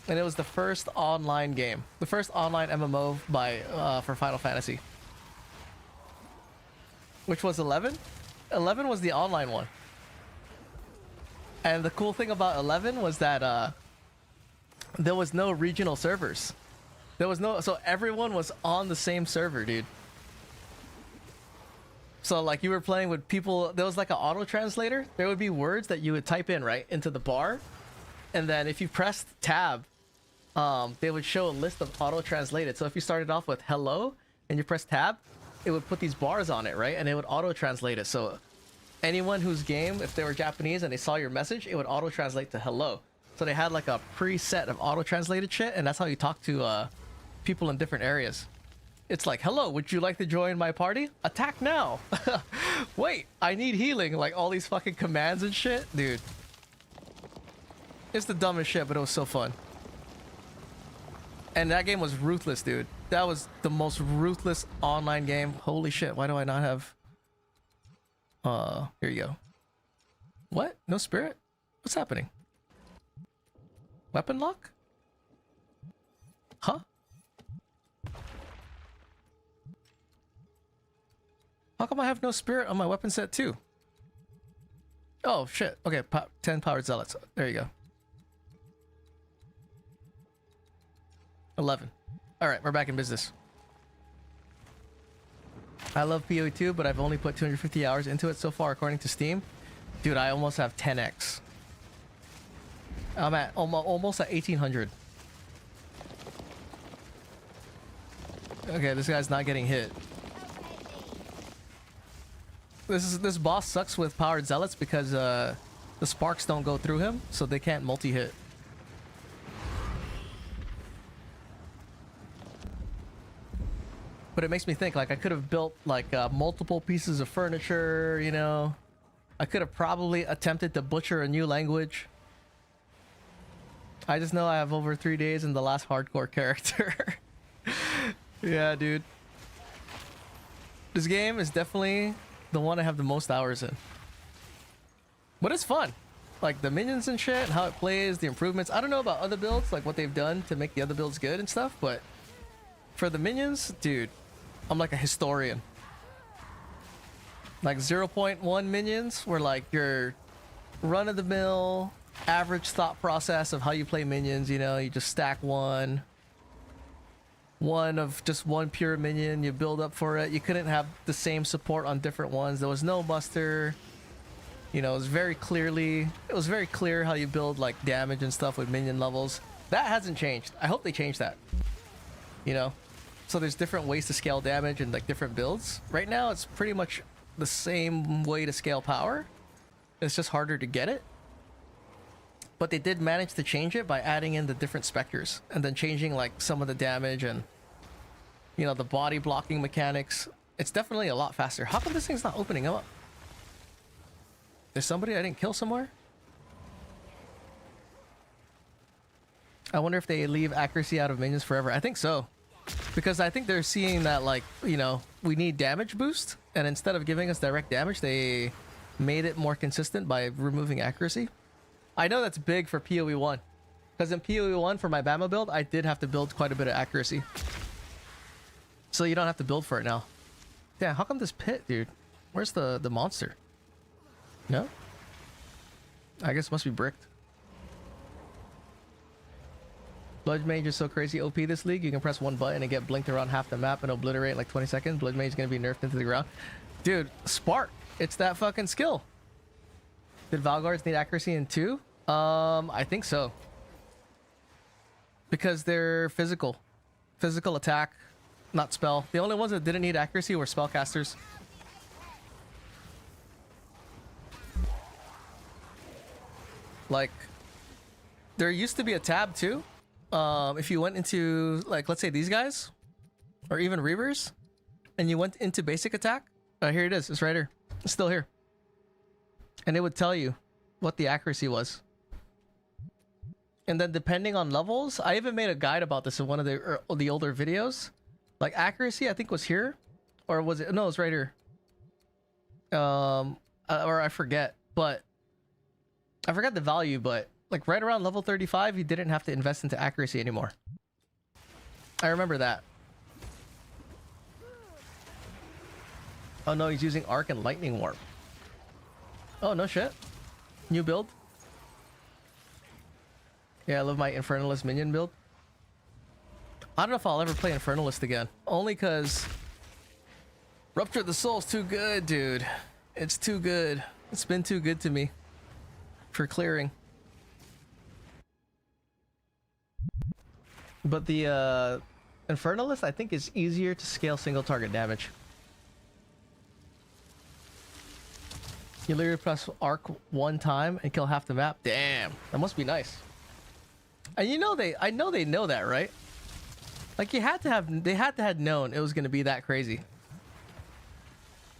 and it was the first online game, the first online MMO for Final Fantasy. Which was 11? 11 was the online one. And the cool thing about 11 was that there was no regional servers. So everyone was on the same server, dude. So like you were playing with people, there was like an auto translator. There would be words that you would type in right into the bar, and then if you pressed tab, they would show a list of auto translated. So if you started off with hello and you press tab, it would put these bars on it, right? And it would auto translate it. So anyone whose game, if they were Japanese and they saw your message, it would auto translate to hello. So they had like a preset of auto translated shit, and that's how you talk to people in different areas. It's like, hello, would you like to join my party? Attack now. Wait, I need healing. Like all these fucking commands and shit. Dude. It's the dumbest shit, but it was so fun. And that game was ruthless, dude. That was the most ruthless online game. Holy shit, why do I not have... here you go. What? No spirit? What's happening? Weapon lock? Huh? How come I have no spirit on my weapon set too? Oh shit. Okay, 10 powered zealots. There you go. 11. Alright, we're back in business. I love PoE 2, but I've only put 250 hours into it so far according to Steam. Dude, I almost have 10x. I'm at almost at 1800. Okay, this guy's not getting hit. This boss sucks with powered zealots because the sparks don't go through him, so they can't multi-hit. But it makes me think, like, I could have built like multiple pieces of furniture, you know. I could have probably attempted to butcher a new language. I just know I have over 3 days in the last hardcore character. Yeah, dude. This game is definitely the one I have the most hours in. But it's fun. Like the minions and shit, how it plays, the improvements. I don't know about other builds, like what they've done to make the other builds good and stuff, but for the minions, dude, I'm like a historian. Like 0.1 minions were like your run-of-the-mill average thought process of how you play minions. You know, you just stack one of just one pure minion, you build up for it. You couldn't have the same support on different ones. There was no muster. You know, it was very clear how you build like damage and stuff with minion levels. That hasn't changed. I hope they change that. You know, so there's different ways to scale damage and like different builds. Right now, it's pretty much the same way to scale power. It's just harder to get it. But they did manage to change it by adding in the different specters and then changing like some of the damage and, you know, the body blocking mechanics. It's definitely a lot faster. How come this thing's not opening up? There's somebody I didn't kill somewhere? I wonder if they leave accuracy out of minions forever. I think so. Because I think they're seeing that, like, you know, we need damage boost. And instead of giving us direct damage, they made it more consistent by removing accuracy. I know that's big for PoE 1. Because in PoE 1, for my Bama build, I did have to build quite a bit of accuracy. So you don't have to build for it now. Damn, how come this pit, dude? Where's the monster? No? I guess it must be bricked. Blood Mage is so crazy OP this league. You can press one button and get blinked around half the map and obliterate in like 20 seconds. Blood Mage is going to be nerfed into the ground. Dude, Spark. It's that fucking skill. Did Valguards need accuracy in 2? I think so. Because they're physical. Physical attack, not spell. The only ones that didn't need accuracy were spellcasters. Like, there used to be a tab too. If you went into, like, let's say these guys, or even Reavers, and you went into basic attack, here it is. It's right here. It's still here. And it would tell you what the accuracy was. And then depending on levels, I even made a guide about this in one of the older videos. Like accuracy, I think was here, or was it? No, it's right here. Or I forget, but I forgot the value. But like right around level 35, you didn't have to invest into accuracy anymore. I remember that. Oh no, he's using Arc and Lightning Warp. Oh no shit. New build. Yeah, I love my Infernalist minion build. I don't know if I'll ever play Infernalist again. Only because Rupture of the Soul's too good, dude. It's too good. It's been too good to me for clearing. But the Infernalist, I think, is easier to scale single target damage. You literally press arc one time and kill half the map. Damn, that must be nice. And you know I know they know that, right? Like they had to have known it was gonna be that crazy.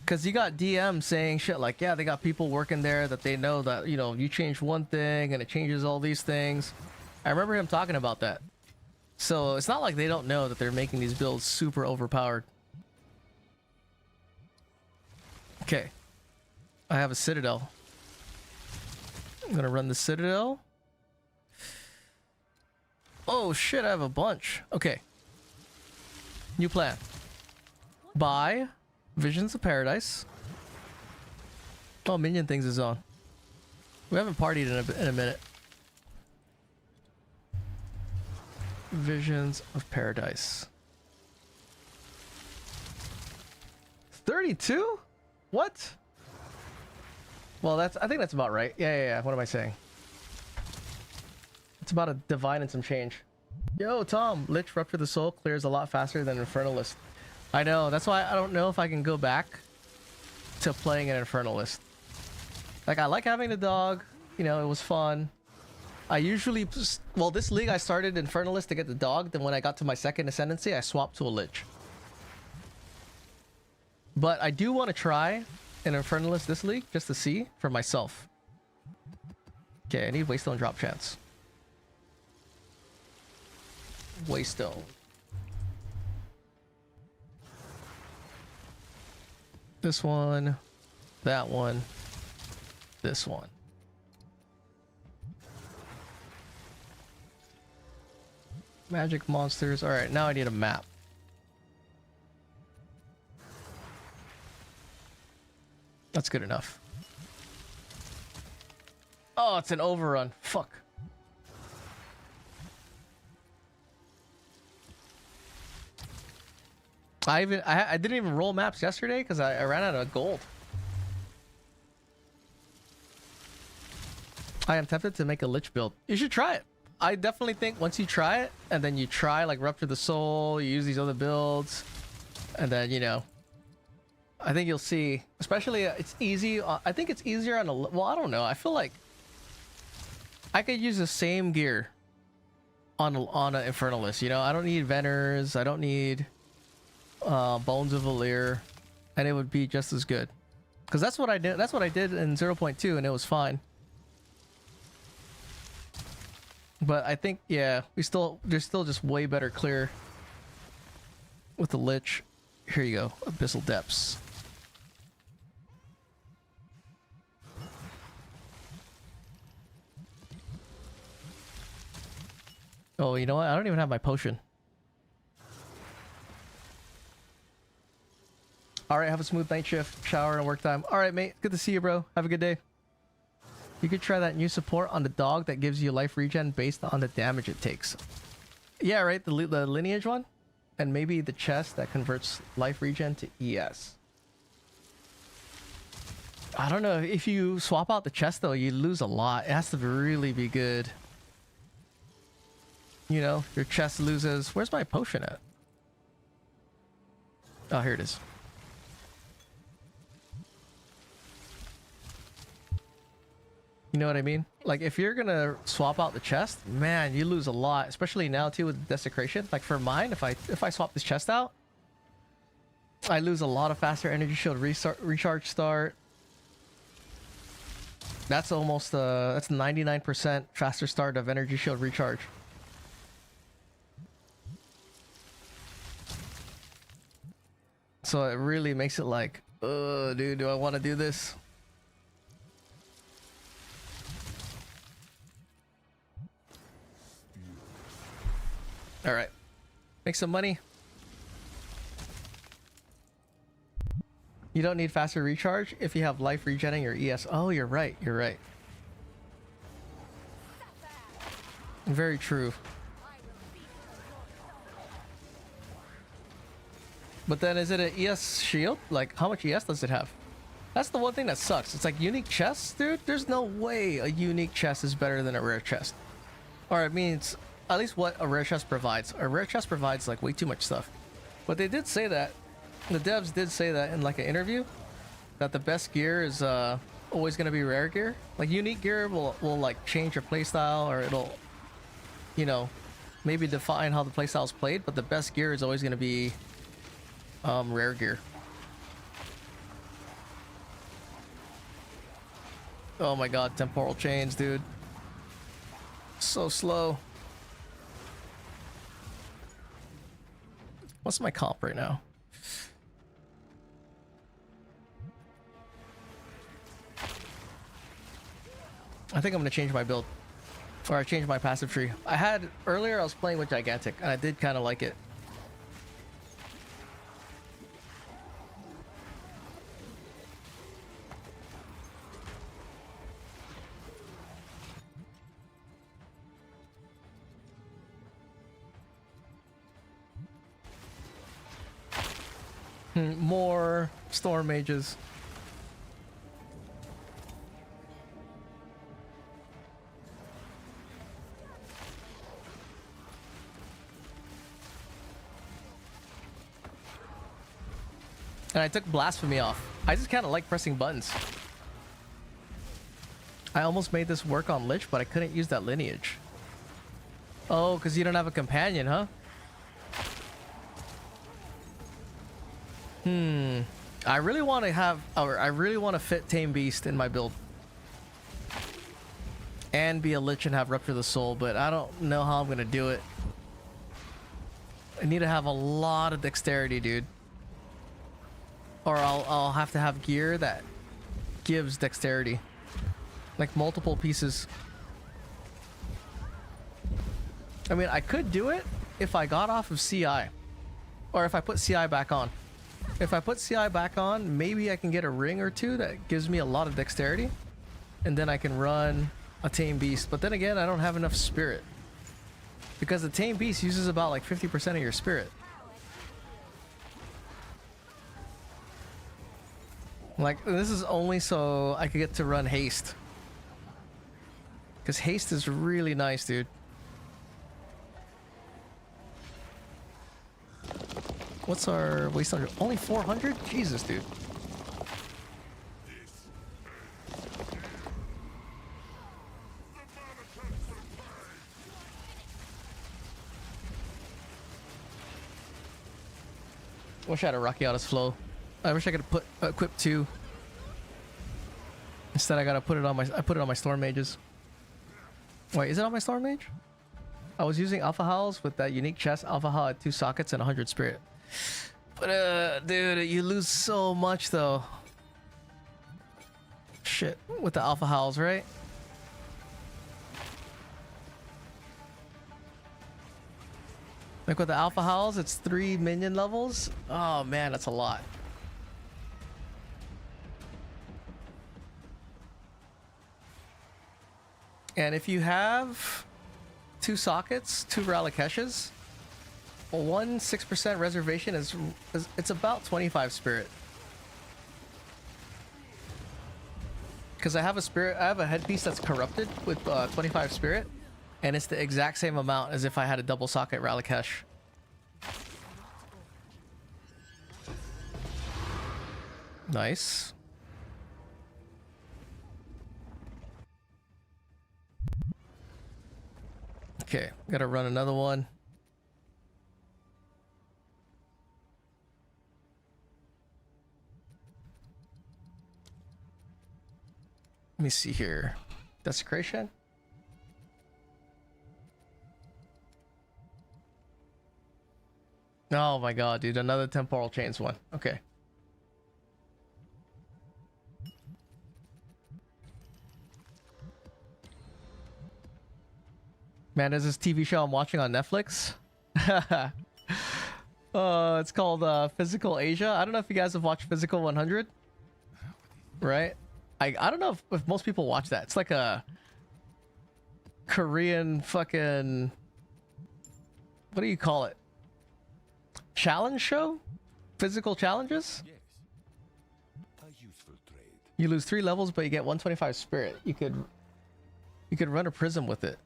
Cause you got DM saying shit like, yeah, they got people working there that they know that, you know, you change one thing and it changes all these things. I remember him talking about that. So it's not like they don't know that they're making these builds super overpowered. Okay. I have a Citadel. I'm gonna run the Citadel. Oh shit, I have a bunch. Okay. New plan. Buy Visions of Paradise. Oh, Minion Things is on. We haven't partied in a minute. Visions of Paradise. 32? What? Well, I think that's about right. Yeah. What am I saying? It's about a divine and some change. Yo, Tom, Lich Rupture the Soul clears a lot faster than Infernalist. I know, that's why I don't know if I can go back to playing an Infernalist. Like, I like having the dog, you know, it was fun. I usually, well, this league I started Infernalist to get the dog, then when I got to my second Ascendancy, I swapped to a Lich. But I do want to try an Infernalist this league, just to see for myself. Okay, I need Waystone drop chance. Waystone. This one, that one, this one. Magic monsters. All right, now I need a map. That's good enough. Oh, it's an overrun. Fuck. I didn't even roll maps yesterday because I ran out of gold. I am tempted to make a Lich build. You should try it. I definitely think once you try it, and then you try like Rupture the Soul, you use these other builds, and then, you know, I think you'll see, especially it's easy. I think it's easier on a, well, I don't know. I feel like I could use the same gear on an Infernalist, you know? I don't need Veners. I don't need Bones of Valir, and it would be just as good. Because that's what I did. That's what I did in 0.2, and it was fine. But I think, yeah, there's still just way better clear with the Lich. Here you go, Abyssal Depths. Oh, you know what? I don't even have my potion. All right, have a smooth night shift, shower, and work time. All right, mate. Good to see you, bro. Have a good day. You could try that new support on the dog that gives you life regen based on the damage it takes. Yeah, right. The lineage one, and maybe the chest that converts life regen to ES. I don't know. If you swap out the chest, though, you lose a lot. It has to really be good. You know, your chest loses. Where's my potion at? Oh, here it is. You know what I mean? Like, if you're gonna swap out the chest, man, you lose a lot. Especially now, too, with desecration. Like, for mine, if I swap this chest out, I lose a lot of faster energy shield recharge start. That's almost that's 99% faster start of energy shield recharge. So it really makes it like, dude, do I want to do this? All right, make some money. You don't need faster recharge if you have life regenerating your ES. Oh, you're right. You're right. Very true. But then is it an ES shield? Like, how much ES does it have? That's the one thing that sucks. It's like unique chests, dude. There's no way a unique chest is better than a rare chest. Or it means at least what a rare chest provides. A rare chest provides like way too much stuff. But they did say that. The devs did say that in like an interview, that the best gear is always going to be rare gear. Like unique gear will like change your playstyle, or it'll, you know, maybe define how the playstyle is played, but the best gear is always going to be rare gear. Oh my god, temporal chains, dude. So slow. What's my comp right now? I think I'm gonna change my build, or I changed my passive tree. I had earlier, I was playing with Gigantic, and I did kind of like it. More storm mages. And I took Blasphemy off. I just kind of like pressing buttons. I almost made this work on Lich, but I couldn't use that lineage. Oh, because you don't have a companion, huh? I really want to have, or I really want to fit Tame Beast in my build. And be a Lich and have Rupture the Soul, but I don't know how I'm going to do it. I need to have a lot of dexterity, dude. Or I'll have to have gear that gives dexterity. Like multiple pieces. I mean, I could do it if I got off of CI. Or if I put CI back on. If I put CI back on, maybe I can get a ring or two that gives me a lot of dexterity. And then I can run a Tame Beast. But then again, I don't have enough spirit. Because the Tame Beast uses about like 50% of your spirit. Like, this is only so I could get to run Haste. Because Haste is really nice, dude. What's our waste under? Only 400? Jesus, dude. Wish I had a Rakiata's flow. I wish I could put equip 2. Instead, I gotta put it on my. I put it on my storm mages. Wait, is it on my storm mage? I was using Alpha Howls with that unique chest. Alpha Howl had 2 sockets and 100 spirit. But dude, you lose so much though. Shit, with the Alpha Howls, right? Like with the Alpha Howls, it's 3 minion levels. Oh man, that's a lot. And if you have 2 sockets, 2 Ralakeshes, 1 6% reservation is it's about 25 spirit. because I have a spirit. I have a headpiece that's corrupted with 25 spirit, and it's the exact same amount as if I had a double socket Ralakesh. Nice. Okay, gotta run another one. Let me see here. Desecration? Oh my god, dude. Another temporal chains one. Okay. Man, there's this TV show I'm watching on Netflix. It's called Physical Asia. I don't know if you guys have watched Physical 100. Right? I don't know if most people watch that. It's like a Korean fucking... What do you call it? Challenge show? Physical challenges? Yes. A useful trade. You lose 3 levels, but you get 125 spirit. You could run a prism with it.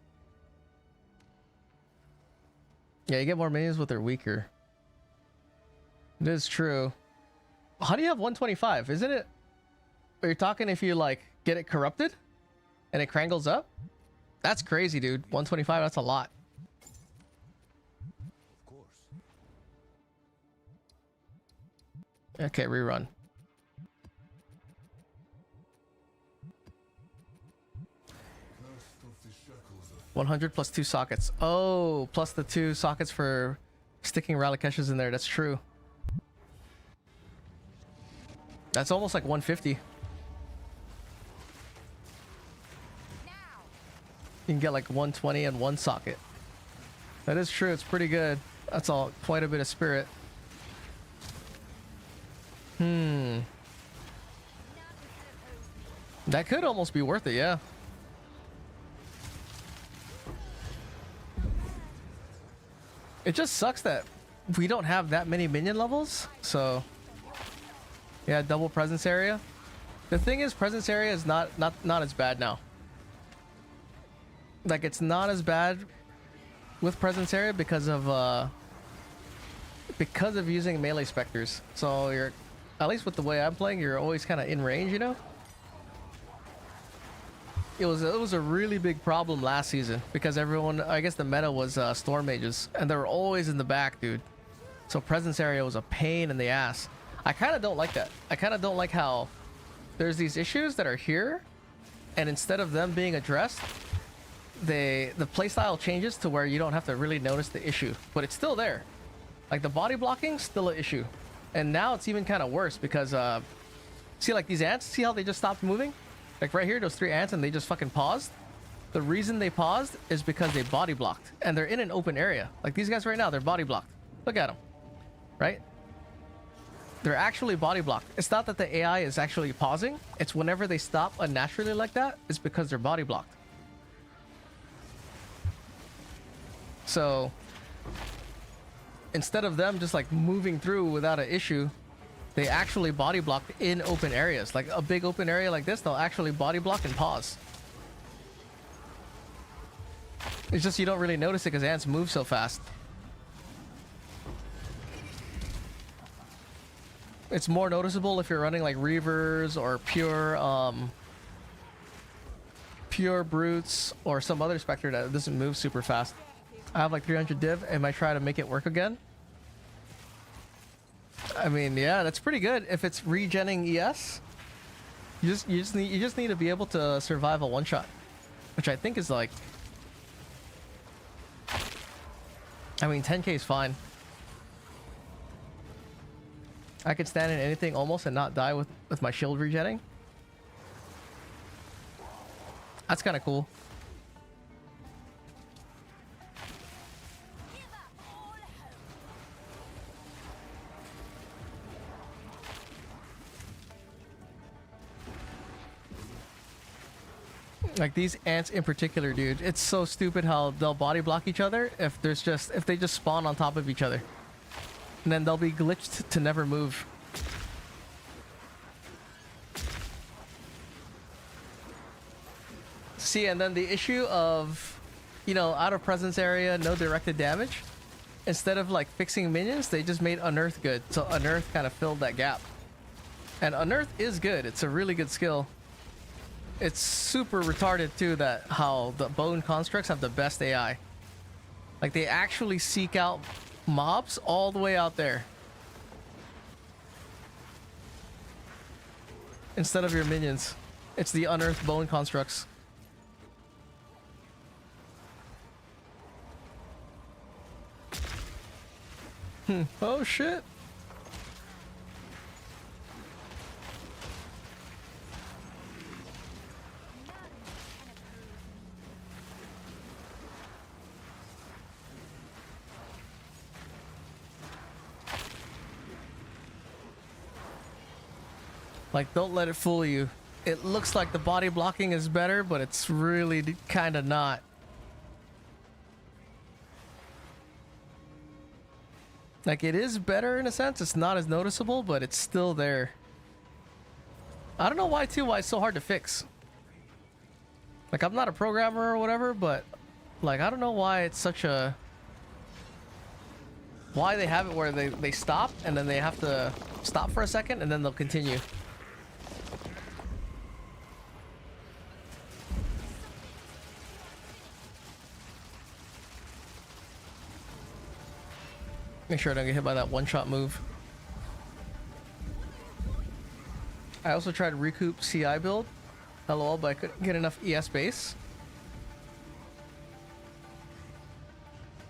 Yeah, you get more minions, but they're weaker. It is true. How do you have 125? Isn't it? Are you talking if you like get it corrupted and it crangles up? That's crazy, dude. 125, that's a lot. Of course. Okay, rerun. First of the shackles of 100 plus 2 sockets. Oh, plus the 2 sockets for sticking Ralakeshes in there. That's true. That's almost like 150. You can get like 120 and 1 socket. That is true. It's pretty good. That's all. Quite a bit of spirit. That could almost be worth it, yeah. It just sucks that we don't have that many minion levels. So, yeah, double presence area. The thing is, presence area is not as bad now. Like, it's not as bad with presence area because of using melee specters. So you're, at least with the way I'm playing, you're always kind of in range, you know. It was a really big problem last season because everyone, I guess the meta was storm mages, and they were always in the back, dude. So presence area was a pain in the ass. I kind of don't like that. I kind of don't like how there's these issues that are here, and instead of them being addressed, the playstyle changes to where you don't have to really notice the issue, but it's still there. Like the body blocking, still an issue, and now it's even kind of worse because see, like these ants, see how they just stopped moving? Like right here, those 3 ants, and they just fucking paused. The reason they paused is because they body blocked, and they're in an open area. Like these guys right now, they're body blocked. Look at them, right? They're actually body blocked. It's not that the AI is actually pausing. It's whenever they stop unnaturally like that, it's because they're body blocked. So instead of them just like moving through without an issue, they actually body block in open areas. Like a big open area like this, they'll actually body block and pause. It's just you don't really notice it because ants move so fast. It's more noticeable if you're running like Reavers or pure brutes or some other specter that doesn't move super fast. I have like 300 div. Am I trying to make it work again? I mean, yeah, that's pretty good. If it's regenning ES, you just need to be able to survive a one shot, which I think is like, I mean, 10k is fine. I could stand in anything almost and not die with my shield regenning. That's kind of cool. Like these ants in particular, dude, it's so stupid how they'll body block each other if they just spawn on top of each other. And then they'll be glitched to never move. See, and then the issue of, you know, out of presence area, no directed damage. Instead of like fixing minions, they just made Unearth good. So Unearth kind of filled that gap. And Unearth is good. It's a really good skill. It's super retarded too that how the bone constructs have the best AI. Like they actually seek out mobs all the way out there. Instead of your minions. It's the Unearthed bone constructs. Oh shit. Like, don't let it fool you. It looks like the body blocking is better, but it's really kind of not. Like, it is better in a sense. It's not as noticeable, but it's still there. I don't know why it's so hard to fix. Like, I'm not a programmer or whatever, but like, I don't know why it's such a... Why they have it where they stop and then they have to stop for a second and then they'll continue. Make sure I don't get hit by that one-shot move. I also tried recoup CI build. LOL, but I couldn't get enough ES base.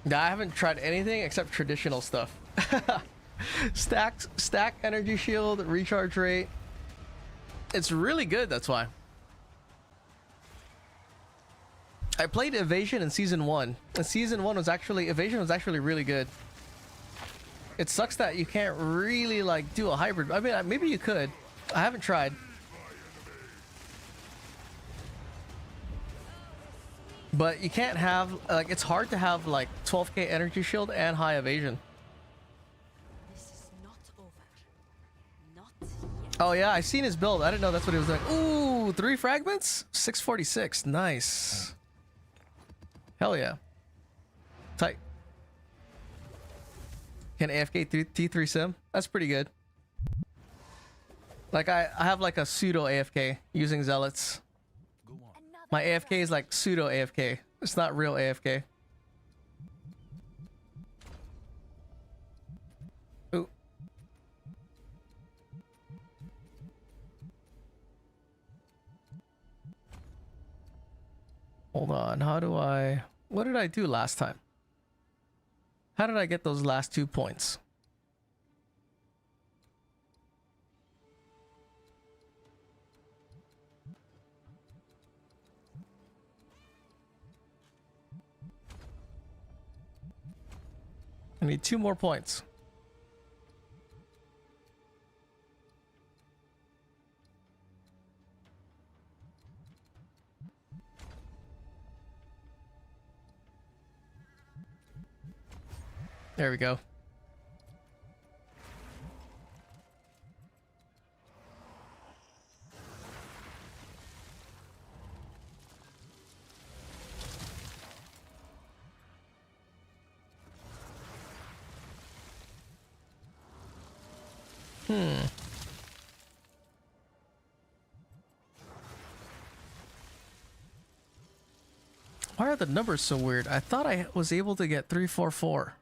Nah, I haven't tried anything except traditional stuff. Stack energy shield, recharge rate. It's really good, that's why. I played Evasion in Season 1. And Season 1 was actually... Evasion was actually really good. It sucks that you can't really like do a hybrid. I mean, maybe you could. I haven't tried. But you can't have like it's hard to have like 12k energy shield and high evasion. This is not over. Not yet. Oh yeah, I seen his build. I didn't know that's what he was doing. Ooh, 3 fragments? 646. Nice. Hell yeah. Tight. Can AFK T3 sim? That's pretty good. Like I have like a pseudo AFK using zealots. My AFK is like pseudo AFK. It's not real AFK. Ooh. Hold on. How do I... What did I do last time? How did I get those last 2 points? I need 2 more points. There we go. Why are the numbers so weird? I thought I was able to get 344.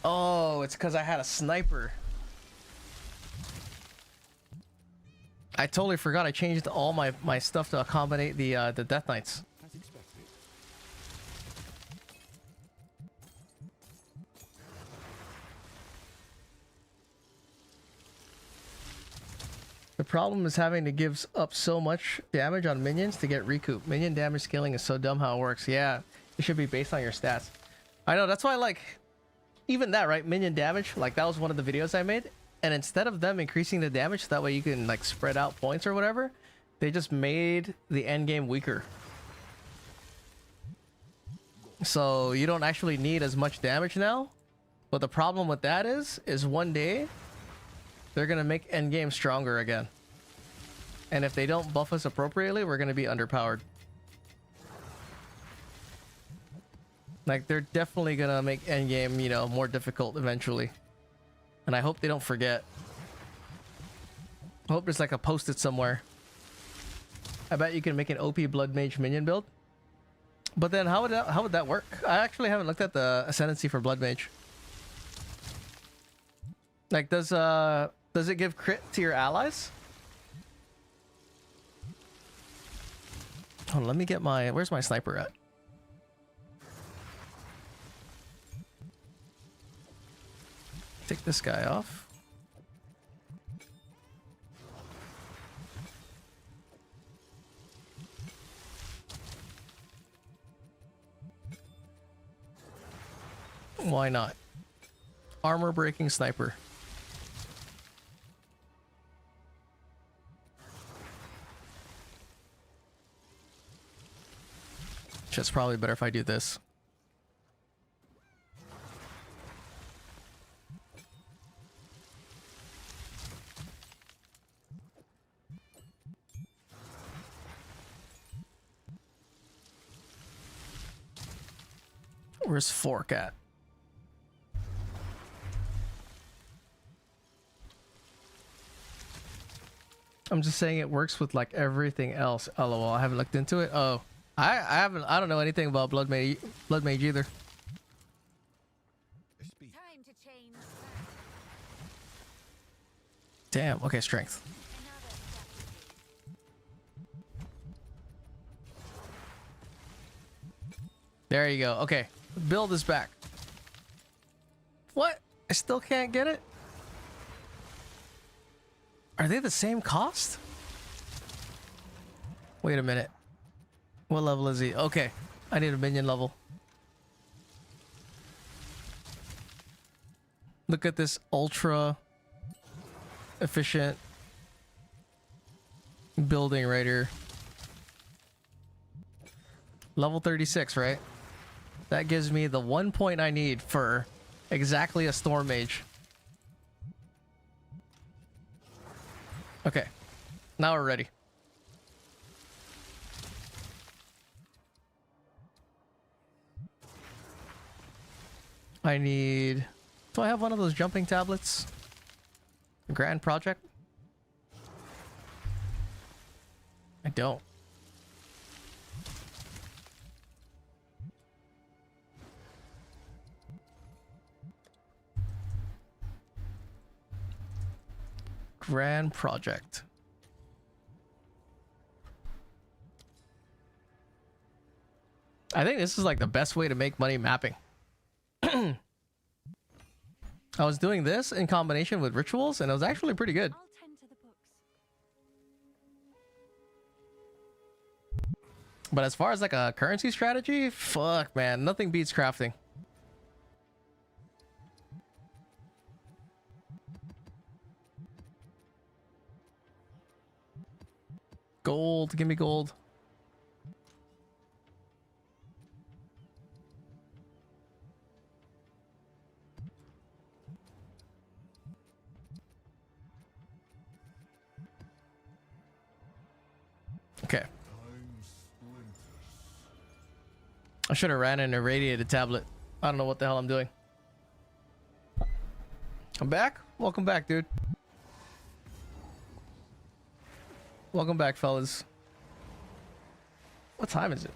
Oh, it's because I had a sniper. I totally forgot I changed all my stuff to accommodate the Death Knights. The problem is having to give up so much damage on minions to get recoup. Minion damage scaling is so dumb how it works. Yeah, it should be based on your stats. I know, that's why like... Even that, right? Minion damage, like that was one of the videos I made. And instead of them increasing the damage, that way you can like spread out points or whatever, they just made the end game weaker. So you don't actually need as much damage now. But the problem with that is one day they're gonna make end game stronger again. And if they don't buff us appropriately, we're gonna be underpowered. Like, they're definitely gonna make endgame, you know, more difficult eventually. And I hope they don't forget. I hope there's like a post-it somewhere. I bet you can make an OP Blood Mage minion build. But then how would that work? I actually haven't looked at the ascendancy for Blood Mage. Like, does it give crit to your allies? Hold on, let me get my... Where's my sniper at? Take this guy off. Why not? Armor breaking sniper. Just probably better if I do this. Where's Fork at? I'm just saying it works with like everything else. LOL, I haven't looked into it. Oh, I don't know anything about Blood Mage either. Time to change. Damn. Okay, strength. There you go. Okay, build is back. What? I still can't get it? Are they the same cost? Wait a minute. What level is he? Okay, I need a minion level. Look at this ultra efficient building right here. Level 36, right? That gives me the 1 point I need for exactly a Storm Mage. Okay, now we're ready. I need... Do I have one of those jumping tablets? Grand Project? I don't. Grand Project. I think this is like the best way to make money mapping. I was doing this in combination with rituals and it was actually pretty good. I'll tend to the books. But as far as like a currency strategy, fuck man, nothing beats crafting. Gold, give me gold. Okay. I should have ran an irradiated tablet. I don't know what the hell I'm doing. I'm back? Welcome back, dude. Welcome back, fellas. What time is it?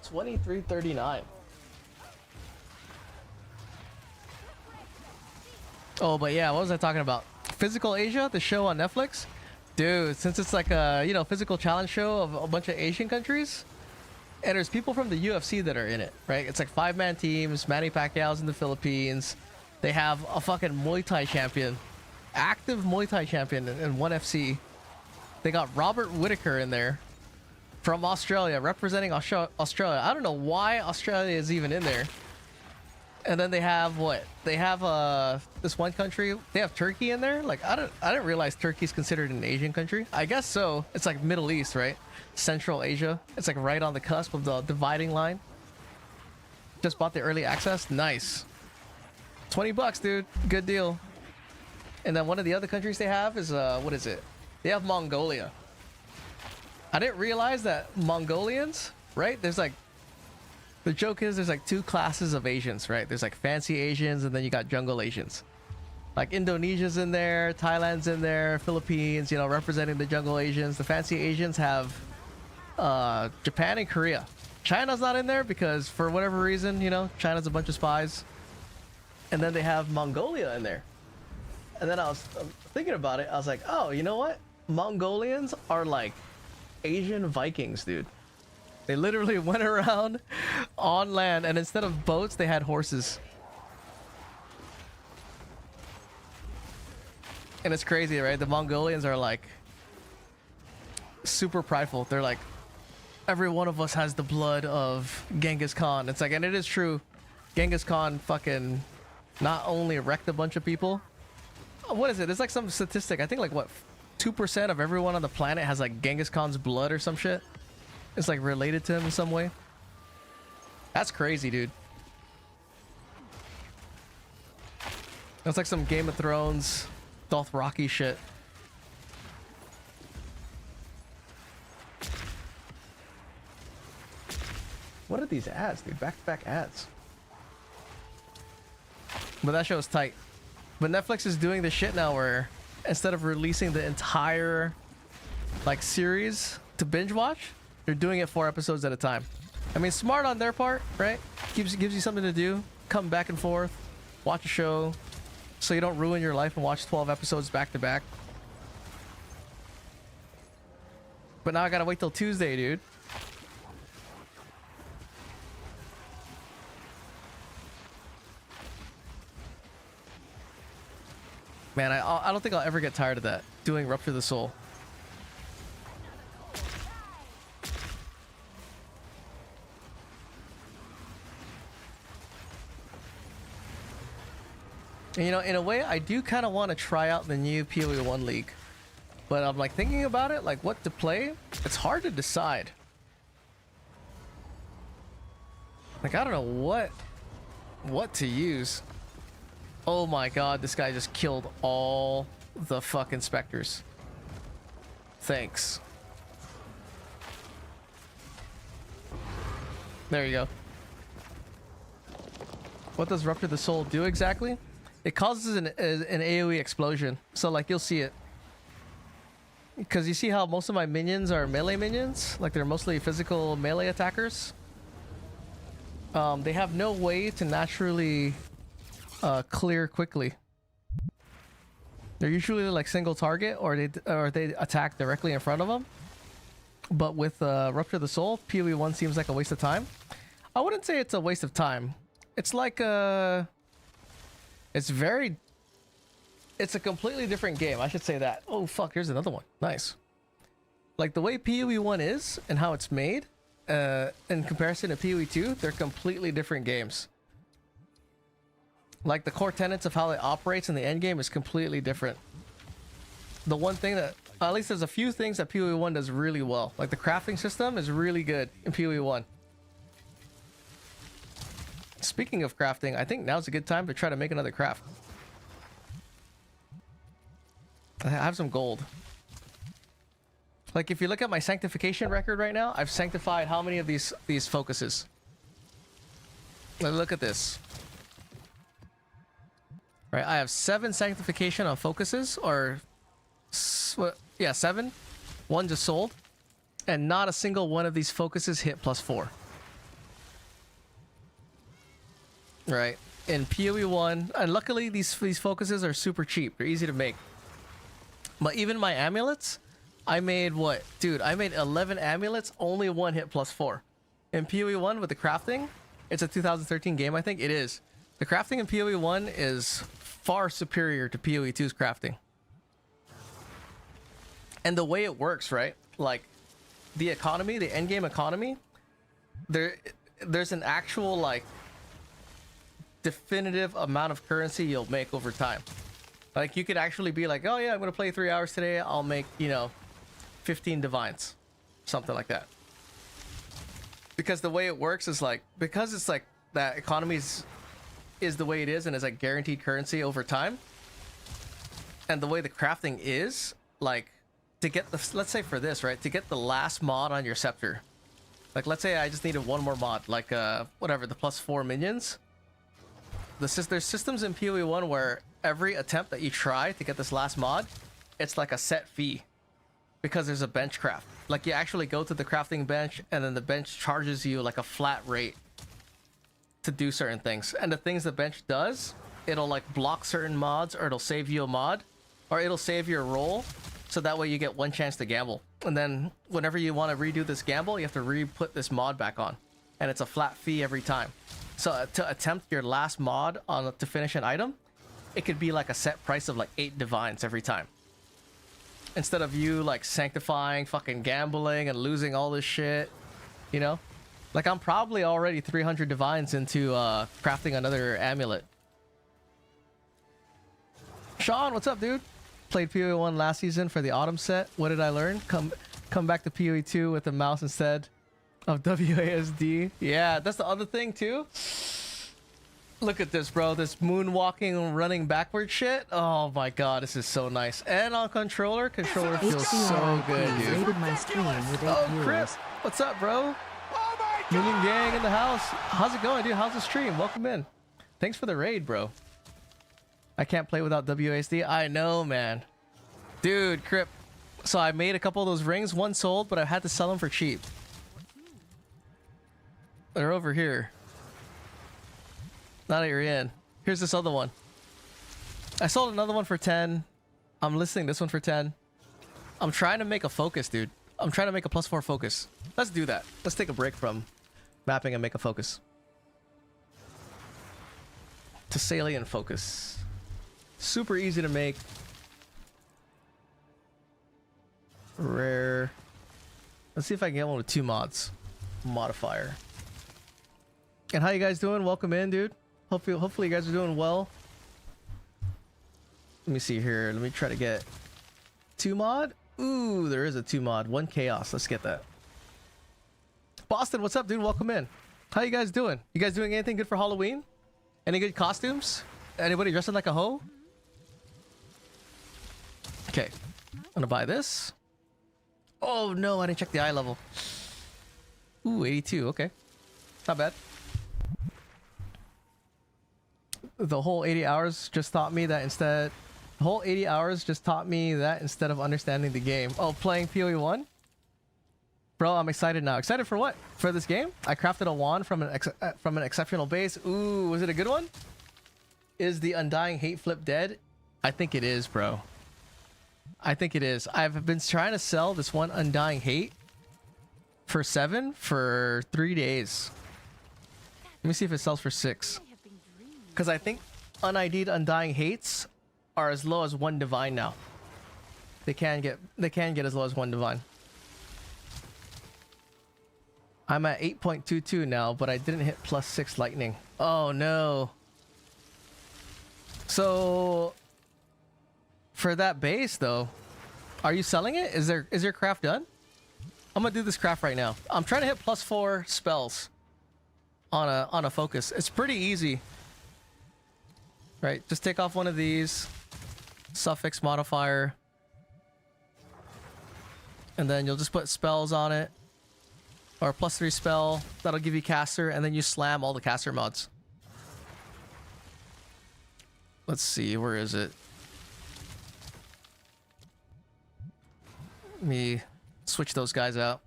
23:39. Oh, but yeah, what was I talking about? Physical Asia, the show on Netflix? Dude, since it's like a, you know, physical challenge show of a bunch of Asian countries, and there's people from the UFC that are in it, right? It's like 5-man teams. Manny Pacquiao's in the Philippines. They have a fucking Muay Thai champion. Active Muay Thai champion in 1FC. They got Robert Whittaker in there from Australia, representing Australia. I don't know why Australia is even in there. And then they have what? They have this one country. They have Turkey in there. Like I didn't realize Turkey's considered an Asian country. I guess so. It's like Middle East, right? Central Asia. It's like right on the cusp of the dividing line. Just bought the early access. Nice. $20, dude. Good deal. And then one of the other countries they have is what is it? They have Mongolia. I didn't realize that Mongolians, right? There's like, the joke is there's like two classes of Asians, right? There's like fancy Asians and then you got jungle Asians. Like Indonesia's in there, Thailand's in there, Philippines, you know, representing the jungle Asians. The fancy Asians have Japan and Korea. China's not in there because for whatever reason, you know, China's a bunch of spies. And then they have Mongolia in there. And then I was thinking about it. I was like, oh, you know what? Mongolians are like Asian Vikings, dude. They literally went around on land, and instead of boats, they had horses. And it's crazy, right? The Mongolians are like super prideful. They're like, every one of us has the blood of Genghis Khan. It's like, and it is true. Genghis Khan fucking not only wrecked a bunch of people. What is it? There's like some statistic. I think like what, 2% of everyone on the planet has like Genghis Khan's blood or some shit. It's like related to him in some way. That's crazy, dude. That's like some Game of Thrones, Dothraki shit. What are these ads, dude? Back-to-back ads. But that show is tight. But Netflix is doing this shit now where instead of releasing the entire like series to binge watch, they're doing it 4 episodes at a time. I mean, smart on their part, right? Gives you something to do. Come back and forth, watch a show, so you don't ruin your life and watch 12 episodes back to back. But now I gotta wait till Tuesday, dude. Man, I don't think I'll ever get tired of that. Doing Rupture the Soul. And, you know, in a way, I do kind of want to try out the new PoE 1 League. But I'm like thinking about it, like what to play. It's hard to decide. Like, I don't know what to use. Oh my god, this guy just killed all the fucking specters. Thanks. There you go. What does Rupture the Soul do exactly? It causes an AoE explosion. So like you'll see it. Because you see how most of my minions are melee minions? Like they're mostly physical melee attackers. They have no way to naturally clear quickly. They're usually like single target or they attack directly in front of them. But with Rupture the Soul, PoE 1 seems like a waste of time. I wouldn't say it's a waste of time. It's like it's a completely different game. I should say that. Oh fuck, here's another one. Nice. Like the way PoE 1 is and how it's made in comparison to PoE 2, they're completely different games. Like the core tenets of how it operates in the end game is completely different. The one thing that, at least there's a few things that PoE 1 does really well. Like the crafting system is really good in PoE 1. Speaking of crafting, I think now's a good time to try to make another craft. I have some gold. Like if you look at my sanctification record right now, I've sanctified how many of these focuses? Look at this. Right, I have 7 sanctification on focuses, or yeah, 7. 1 just sold, and not a single one of these focuses hit +4. Right, in PoE 1, and luckily these focuses are super cheap. They're easy to make. But even my amulets, I made what? Dude, I made 11 amulets, only 1 hit +4. In PoE 1 with the crafting, it's a 2013 game, I think. It is. The crafting in PoE 1 is far superior to PoE 2's crafting. And the way it works, right? Like, the economy, the endgame economy, there's an actual, like, definitive amount of currency you'll make over time. Like, you could actually be like, oh yeah, I'm gonna play 3 hours today, I'll make, you know, 15 divines. Something like that. Because the way it works is like, because it's like, that economy is the way it is and it's like guaranteed currency over time, And the way the crafting is, like, to get the, let's say for this, right, to get the last mod on your scepter, like, let's say I just needed one more mod, like, whatever, the +4 minions. There's systems in PoE 1 where every attempt that you try to get this last mod, it's like a set fee, because there's a bench craft. Like, you actually go to the crafting bench, and then the bench charges you like a flat rate to do certain things. And the things the bench does, it'll like block certain mods, or it'll save you a mod, or it'll save your roll, so that way you get one chance to gamble. And then whenever you want to redo this gamble, you have to re-put this mod back on, and it's a flat fee every time. So to attempt your last mod on to finish an item, it could be like a set price of like 8 divines every time, instead of you like sanctifying, fucking gambling and losing all this shit, you know. Like, I'm probably already 300 divines into crafting another amulet. Sean, what's up, dude? Played PoE 1 last season for the autumn set. What did I learn? Come back to PoE 2 with the mouse instead of WASD. Yeah, that's the other thing too. Look at this, bro. This moonwalking, running backward shit. Oh my god, this is so nice. And on controller feels so good, dude. Rated my stream with 8 Oh, viewers. Chris, what's up, bro? Minion gang in the house. How's it going, dude? How's the stream? Welcome in. Thanks for the raid, bro. I can't play without WASD. I know, man. Dude, Crip. So I made a couple of those rings. One sold, but I had to sell them for cheap. They're over here. Now that you're in. Here's this other one. I sold another one for 10. I'm listing this one for 10. I'm trying to make a focus, dude. I'm trying to make a +4 focus. Let's do that. Let's take a break from mapping and make a focus. To salient focus. Super easy to make. Rare. Let's see if I can get one with 2 mods. Modifier. And how you guys doing? Welcome in, dude. Hopefully you guys are doing well. Let me see here. Let me try to get 2 mod. Ooh, there is a 2 mod. 1 chaos. Let's get that. Boston, what's up, dude? Welcome in. How you guys doing? You guys doing anything good for Halloween? Any good costumes? Anybody dressing like a hoe? Okay. I'm gonna buy this. Oh no, I didn't check the eye level. Ooh, 82. Okay. Not bad. The whole 80 hours just taught me that instead... The whole 80 hours just taught me that instead of understanding the game. Oh, playing PoE 1? Bro, I'm excited now. Excited for what? For this game? I crafted a wand from an exceptional base. Ooh, was it a good one? Is the Undying Hate flip dead? I think it is, bro. I think it is. I've been trying to sell this one Undying Hate for 7 for 3 days. Let me see if it sells for 6. Because I think unID'd Undying Hates are as low as 1 divine now. They can get as low as 1 divine. I'm at 8.22 now, but I didn't hit +6 lightning. Oh no. So for that base though, are you selling it? Is your craft done? I'm gonna do this craft right now. I'm trying to hit +4 spells on a focus. It's pretty easy. Right, just take off one of these. Suffix modifier. And then you'll just put spells on it. Or a +3 spell. That'll give you caster, and then you slam all the caster mods. Let's see, where is it? Let me switch those guys out.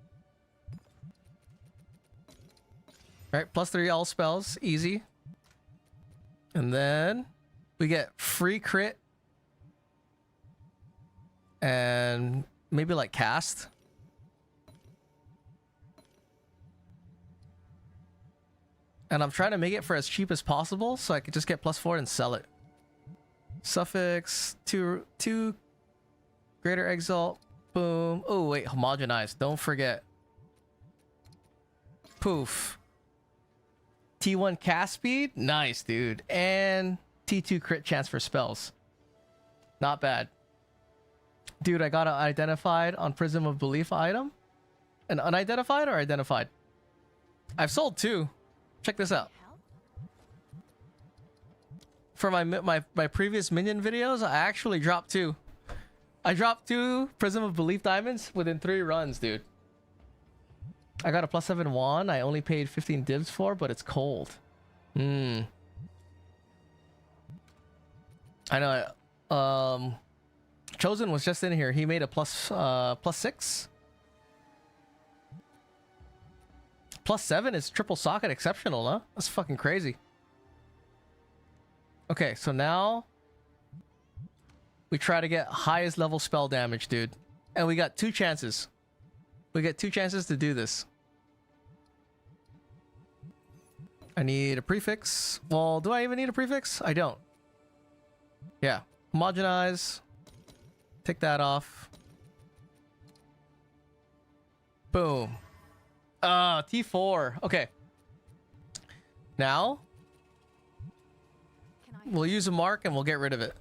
Alright, +3 all spells, easy. And then we get free crit. And maybe like cast. And I'm trying to make it for as cheap as possible so I could just get +4 and sell it. Suffix, 2 greater exalt, boom. Oh wait, homogenize, don't forget. Poof. T1 cast speed, nice dude. And T2 crit chance for spells. Not bad. Dude, I got an identified on Prism of Belief item. An unidentified or identified? I've sold 2. Check this out. for my previous minion videos, I actually dropped 2. I dropped 2 Prism of Belief diamonds within 3 runs, dude. I got a +7 wand. I only paid 15 divs for, but it's cold. I know. Chosen was just in here. He made a +6. +7 is triple socket exceptional, huh? That's fucking crazy. Okay, so now we try to get highest level spell damage, dude. And we got 2 chances. We get 2 chances to do this. I need a prefix. Well, do I even need a prefix? I don't. Yeah. Homogenize. Take that off. Boom. T4. Okay. Now, we'll use a mark and we'll get rid of it.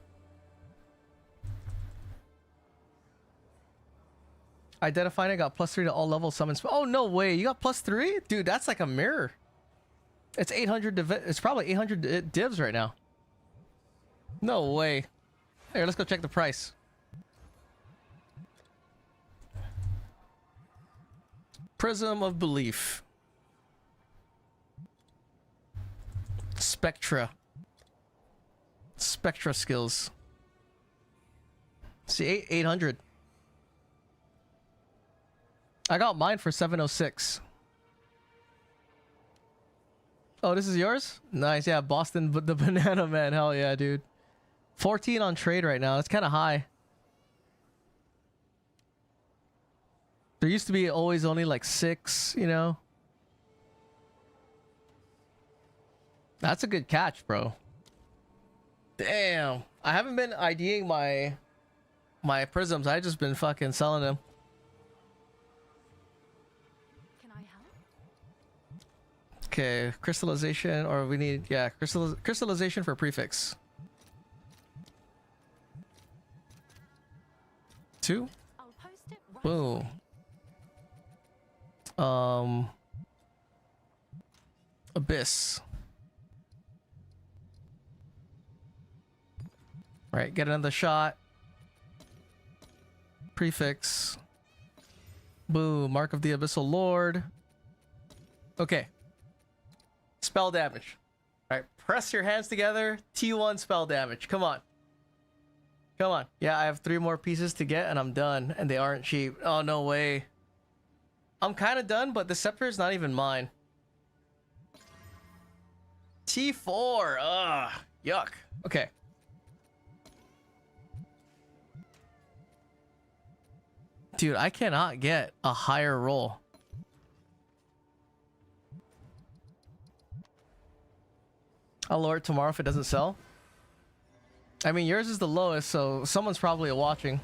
Identifying, I got +3 to all level summons. Oh, no way. You got +3? Dude, that's like a mirror. It's 800. It's probably 800 divs right now. No way. Here, let's go check the price. Prism of Belief. Spectra. Spectra skills. See, 800. I got mine for 706. Oh, this is yours? Nice, yeah, Boston, but the Banana Man, hell yeah, dude. 14 on trade right now. That's kind of high. There used to be always only like 6, you know. That's a good catch, bro. Damn. I haven't been IDing my prisms. I just been fucking selling them. Can I help? Okay, crystallization, or we need, yeah, crystallization for prefix. 2. I'll post it right. Boom. Abyss. Right, get another shot. Prefix. Boom, Mark of the Abyssal Lord. Okay. Spell damage. Alright, press your hands together. T1 spell damage. Come on. Come on. Yeah, I have 3 more pieces to get and I'm done. And they aren't cheap. Oh, no way. I'm kind of done, but the scepter is not even mine. T4. Ugh. Yuck. Okay. Dude, I cannot get a higher roll. I'll lower it tomorrow if it doesn't sell. I mean, yours is the lowest, so someone's probably watching.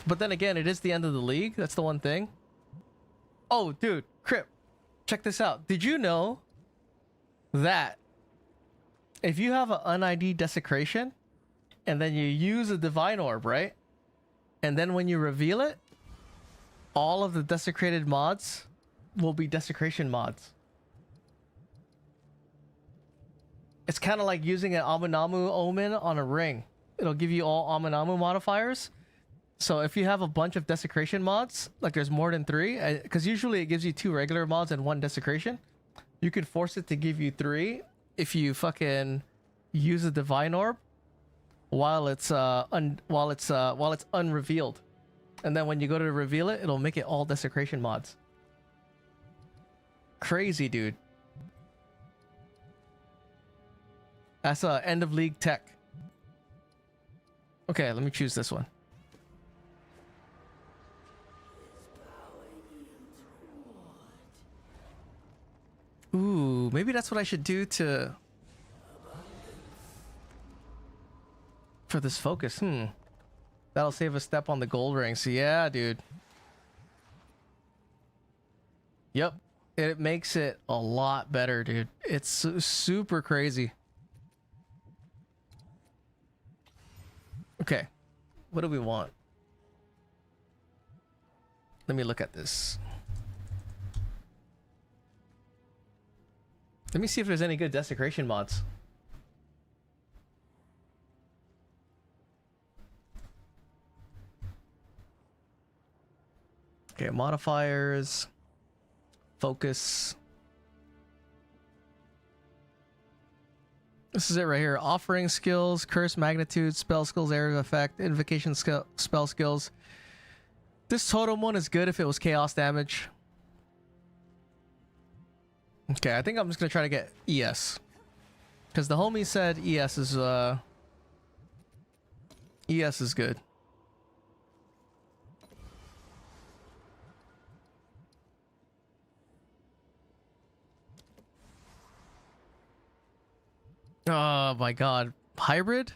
But then again, it is the end of the league. That's the one thing. Oh, dude, Crip, check this out. Did you know that if you have an un-ID desecration and then you use a divine orb, right? And then when you reveal it, all of the desecrated mods will be desecration mods. It's kind of like using an Amunamu omen on a ring. It'll give you all Amunamu modifiers. So if you have a bunch of desecration mods, like there's more than 3, because usually it gives you 2 regular mods and 1 desecration. You can force it to give you 3 if you fucking use a divine orb while it's unrevealed. And then when you go to reveal it, it'll make it all desecration mods. Crazy, dude. That's a end of league tech. Okay, let me choose this one. Ooh, maybe that's what I should do for this focus. That'll save a step on the gold ring. So yeah, dude. Yep. It makes it a lot better, dude. It's super crazy. Okay. What do we want? Let me look at this. Let me see if there's any good desecration mods. Okay, modifiers. Focus. This is it right here. Offering skills, curse magnitude, spell skills, area of effect, invocation spell skills. This totem one is good if it was chaos damage. Okay, I think I'm just gonna try to get ES. Because the homie said ES is good. Oh my god. Hybrid?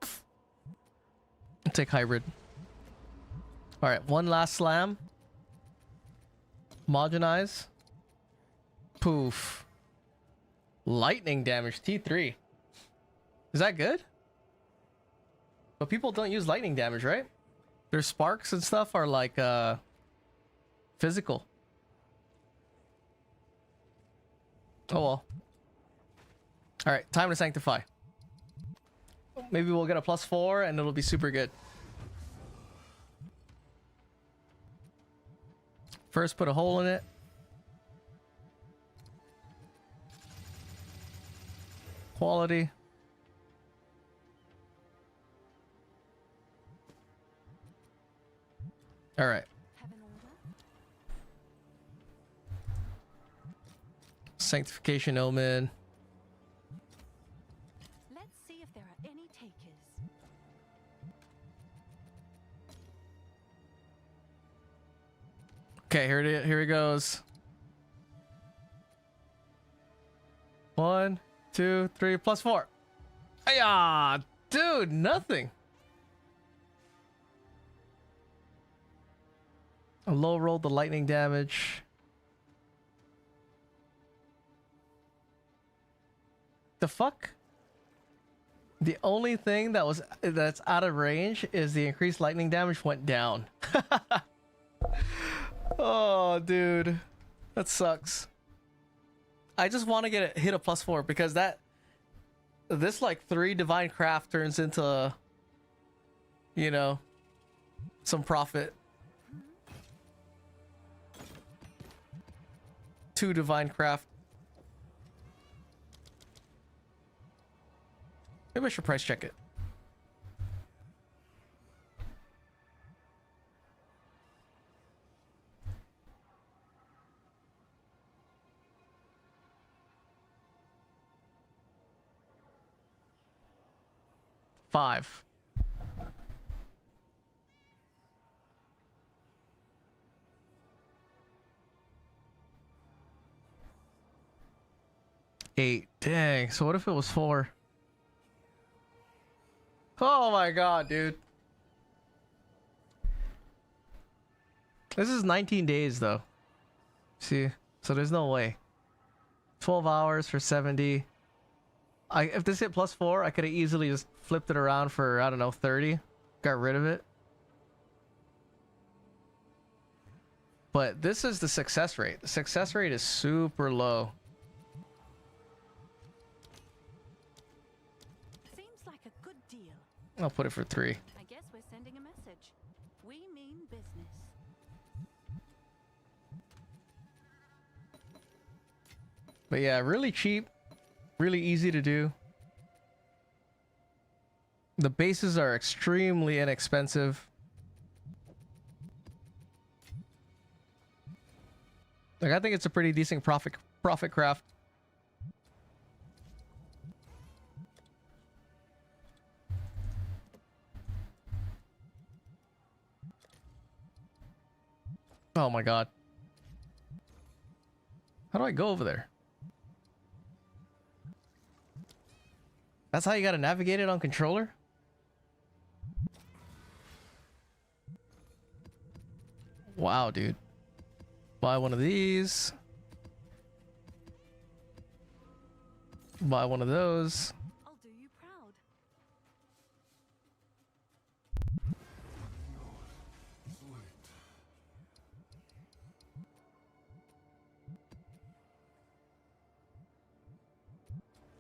I'll take hybrid. Alright, one last slam. Homogenize. Poof. Lightning damage, T3. Is that good? But people don't use lightning damage, right? Their sparks and stuff are like physical. Oh well. Alright, time to sanctify. Maybe we'll get a +4 and it'll be super good. First, put a hole in it. Quality. Alright. Have an order? Sanctification Omen. Let's see if there are any takers. Okay, here he goes. 1, 2, 3, +4. Ayah! Dude, nothing. I low rolled the lightning damage. The fuck? The only thing that's out of range is the increased lightning damage went down. Oh, dude. That sucks. I just want to get hit a +4 because this like 3 divine craft turns into, you know, some profit. 2 divine craft. Maybe I should price check it. Five. Eight. Dang. So what if it was 4? Oh my god, dude. This is 19 days though. See? So there's no way. 12 hours for 70. If this hit +4, I could have easily just flipped it around for, I don't know, 30. Got rid of it. But this is the success rate. The success rate is super low. Seems like a good deal. I'll put it for 3. I guess we're sending a message. We mean business. But yeah, really cheap. Really easy to do. The bases are extremely inexpensive. Like, I think it's a pretty decent profit craft. Oh my god. How do I go over there? That's how you gotta navigate it on controller? Wow, dude. Buy one of these. Buy one of those. I'll do you proud.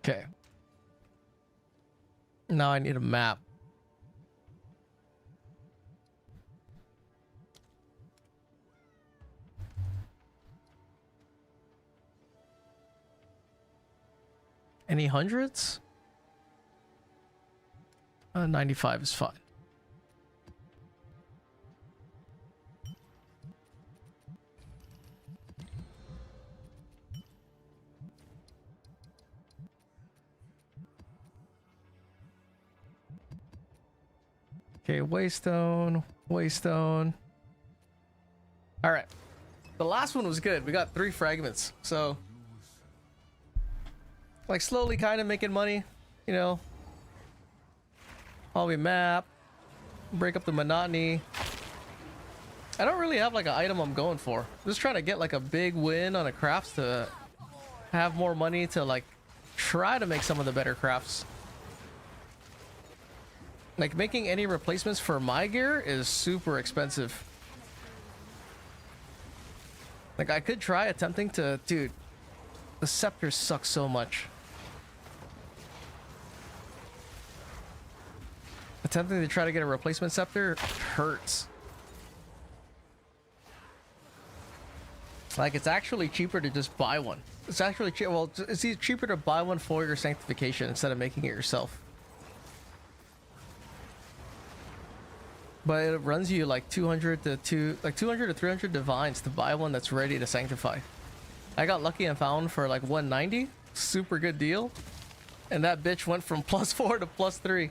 Okay. Now I need a map. Any hundreds? 95 is fine. Okay, waystone, waystone. All right. The last one was good. We got 3 fragments. So, like, slowly kind of making money, you know. Hallway map. Break up the monotony. I don't really have, like, an item I'm going for. Just trying to get, like, a big win on a crafts to have more money to, like, try to make some of the better crafts. Like, making any replacements for my gear is super expensive. Like, I could try attempting to... Dude, the scepter sucks so much. Attempting to try to get a replacement scepter hurts. Like, it's actually cheaper to just buy one. It's actually cheap. Well, it's cheaper to buy one for your sanctification instead of making it yourself. But it runs you like 200 to 300 divines to buy one that's ready to sanctify. I got lucky and found for like 190, super good deal, and that bitch went from +4 to +3.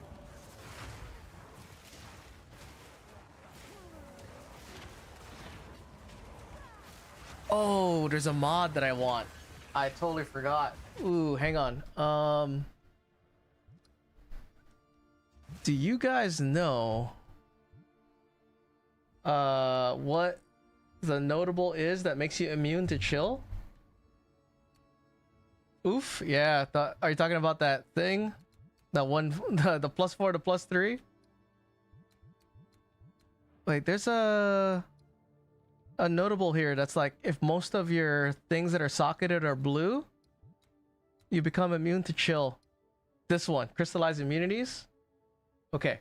Oh, there's a mod that I want. I totally forgot. Ooh, hang on. Do you guys know what the notable is that makes you immune to chill? Oof, yeah. Are you talking about that thing? That one, the +4 to +3? Wait, there's a notable here that's like, if most of your things that are socketed are blue, you become immune to chill. This one, crystallized immunities. Okay.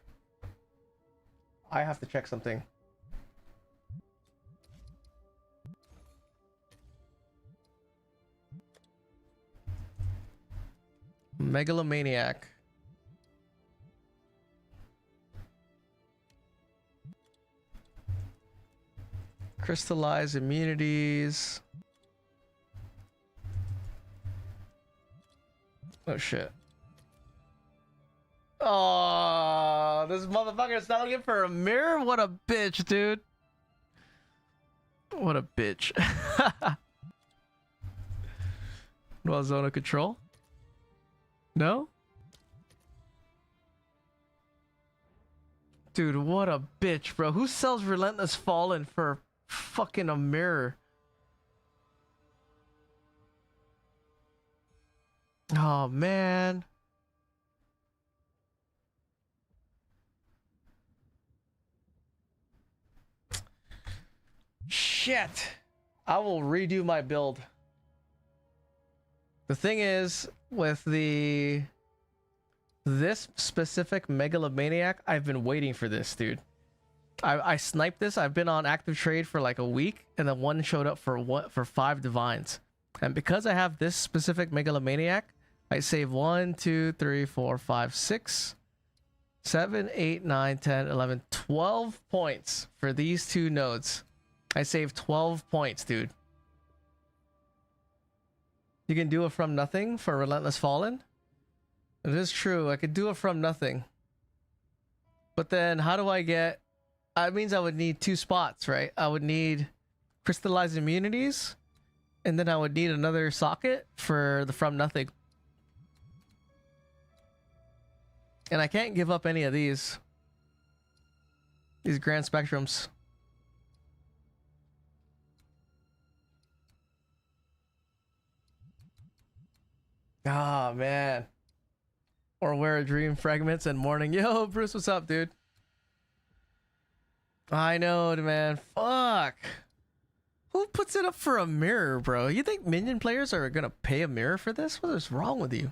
I have to check something. Megalomaniac. Crystallized immunities. Oh shit. Oh, this motherfucker's not looking for a mirror? What a bitch, dude. What a bitch. Well, zone of control? No? Dude, what a bitch, bro. Who sells Relentless Fallen for fucking a mirror? Oh, man. Shit. I will redo my build. The thing is, with this specific Megalomaniac, I've been waiting for this, dude. I sniped this. I've been on active trade for like a week, and then one showed up for 5 divines. And because I have this specific Megalomaniac, I save 1, 2, 3, 4, 5, 6, 7, 8, 9, 10, 11, 12 points for these 2 nodes. I saved 12 points, dude. You can do it from nothing for Relentless Fallen. It is true. I could do it from nothing. But then how do I get... That means I would need 2 spots, right? I would need crystallized immunities, and then I would need another socket for the from nothing. And I can't give up any of these grand spectrums. Ah, man. Or wear a dream fragments and morning. Yo, Bruce, what's up, dude? I know, man. Fuck. Who puts it up for a mirror, bro? You think minion players are gonna pay a mirror for this? What is wrong with you?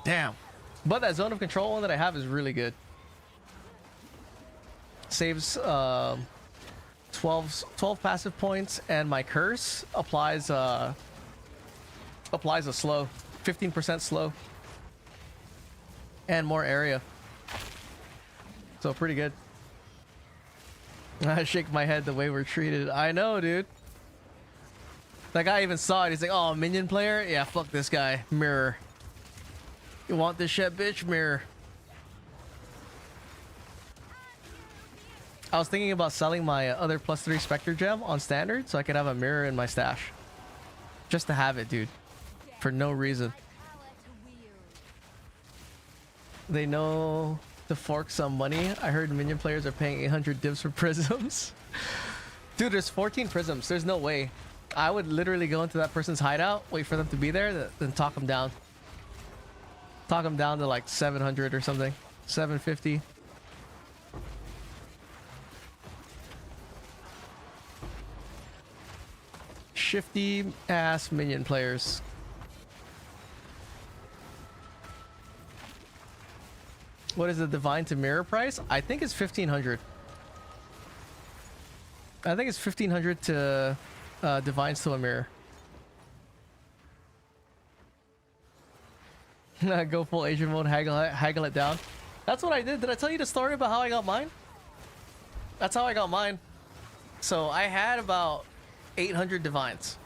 Damn. But that zone of control one that I have is really good. Saves 12 passive points, and my curse applies a slow, 15% slow, and more area. So pretty good. I shake my head the way we're treated. I know, dude. That guy even saw it. He's like, oh, minion player? Yeah, fuck this guy. Mirror. You want this shit, bitch? Mirror. I was thinking about selling my other +3 Spectre gem on standard so I could have a mirror in my stash. Just to have it, dude. For no reason. They know to fork some money. I heard minion players are paying 800 divs for prisms. Dude, there's 14 prisms. There's no way. I would literally go into that person's hideout, wait for them to be there, then talk them down. Talk them down to like 700 or something. 750. Shifty ass minion players. What is the divine to mirror price? I think it's 1500. I think it's 1500 to divines to a mirror. Go full Asian mode, haggle it down. That's what I did. Did I tell you the story about how I got mine? That's how I got mine. So I had about 800 divines.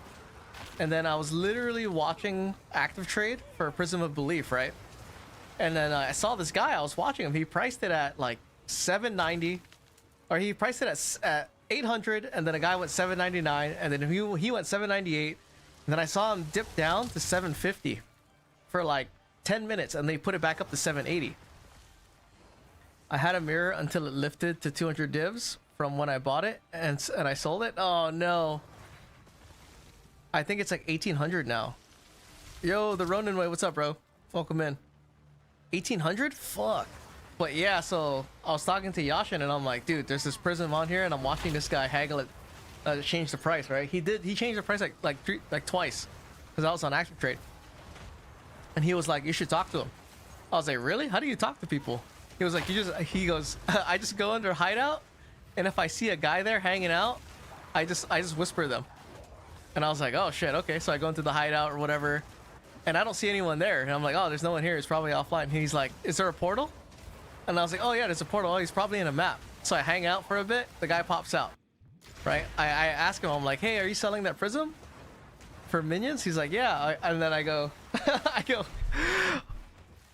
And then I was literally watching active trade for Prism of Belief, right? And then I saw this guy, I was watching him. He priced it at like 790, or he priced it at 800, and then a guy went 799, and then he went 798. And then I saw him dip down to 750 for like 10 minutes, and they put it back up to 780. I had a mirror until it lifted to 200 divs from when I bought it, and I sold it. Oh no. I think it's like 1800 now. Yo, the Ronin way, what's up, bro? Welcome in. 1800? Fuck. But yeah, so I was talking to Yashin, and I'm like, dude, there's this prism on here, and I'm watching this guy haggle it, change the price, right? He changed the price like twice, because I was on active trade. And he was like, you should talk to him. I was like, really? How do you talk to people? He was like, he goes, I just go under hideout, and if I see a guy there hanging out, I just whisper them. And I was like, oh shit, okay. So I go into the hideout or whatever, and I don't see anyone there. And I'm like, oh, there's no one here. It's probably offline. And he's like, is there a portal? And I was like, oh yeah, there's a portal. Oh, he's probably in a map. So I hang out for a bit. The guy pops out, right? I ask him, I'm like, hey, are you selling that prism for minions? He's like, yeah. And then I go,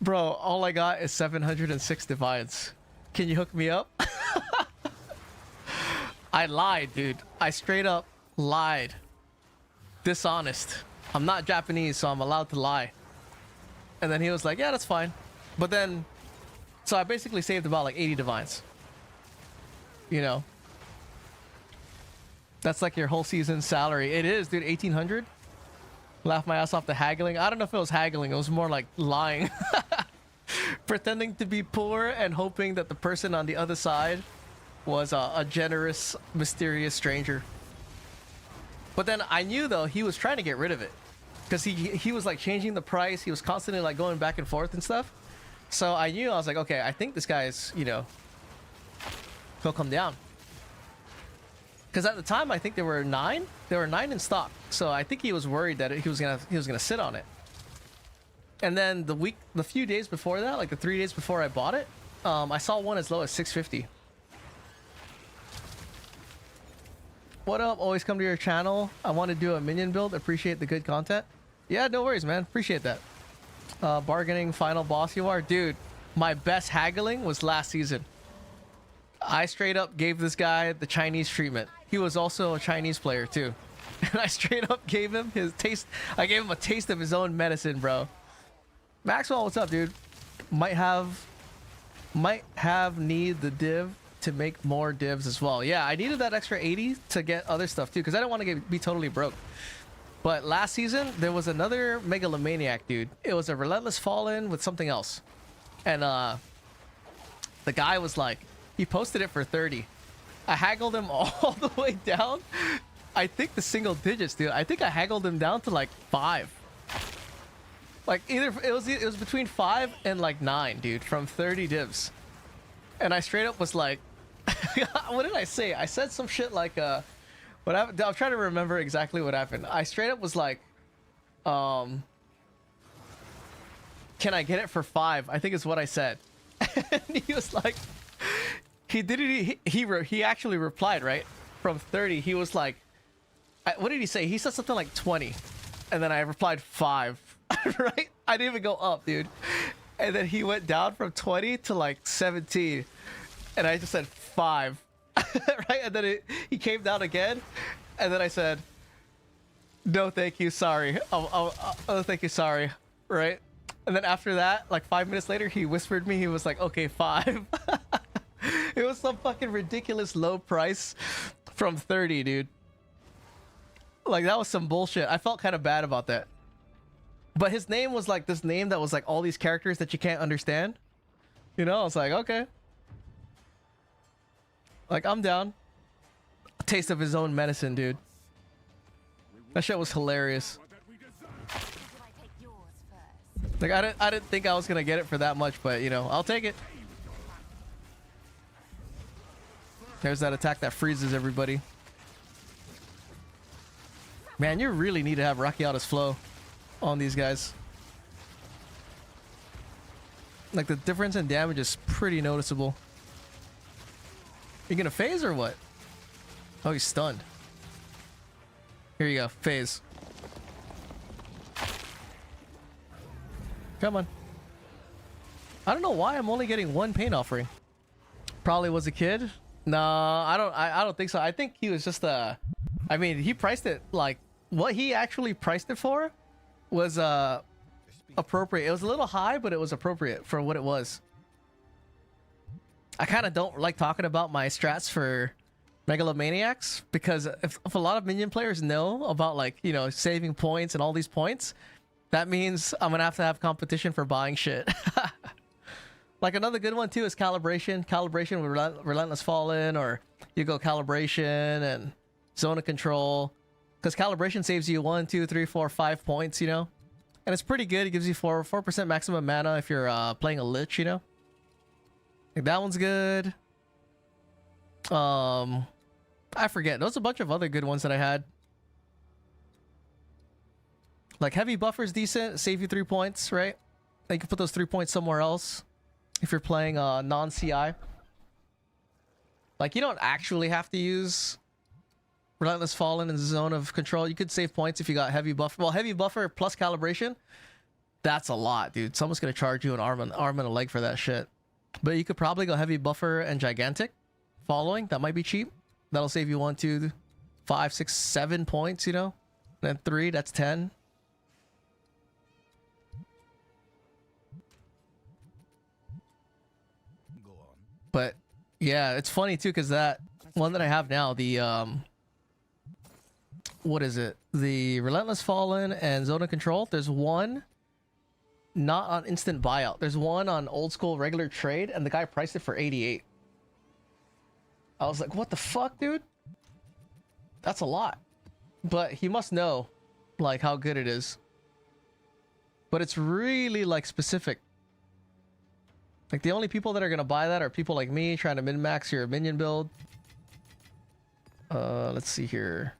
bro, all I got is 706 divines. Can you hook me up? I lied, dude. I straight up lied. Dishonest. I'm not Japanese, so I'm allowed to lie. And then he was like, yeah, that's fine. But then, so I basically saved about like 80 divines. You know? That's like your whole season salary. It is, dude, 1800. Laugh my ass off the haggling. I don't know if it was haggling. It was more like lying. Pretending to be poor and hoping that the person on the other side was a generous, mysterious stranger. But then I knew, though, he was trying to get rid of it. Because he was like changing the price. He was constantly like going back and forth and stuff. So I knew, I was like, okay, I think this guy is, you know, he'll come down. Because at the time, I think there were 9. There were 9 in stock. So I think he was worried that he was gonna sit on it. And then the few days before that, like the 3 days before I bought it, I saw one as low as 650. What up? Always come to your channel. I want to do a minion build. Appreciate the good content. Yeah, no worries, man. Appreciate that. Bargaining final boss you are. Dude, my best haggling was last season. I straight up gave this guy the Chinese treatment. He was also a Chinese player too. And I straight up gave him his taste. I gave him a taste of his own medicine, bro. Maxwell, what's up, dude? Might have need the div to make more divs as well. Yeah, I needed that extra 80 to get other stuff too, because I didn't want to be totally broke. But last season, there was another megalomaniac, dude. It was a Relentless Fallen with something else. And the guy was like, he posted it for 30. I haggled him all the way down. I think the single digits, dude. I think I haggled him down to like 5. Like either it was between 5 and like 9, dude, from 30 divs. And I straight up was like, What did I say? I said some shit like what happened? I'm trying to remember exactly what happened. I straight up was like, can I get it for 5? I think is what I said. And he was like, he didn't. He actually replied right from 30. He was like, what did he say? He said something like 20, and then I replied 5. Right? I didn't even go up, dude. And then he went down from 20 to like 17, and I just said 5. Right? And then he came down again, and then I said, no, thank you, sorry. Oh, thank you, sorry. Right? And then after that, like 5 minutes later, he whispered me. He was like, okay, 5. It was some fucking ridiculous low price from 30, dude. Like, that was some bullshit. I felt kind of bad about that. But his name was like this name that was like all these characters that you can't understand. You know, I was like, okay. Like, I'm down. A taste of his own medicine, dude. That shit was hilarious. Like, I didn't think I was gonna get it for that much, but you know, I'll take it. There's that attack that freezes everybody. Man, you really need to have Rakiata's flow on these guys. Like, the difference in damage is pretty noticeable. You gonna phase or what? Oh, he's stunned. Here you go, phase. Come on. I don't know why I'm only getting 1 pain offering. Probably was a kid. No, I don't think so. I think he was just I mean, he priced it like what he actually priced it for was appropriate. It was a little high, but it was appropriate for what it was. I kind of don't like talking about my strats for Megalomaniacs because if a lot of minion players know about, like, you know, saving points and all these points, that means I'm gonna have to have competition for buying shit. Like, another good one too is calibration. Calibration with Relentless Fallen, or you go calibration and zone of control, because calibration saves you 1, 2, 3, 4, 5 points, you know, and it's pretty good. It gives you 4% maximum mana if you're playing a Lich, you know. Like, that one's good. I forget. There's a bunch of other good ones that I had. Like, heavy buffer's decent, save you 3 points, right? You can put those 3 points somewhere else if you're playing non-CI. Like, you don't actually have to use Relentless Fallen in the zone of control. You could save points if you got heavy buffer. Well, heavy buffer plus calibration, that's a lot, dude. Someone's gonna charge you an arm and a leg for that shit. But you could probably go heavy buffer and gigantic following. That might be cheap. That'll save you 1, 2, 5, 6, 7 points, you know. And then 3, that's 10. But yeah, it's funny too, because that one that I have now, the what is it? The Relentless Fallen and Zone of Control. There's one not on instant buyout. There's one on old school regular trade, and the guy priced it for 88. I was like, what the fuck, dude? That's a lot. But he must know, like, how good it is. But it's really, like, specific. Like, the only people that are gonna buy that are people like me trying to min-max your minion build. Let's see here.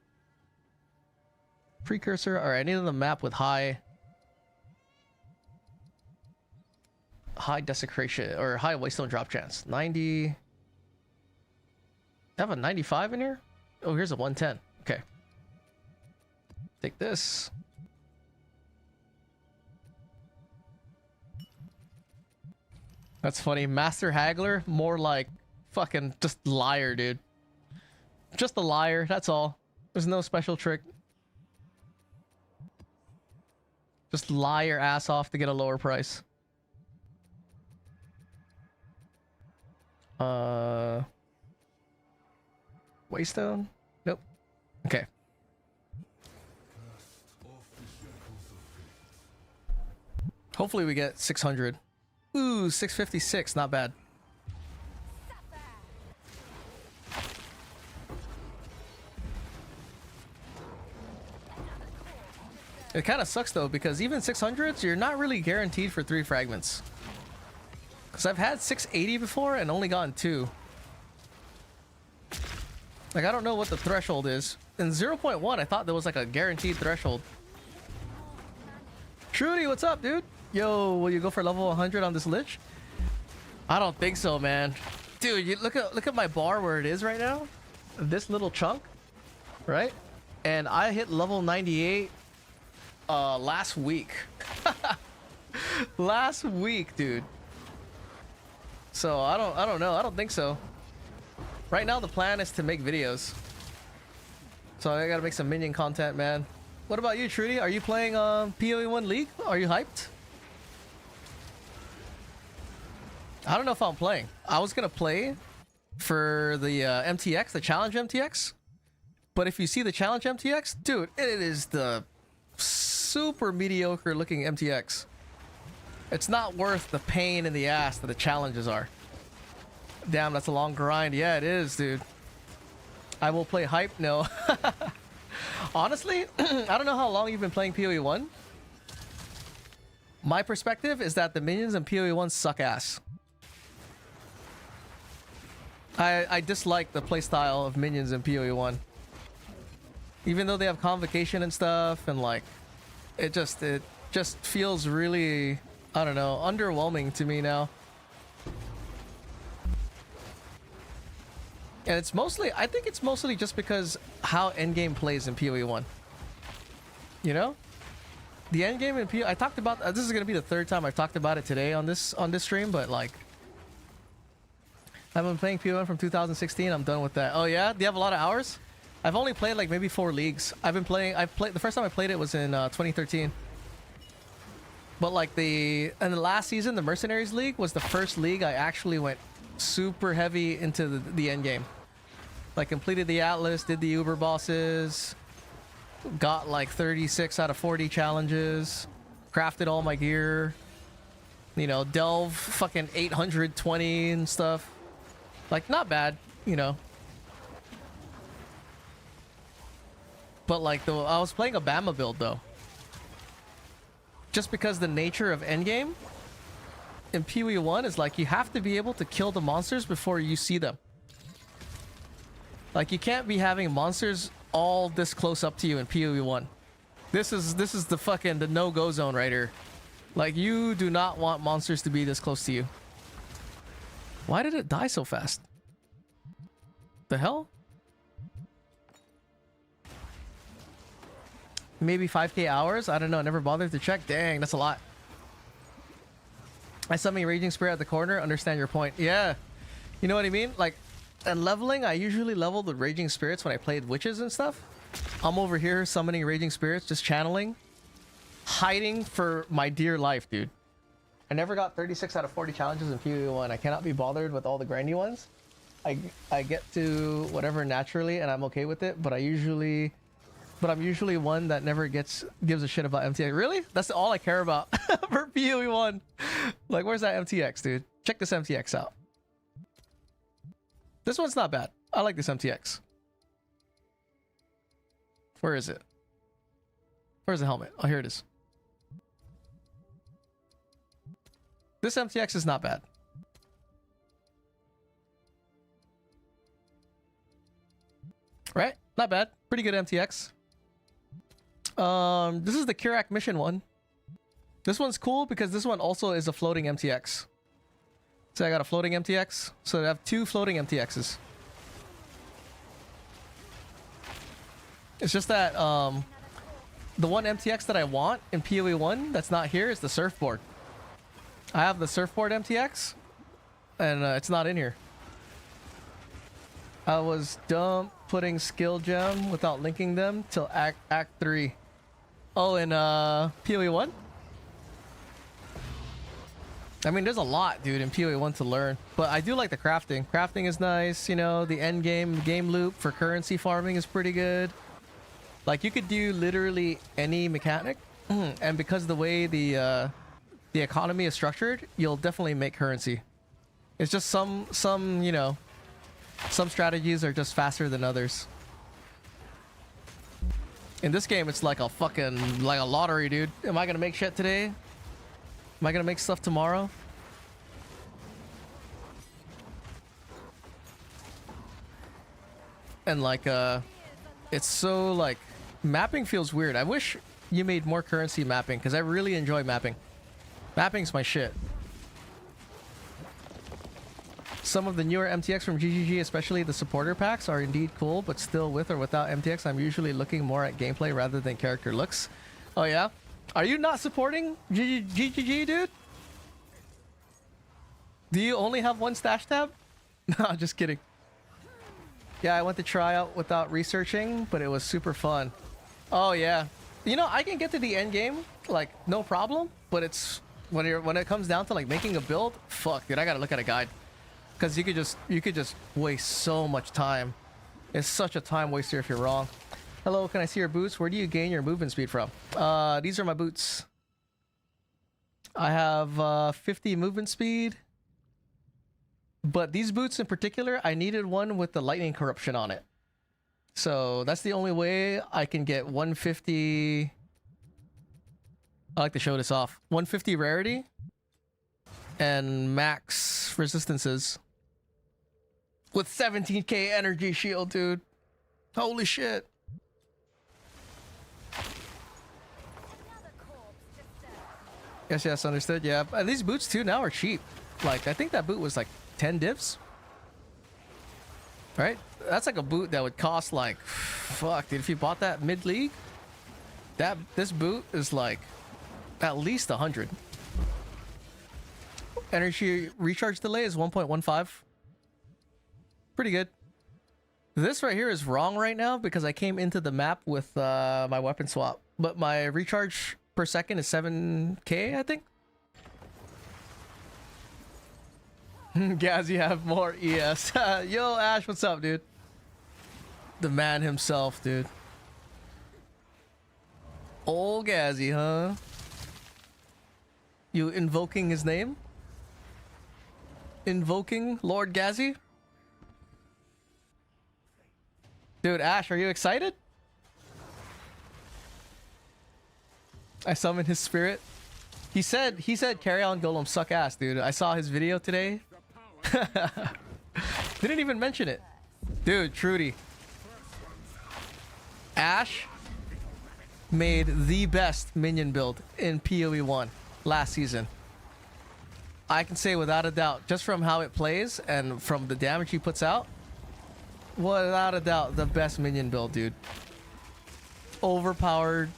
Precursor. Alright, I needed the map with high desecration or high waystone drop chance. 90. I have a 95 in here? Oh, here's a 110. Okay. Take this. That's funny. Master Haggler, more like fucking just liar, dude. Just a liar, that's all. There's no special trick. Just lie your ass off to get a lower price. Waystone? Nope. Okay. Hopefully we get 600. Ooh, 656, not bad. It kind of sucks though, because even 600s, you're not really guaranteed for 3 fragments. Because I've had 680 before and only gotten 2. Like, I don't know what the threshold is. In 0.1, I thought there was like a guaranteed threshold. Trudy, what's up, dude? Yo, will you go for level 100 on this Lich? I don't think so, man. Dude, you look at my bar where it is right now. This little chunk, right? And I hit level 98 last week. Last week, dude. So I don't know. I don't think so. Right now the plan is to make videos. So I gotta make some minion content, man. What about you, Trudy? Are you playing PoE1 League? Are you hyped? I don't know if I'm playing. I was gonna play for the MTX, the Challenge MTX. But if you see the Challenge MTX, dude, it is the super mediocre looking MTX. It's not worth the pain in the ass that the challenges are. Damn, that's a long grind. Yeah, it is, dude. I will play hype. No. Honestly, I don't know how long you've been playing PoE1. My perspective is that the minions in PoE1 suck ass. I dislike the playstyle of minions in PoE1. Even though they have convocation and stuff, and like, it just feels really, I don't know, underwhelming to me now. And it's mostly, I think it's mostly just because how endgame plays in PoE1. You know? The endgame in PoE, I talked about, this is going to be the third time I've talked about it today on this stream, but like, I've been playing PoE1 from 2016. I'm done with that. Oh yeah? Do you have a lot of hours? I've only played like maybe 4 leagues. The first time I played it was in 2013. But like in the last season, the Mercenaries League was the first league I actually went super heavy into the end game. Like completed the Atlas, did the Uber bosses, got like 36 out of 40 challenges, crafted all my gear, you know, delve fucking 820 and stuff. Like not bad, you know. But like I was playing a Bama build though. Just because the nature of endgame in PoE1 is like you have to be able to kill the monsters before you see them. Like you can't be having monsters all this close up to you in PoE1. This is the fucking the no-go zone right here. Like you do not want monsters to be this close to you. Why did it die so fast? The hell? Maybe 5k hours? I don't know. Never bothered to check. Dang, that's a lot. I summon Raging Spirit at the corner. Understand your point. Yeah. You know what I mean? Like, and leveling, I usually leveled with Raging Spirits when I played witches and stuff. I'm over here summoning Raging Spirits, just channeling. Hiding for my dear life, dude. I never got 36 out of 40 challenges in PoE1. I cannot be bothered with all the grindy ones. I get to whatever naturally, and I'm okay with it, but I'm usually one that never gives a shit about MTX. Really? That's all I care about for PoE1. Like, where's that MTX, dude? Check this MTX out. This one's not bad. I like this MTX. Where is it? Where's the helmet? Oh, here it is. This MTX is not bad. Right? Not bad. Pretty good MTX. This is the Kirak mission one. This one's cool because this one also is a floating MTX. So I got a floating MTX. So I have 2 floating MTXs. It's just that the one MTX that I want in PoE1 that's not here is the surfboard. I have the surfboard MTX and it's not in here. I was dumb putting skill gem without linking them till act 3. Oh, in PoE1? I mean, there's a lot, dude, in PoE1 to learn. But I do like the crafting. Crafting is nice, you know. The end game loop for currency farming is pretty good. Like, you could do literally any mechanic. And because of the way the economy is structured, you'll definitely make currency. It's just some, you know, some strategies are just faster than others. In this game, it's like a fucking, like a lottery, dude. Am I gonna make shit today? Am I gonna make stuff tomorrow? and like it's so like mapping feels weird. I wish you made more currency mapping because I really enjoy mapping. Mapping's my shit. Some of the newer MTX from GGG, especially the supporter packs, are indeed cool, but still with or without MTX, I'm usually looking more at gameplay rather than character looks. Oh yeah? Are you not supporting GGG, dude? Do you only have one stash tab? No, just kidding. Yeah, I went to try out without researching, but it was super fun. Oh yeah. You know, I can get to the end game, like, no problem, but it's when it comes down to like making a build, fuck, dude, I gotta look at a guide. Because you could just waste so much time. It's such a time waster if you're wrong. Hello, can I see your boots? Where do you gain your movement speed from? These are my boots. I have 50 movement speed. But these boots in particular, I needed one with the lightning corruption on it. So that's the only way I can get 150. I like to show this off. 150 rarity and max resistances with 17k energy shield, dude. Holy shit. Yes, understood. Yeah, and these boots too now are cheap. Like, I think that boot was like 10 divs. Right? That's like a boot that would cost like, fuck, dude, if you bought that mid-league, this boot is like at least 100. Energy recharge delay is 1.15. Pretty good. This right here is wrong right now because I came into the map with my weapon swap, but my recharge per second is 7k, I think. Gaz, you have more ES. Yo, Ash, what's up, dude? The man himself, dude. Old Gazzy, huh? You invoking his name? Invoking Lord Gazzy? Dude, Ash, are you excited? I summoned his spirit. He said carry on golem suck ass, dude. I saw his video today. Didn't even mention it. Dude, Trudy. Ash made the best minion build in PoE 1 last season. I can say without a doubt, just from how it plays and from the damage he puts out, without a doubt, the best minion build, dude. Overpowered,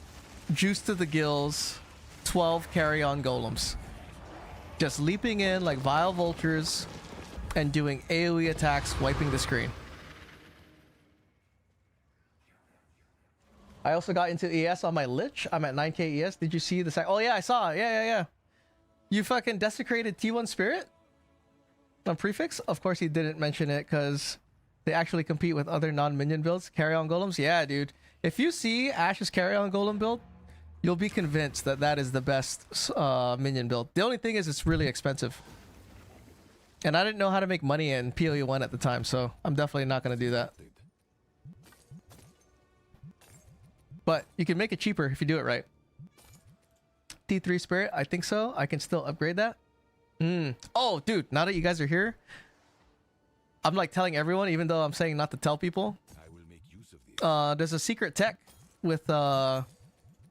juice to the gills, 12 carry-on golems. Just leaping in like vile vultures and doing AoE attacks, wiping the screen. I also got into ES on my Lich. I'm at 9k ES. Did you see the Oh yeah, I saw. Yeah. You fucking desecrated T1 Spirit on prefix? Of course he didn't mention it because they actually compete with other non-minion builds. Carry-on golems? Yeah, dude. If you see Ash's carry-on golem build, you'll be convinced that that is the best minion build. The only thing is it's really expensive. And I didn't know how to make money in PoE 1 at the time, so I'm definitely not going to do that. But you can make it cheaper if you do it right. T3 Spirit, I think so. I can still upgrade that. Oh, dude, now that you guys are here, I'm like telling everyone, even though I'm saying not to tell people. I will make use of There's a secret tech with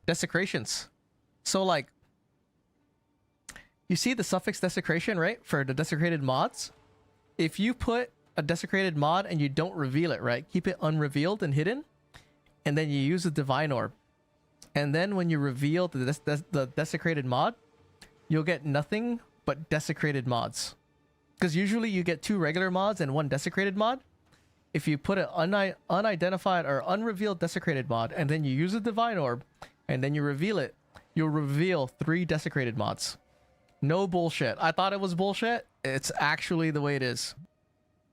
desecrations. So like, you see the suffix desecration, right? For the desecrated mods. If you put a desecrated mod and you don't reveal it, right? Keep it unrevealed and hidden. And then you use a divine orb. And then when you reveal the desecrated mod, you'll get nothing but desecrated mods. Because usually you get 2 regular mods and 1 desecrated mod. If you put an unidentified or unrevealed desecrated mod and then you use a divine orb and then you reveal it, you'll reveal 3 desecrated mods. No bullshit. I thought it was bullshit. It's actually the way it is.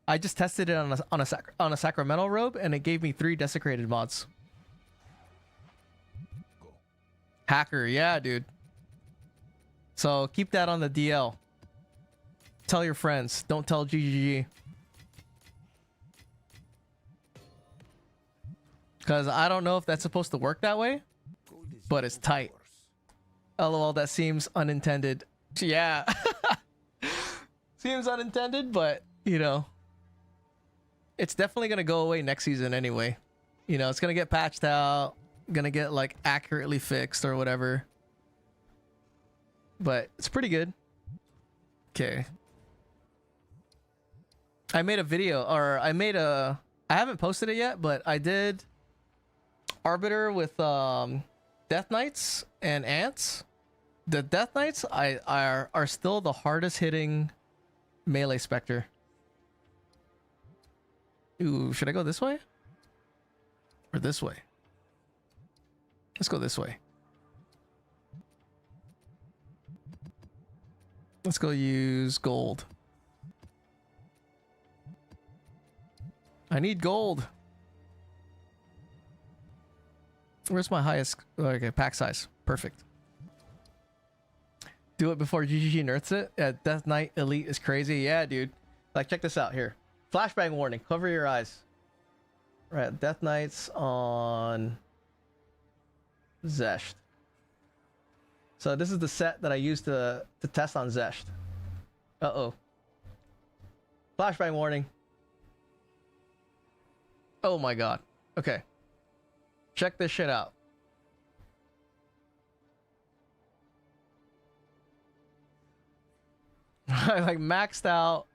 I just tested it on a Sacramento robe and it gave me 3 desecrated mods. Hacker, yeah, dude. So keep that on the DL. Tell your friends. Don't tell GGG. Because I don't know if that's supposed to work that way, but it's tight. LOL, that seems unintended. Yeah. Seems unintended, but, you know, it's definitely gonna go away next season anyway. You know, it's gonna get patched out, gonna get like accurately fixed or whatever. But it's pretty good. Okay. I made a video, or I haven't posted it yet, but I did Arbiter with Death Knights and Ants. The Death Knights are still the hardest hitting melee Spectre. Ooh, should I go this way? Or this way? Let's go this way. Let's go use gold. I need gold. Where's my highest? Okay, pack size. Perfect. Do it before GGG nerfs it. Yeah, Death Knight Elite is crazy. Yeah, dude. Like, check this out here. Flashbang warning. Cover your eyes. Right, Death Knights on Zesht. So this is the set that I used to test on Zesht. Uh-oh. Flashbang warning. Oh my god. Okay. Check this shit out. I like maxed out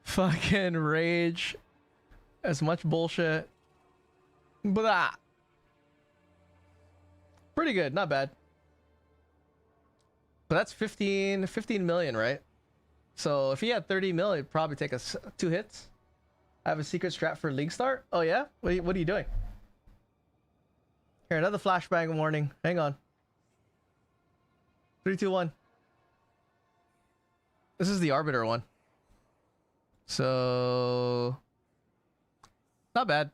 fucking rage. As much bullshit. Blah. Pretty good, not bad. But that's 15 million, right? So if he had 30 mil, it'd probably take us 2 hits. I have a secret strat for league start. Oh yeah? What are you doing? Here, another flashbang warning. Hang on. 3, 2, 1. This is the Arbiter one. So not bad.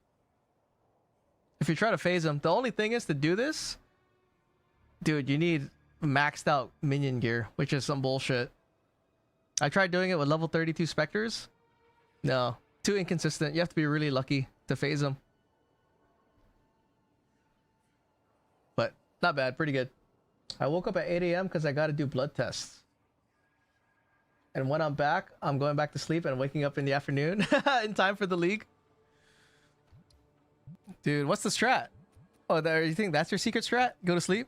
If you try to phase him, the only thing is to do this, dude, you need maxed out minion gear, which is some bullshit. I tried doing it with level 32 Spectres. No, too inconsistent. You have to be really lucky to phase them. But not bad, pretty good. I woke up at 8 a.m. because I got to do blood tests. And when I'm back, I'm going back to sleep and waking up in the afternoon in time for the league. Dude, what's the strat? Oh, there, you think that's your secret strat? Go to sleep?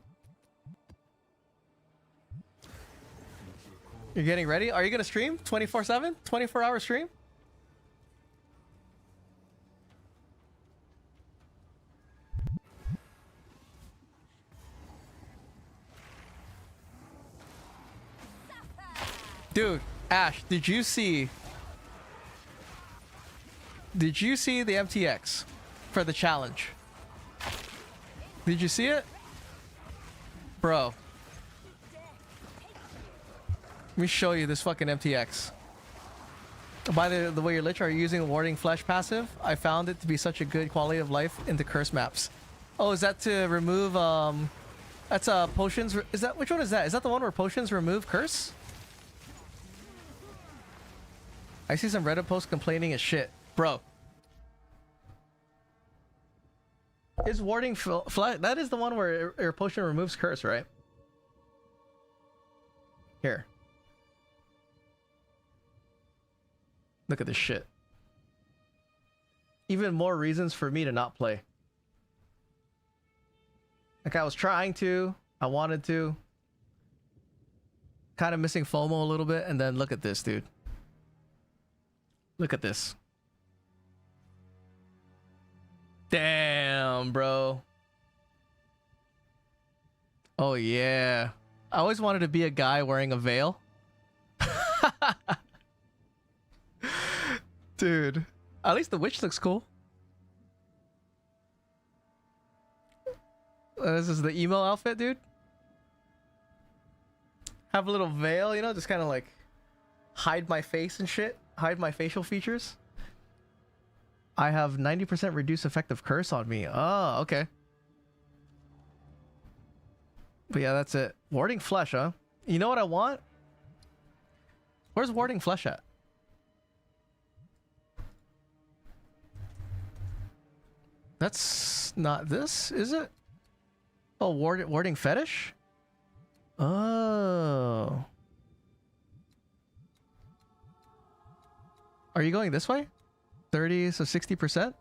You're getting ready? Are you going to stream 24/7? 24-hour stream? Dude, Ash, did you see the MTX for the challenge? Did you see it? Bro. Let me show you this fucking MTX. By the way, you're literally using Warding Flesh passive. I found it to be such a good quality of life into curse maps. Oh, is that to remove that's potions? Is that, which one is that? Is that the one where potions remove curse? I see some Reddit posts complaining as shit. Bro. Is Warding Flesh, that is the one where your potion removes curse, right? Here. Look at this shit. Even more reasons for me to not play. Like, I was trying to, I wanted to. Kind of missing FOMO a little bit, and then look at this, dude. Look at this. Damn, bro. Oh yeah. I always wanted to be a guy wearing a veil. Dude, at least the witch looks cool. This is the emo outfit, dude. Have a little veil, you know, just kind of like hide my face and shit. Hide my facial features. I have 90% reduced effective curse on me. Oh, okay. But yeah, that's it. Warding Flesh, huh? You know what I want? Where's Warding Flesh at? That's not this, is it? Oh, Warding Fetish? Oh. Are you going this way? 30, so 60%.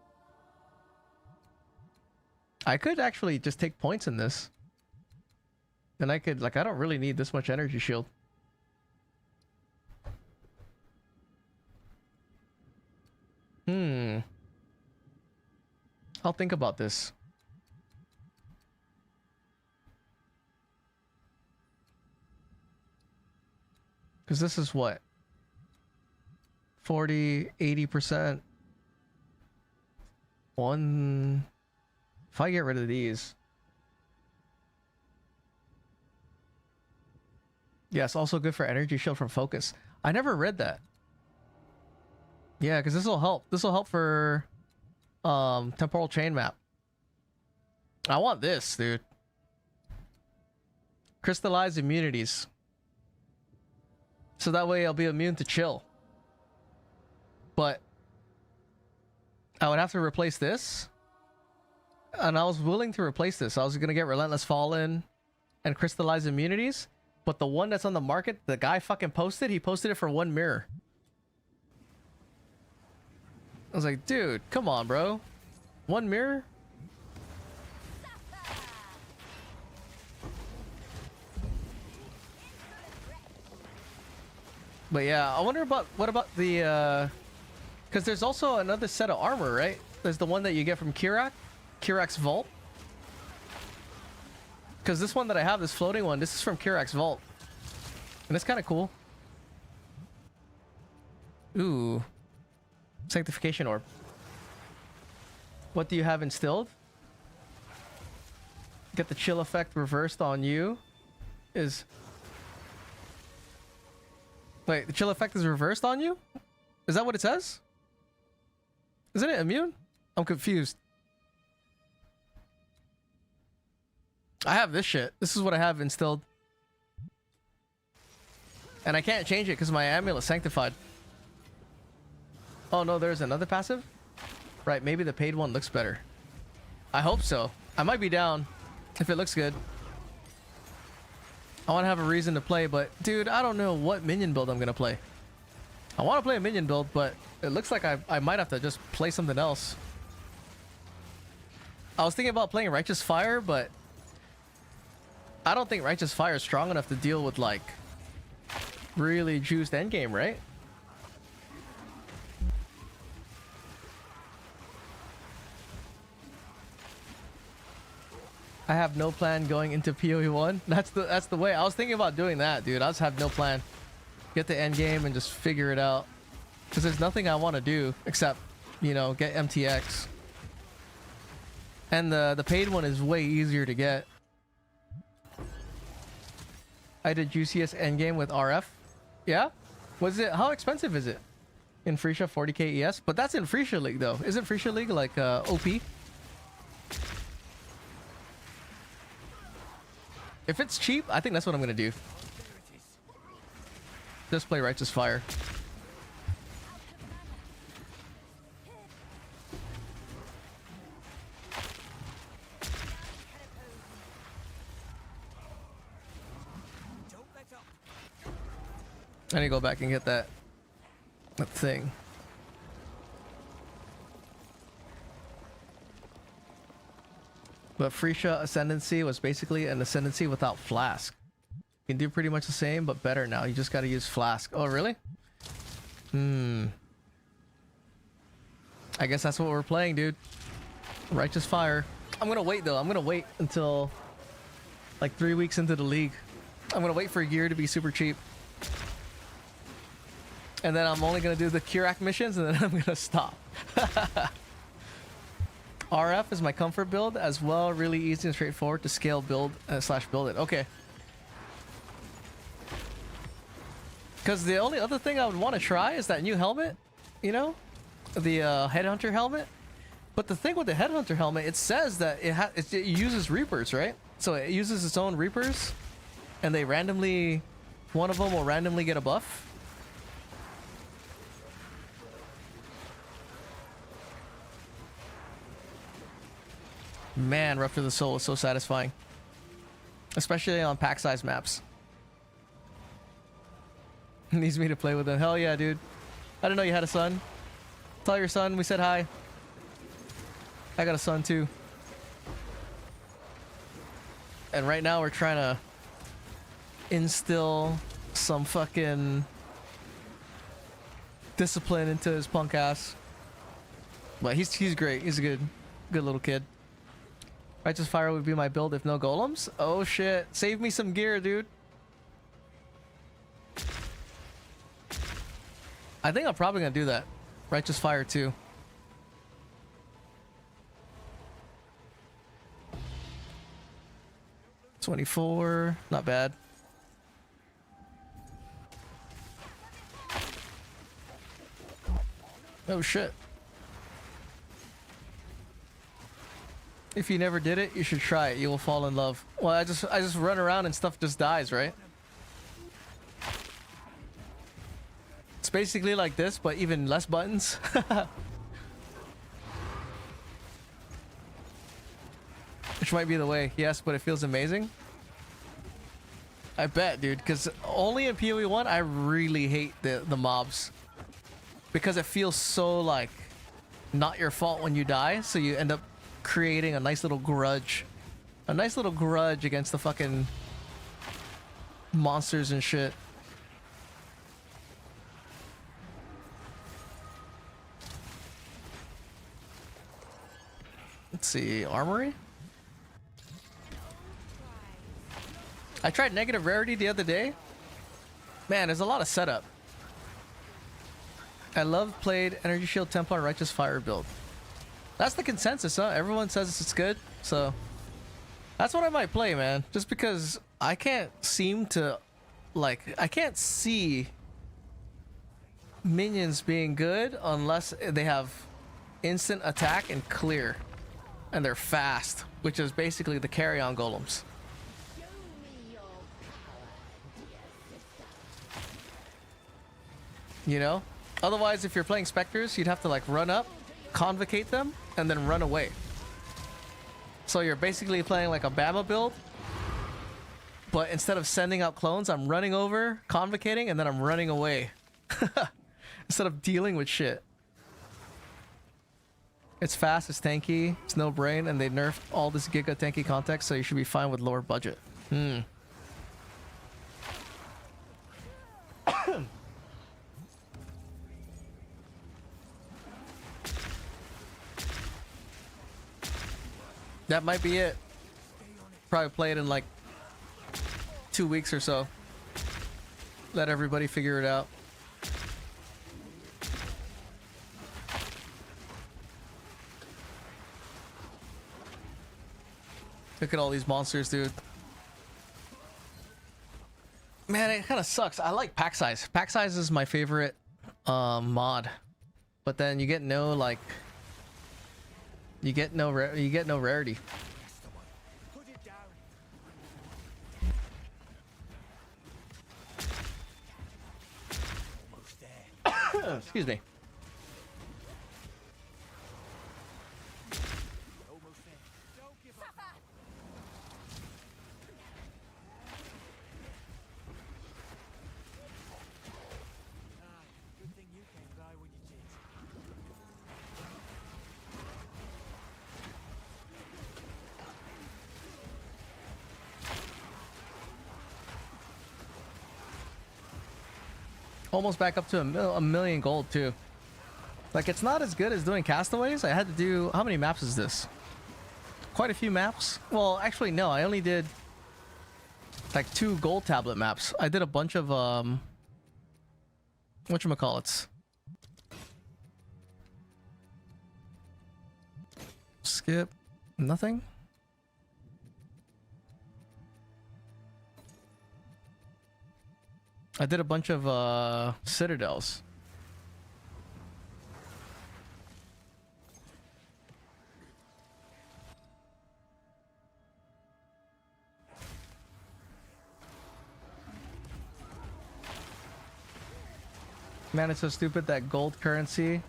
I could actually just take points in this. And I could, like, I don't really need this much energy shield. I'll think about this. Because this is what? 40, 80%. If I get rid of these. Yes, also good for energy shield from focus. I never read that. Yeah, because this will help. This will help for temporal chain map. I want this, dude. Crystallized immunities. So that way I'll be immune to chill. But I would have to replace this. And I was willing to replace this. I was going to get Relentless Fallen and Crystallized Immunities. But the one that's on the market, the guy fucking posted, he posted it for 1 mirror. I was like, dude, come on, bro. 1 mirror? But yeah, I wonder about, what about the, because there's also another set of armor, right? There's the one that you get from Kirak's Vault. Because this one that I have, this floating one, this is from Kirak's Vault. And it's kind of cool. Ooh. Sanctification Orb. What do you have instilled? Get the chill effect reversed on you. Wait, the chill effect is reversed on you? Is that what it says? Isn't it immune? I'm confused. I have this shit. This is what I have instilled. And I can't change it because my amulet's sanctified. Oh no, there's another passive? Right, maybe the paid one looks better. I hope so. I might be down if it looks good. I want to have a reason to play, but dude, I don't know what minion build I'm going to play. I want to play a minion build, but it looks like I might have to just play something else. I was thinking about playing Righteous Fire, but I don't think Righteous Fire is strong enough to deal with, like, really juiced endgame, right? I have no plan going into PoE 1. That's the way. I was thinking about doing that, dude. I just have no plan. Get the end game and just figure it out. Because there's nothing I want to do except, you know, get MTX. And the paid one is way easier to get. I did juiciest endgame with RF. Yeah? Was it? How expensive is it? In Freesia, 40k ES? But that's in Freesia League though. Isn't Freesia League like OP? If it's cheap, I think that's what I'm gonna do. Just play Righteous Fire. I need to go back and get that thing. But Freesia Ascendancy was basically an Ascendancy without Flask. You can do pretty much the same, but better now. You just gotta use Flask. Oh, really? I guess that's what we're playing, dude. Righteous Fire. I'm gonna wait, though. I'm gonna wait until like 3 weeks into the league. I'm gonna wait for gear to be super cheap. And then I'm only gonna do the Kirak missions, and then I'm gonna stop. RF is my comfort build as well. Really easy and straightforward to scale build slash build it. Okay. Because the only other thing I would want to try is that new helmet. You know? The Headhunter helmet. But the thing with the Headhunter helmet, it says that it uses Reapers, right? So it uses its own Reapers. And they randomly... One of them will randomly get a buff. Man, Rupture of the Soul is so satisfying. Especially on pack size maps. Needs me to play with him. Hell yeah, dude. I didn't know you had a son. Tell your son we said hi. I got a son too. And right now we're trying to instill some fucking discipline into his punk ass. But he's great. He's a good little kid. Righteous Fire would be my build if no golems. Oh shit. Save me some gear, dude. I think I'm probably gonna do that. Righteous Fire too. $24, not bad. Oh shit. If you never did it, you should try it. You will fall in love. Well, I just run around and stuff just dies, right? It's basically like this, but even less buttons. Which might be the way, yes, but it feels amazing. I bet, dude, because only in PoE 1, I really hate the mobs. Because it feels so, like, not your fault when you die, so you end up creating a nice little grudge. A nice little grudge against the fucking monsters and shit. Let's see, armory? I tried negative rarity the other day. Man, there's a lot of setup. I love played Energy Shield Templar Righteous Fire build. That's the consensus, huh? Everyone says it's good, so that's what I might play, man. Just because I can't seem to, like, I can't see minions being good unless they have instant attack and clear, and they're fast, which is basically the carry-on golems. You know? Otherwise, if you're playing Spectres, you'd have to like run up, convocate them, and then run away. So you're basically playing like a Bama build, but instead of sending out clones, I'm running over, convocating, and then I'm running away. Instead of dealing with shit. It's fast, it's tanky, it's no brain, and they nerfed all this giga tanky context, so you should be fine with lower budget. That might be it. Probably play it in like 2 weeks or so. Let everybody figure it out. Look at all these monsters, dude. Man, it kind of sucks. I like pack size. Pack size is my favorite mod. But then you get no like you get no rarity. Excuse me. Almost back up to a million gold too. Like, it's not as good as doing castaways. I had to do, how many maps is this? Quite a few maps. Well, actually no, I only did like 2 gold tablet maps. I did a bunch of whatchamacallits. Skip. Nothing. I did a bunch of citadels. Man, it's so stupid that gold currency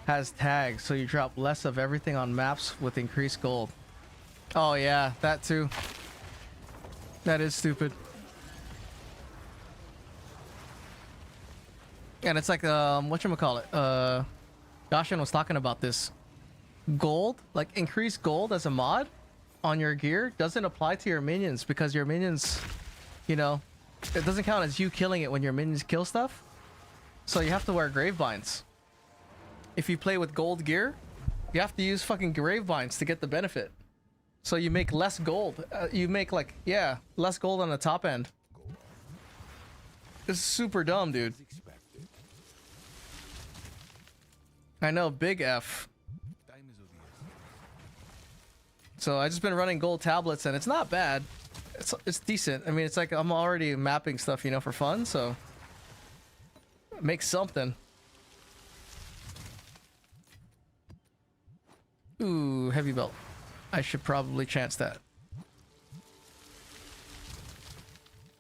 has tags, so you drop less of everything on maps with increased gold. Oh yeah, that too. That is stupid. And it's like whatchamacallit, Goshen was talking about this. Gold, like increased gold as a mod on your gear doesn't apply to your minions because your minions, you know, it doesn't count as you killing it when your minions kill stuff. So you have to wear grave binds. If you play with gold gear, you have to use fucking grave binds to get the benefit. So you make less gold. You make like, yeah, less gold on the top end. It's super dumb, dude. I know, big F. So I just been running gold tablets and it's not bad. It's decent. I mean, it's like I'm already mapping stuff, you know, for fun, so make something. Ooh, heavy belt. I should probably chance that.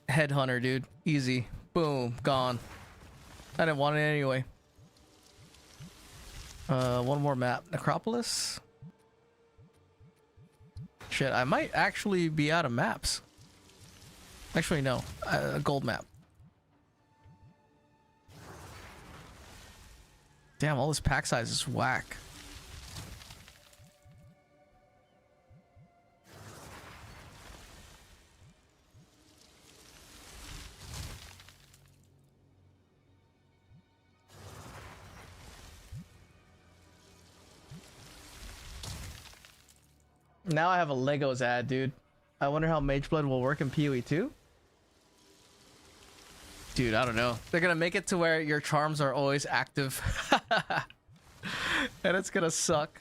Headhunter, dude. Easy. Boom. Gone. I didn't want it anyway. One more map. Necropolis. Shit, I might actually be out of maps. Actually, no. A gold map. Damn, all this pack size is whack. Now I have a Legos ad, dude. I wonder how Mageblood will work in PoE 2. Dude, I don't know. They're gonna make it to where your charms are always active. And it's gonna suck.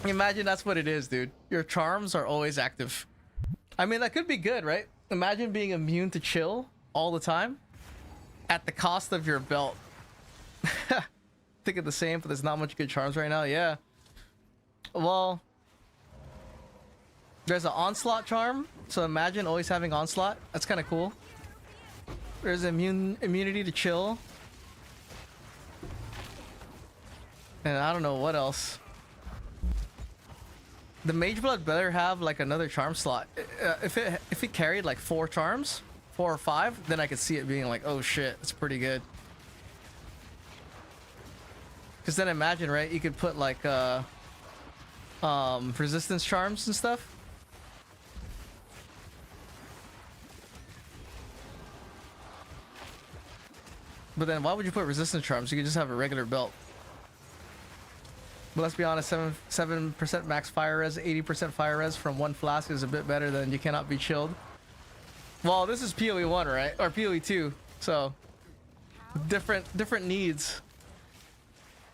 Imagine that's what it is, dude. Your charms are always active. I mean, that could be good, right? Imagine being immune to chill all the time at the cost of your belt. Think of the same, but there's not much good charms right now. Yeah. Well, there's an onslaught charm, so imagine always having onslaught. That's kind of cool. There's immunity to chill, and I don't know what else. The Mageblood better have like another charm slot. If it carried like 4 charms, 4 or 5, then I could see it being like, oh shit, it's pretty good. Because then imagine, right? You could put like resistance charms and stuff. But then why would you put resistance charms? You could just have a regular belt. But let's be honest, 7% max fire res, 80% fire res from 1 flask is a bit better than you cannot be chilled. Well, this is PoE 1, right? Or PoE 2. So different needs.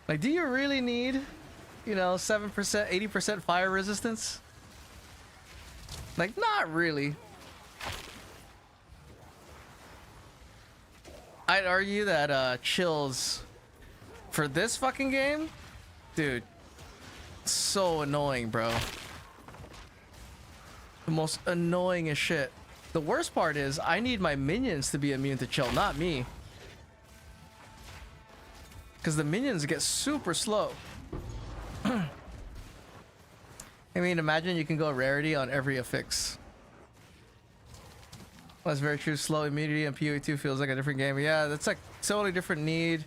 Like, do you really need, you know, 7%, 80% fire resistance? Like, not really. I'd argue that chills for this fucking game, dude, so annoying, bro. The most annoying as shit. The worst part is I need my minions to be immune to chill, not me. Because the minions get super slow. I mean, imagine you can go rarity on every affix. That's very true. Slow immunity and PoE 2 feels like a different game. Yeah, that's like totally different need.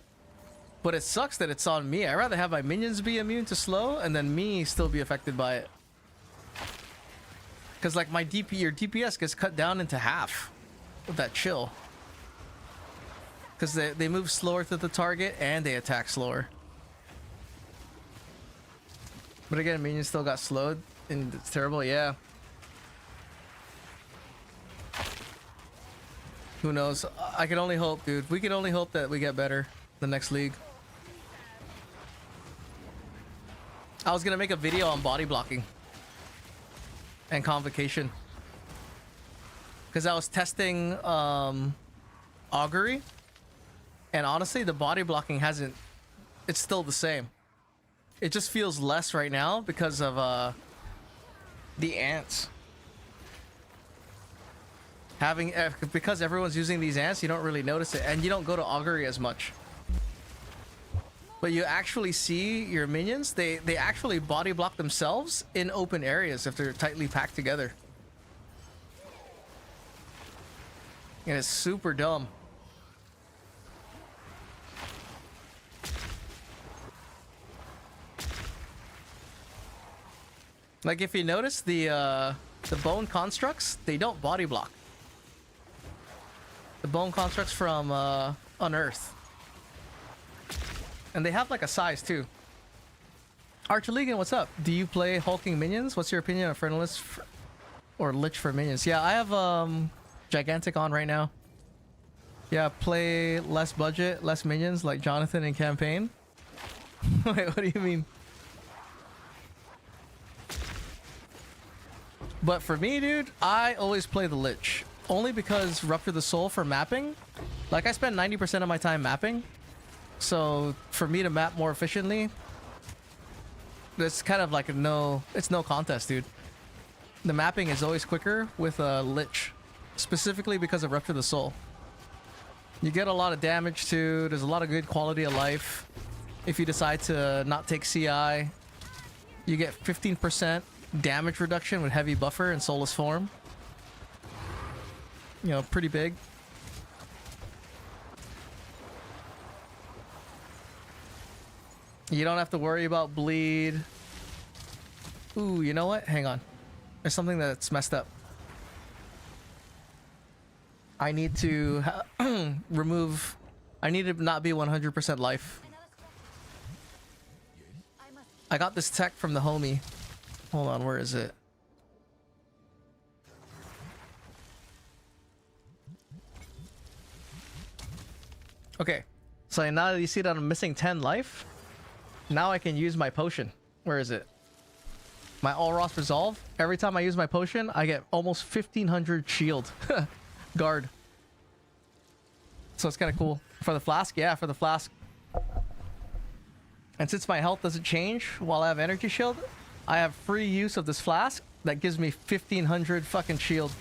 But it sucks that it's on me. I'd rather have my minions be immune to slow and then me still be affected by it. Because like my your DPS gets cut down into half with that chill. Because they move slower to the target and they attack slower. But again, minions still got slowed and it's terrible. Yeah. Who knows? I can only hope, dude. We can only hope that we get better the next league. I was gonna make a video on body blocking and convocation because I was testing augury, and honestly the body blocking hasn't, it's still the same. It just feels less right now because of the ants. Having because everyone's using these ants, you don't really notice it, and you don't go to augury as much. But you actually see your minions, they actually body block themselves in open areas if they're tightly packed together. And it's super dumb. Like if you notice the bone constructs, they don't body block. The bone constructs from Unearth. And they have like a size too. Archelegan, what's up? Do you play hulking minions? What's your opinion on Fernalist or Lich for minions? Yeah, I have Gigantic on right now. Yeah, play less budget, less minions like Jonathan in campaign. Wait, what do you mean? But for me, dude, I always play the Lich. Only because Rupture the Soul for mapping, like I spend 90% of my time mapping. So for me to map more efficiently, it's kind of like it's no contest, dude. The mapping is always quicker with a Lich, specifically because of Rupture the Soul. You get a lot of damage too. There's a lot of good quality of life. If you decide to not take CI, you get 15% damage reduction with heavy buffer and soulless form. You know, pretty big. You don't have to worry about bleed. Ooh, you know what? Hang on. There's something that's messed up. I need to remove... I need to not be 100% life. I got this tech from the homie. Hold on, where is it? Okay, so now that you see that I'm missing 10 life, now I can use my potion. Where is it? My All Ross Resolve. Every time I use my potion, I get almost 1500 shield. Guard. So it's kind of cool. For the flask? Yeah, for the flask. And since my health doesn't change while I have energy shield, I have free use of this flask that gives me 1500 fucking shield.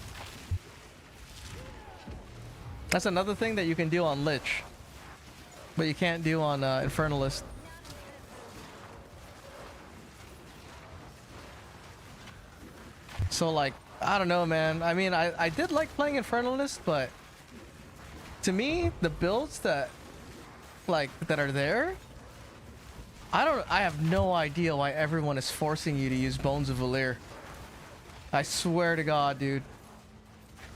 That's another thing that you can do on Lich, but you can't do on Infernalist. So like, I don't know, man. I mean, I did like playing Infernalist, but to me, the builds that are there, I have no idea why everyone is forcing you to use Bones of Valir. I swear to God, dude.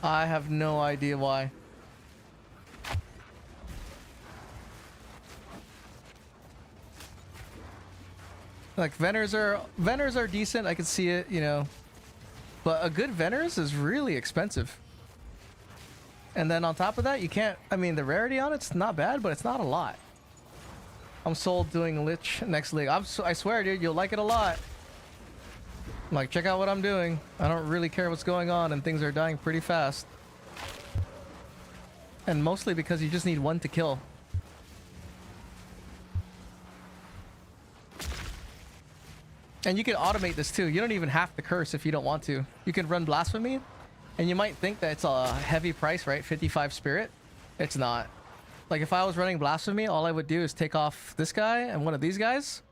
I have no idea why. Like Veners are decent, I can see it, you know. But a good Veners is really expensive. And then on top of that, you can't, I mean, the rarity on it's not bad, but it's not a lot. I'm sold doing Lich next league. I swear, dude, you'll like it a lot. Like, check out what I'm doing. I don't really care what's going on, and things are dying pretty fast. And mostly because you just need one to kill. And you can automate this too. You don't even have to curse if you don't want to. You can run Blasphemy, and you might think that it's a heavy price, right? 55 spirit. It's not. Like if I was running Blasphemy, all I would do is take off this guy and one of these guys,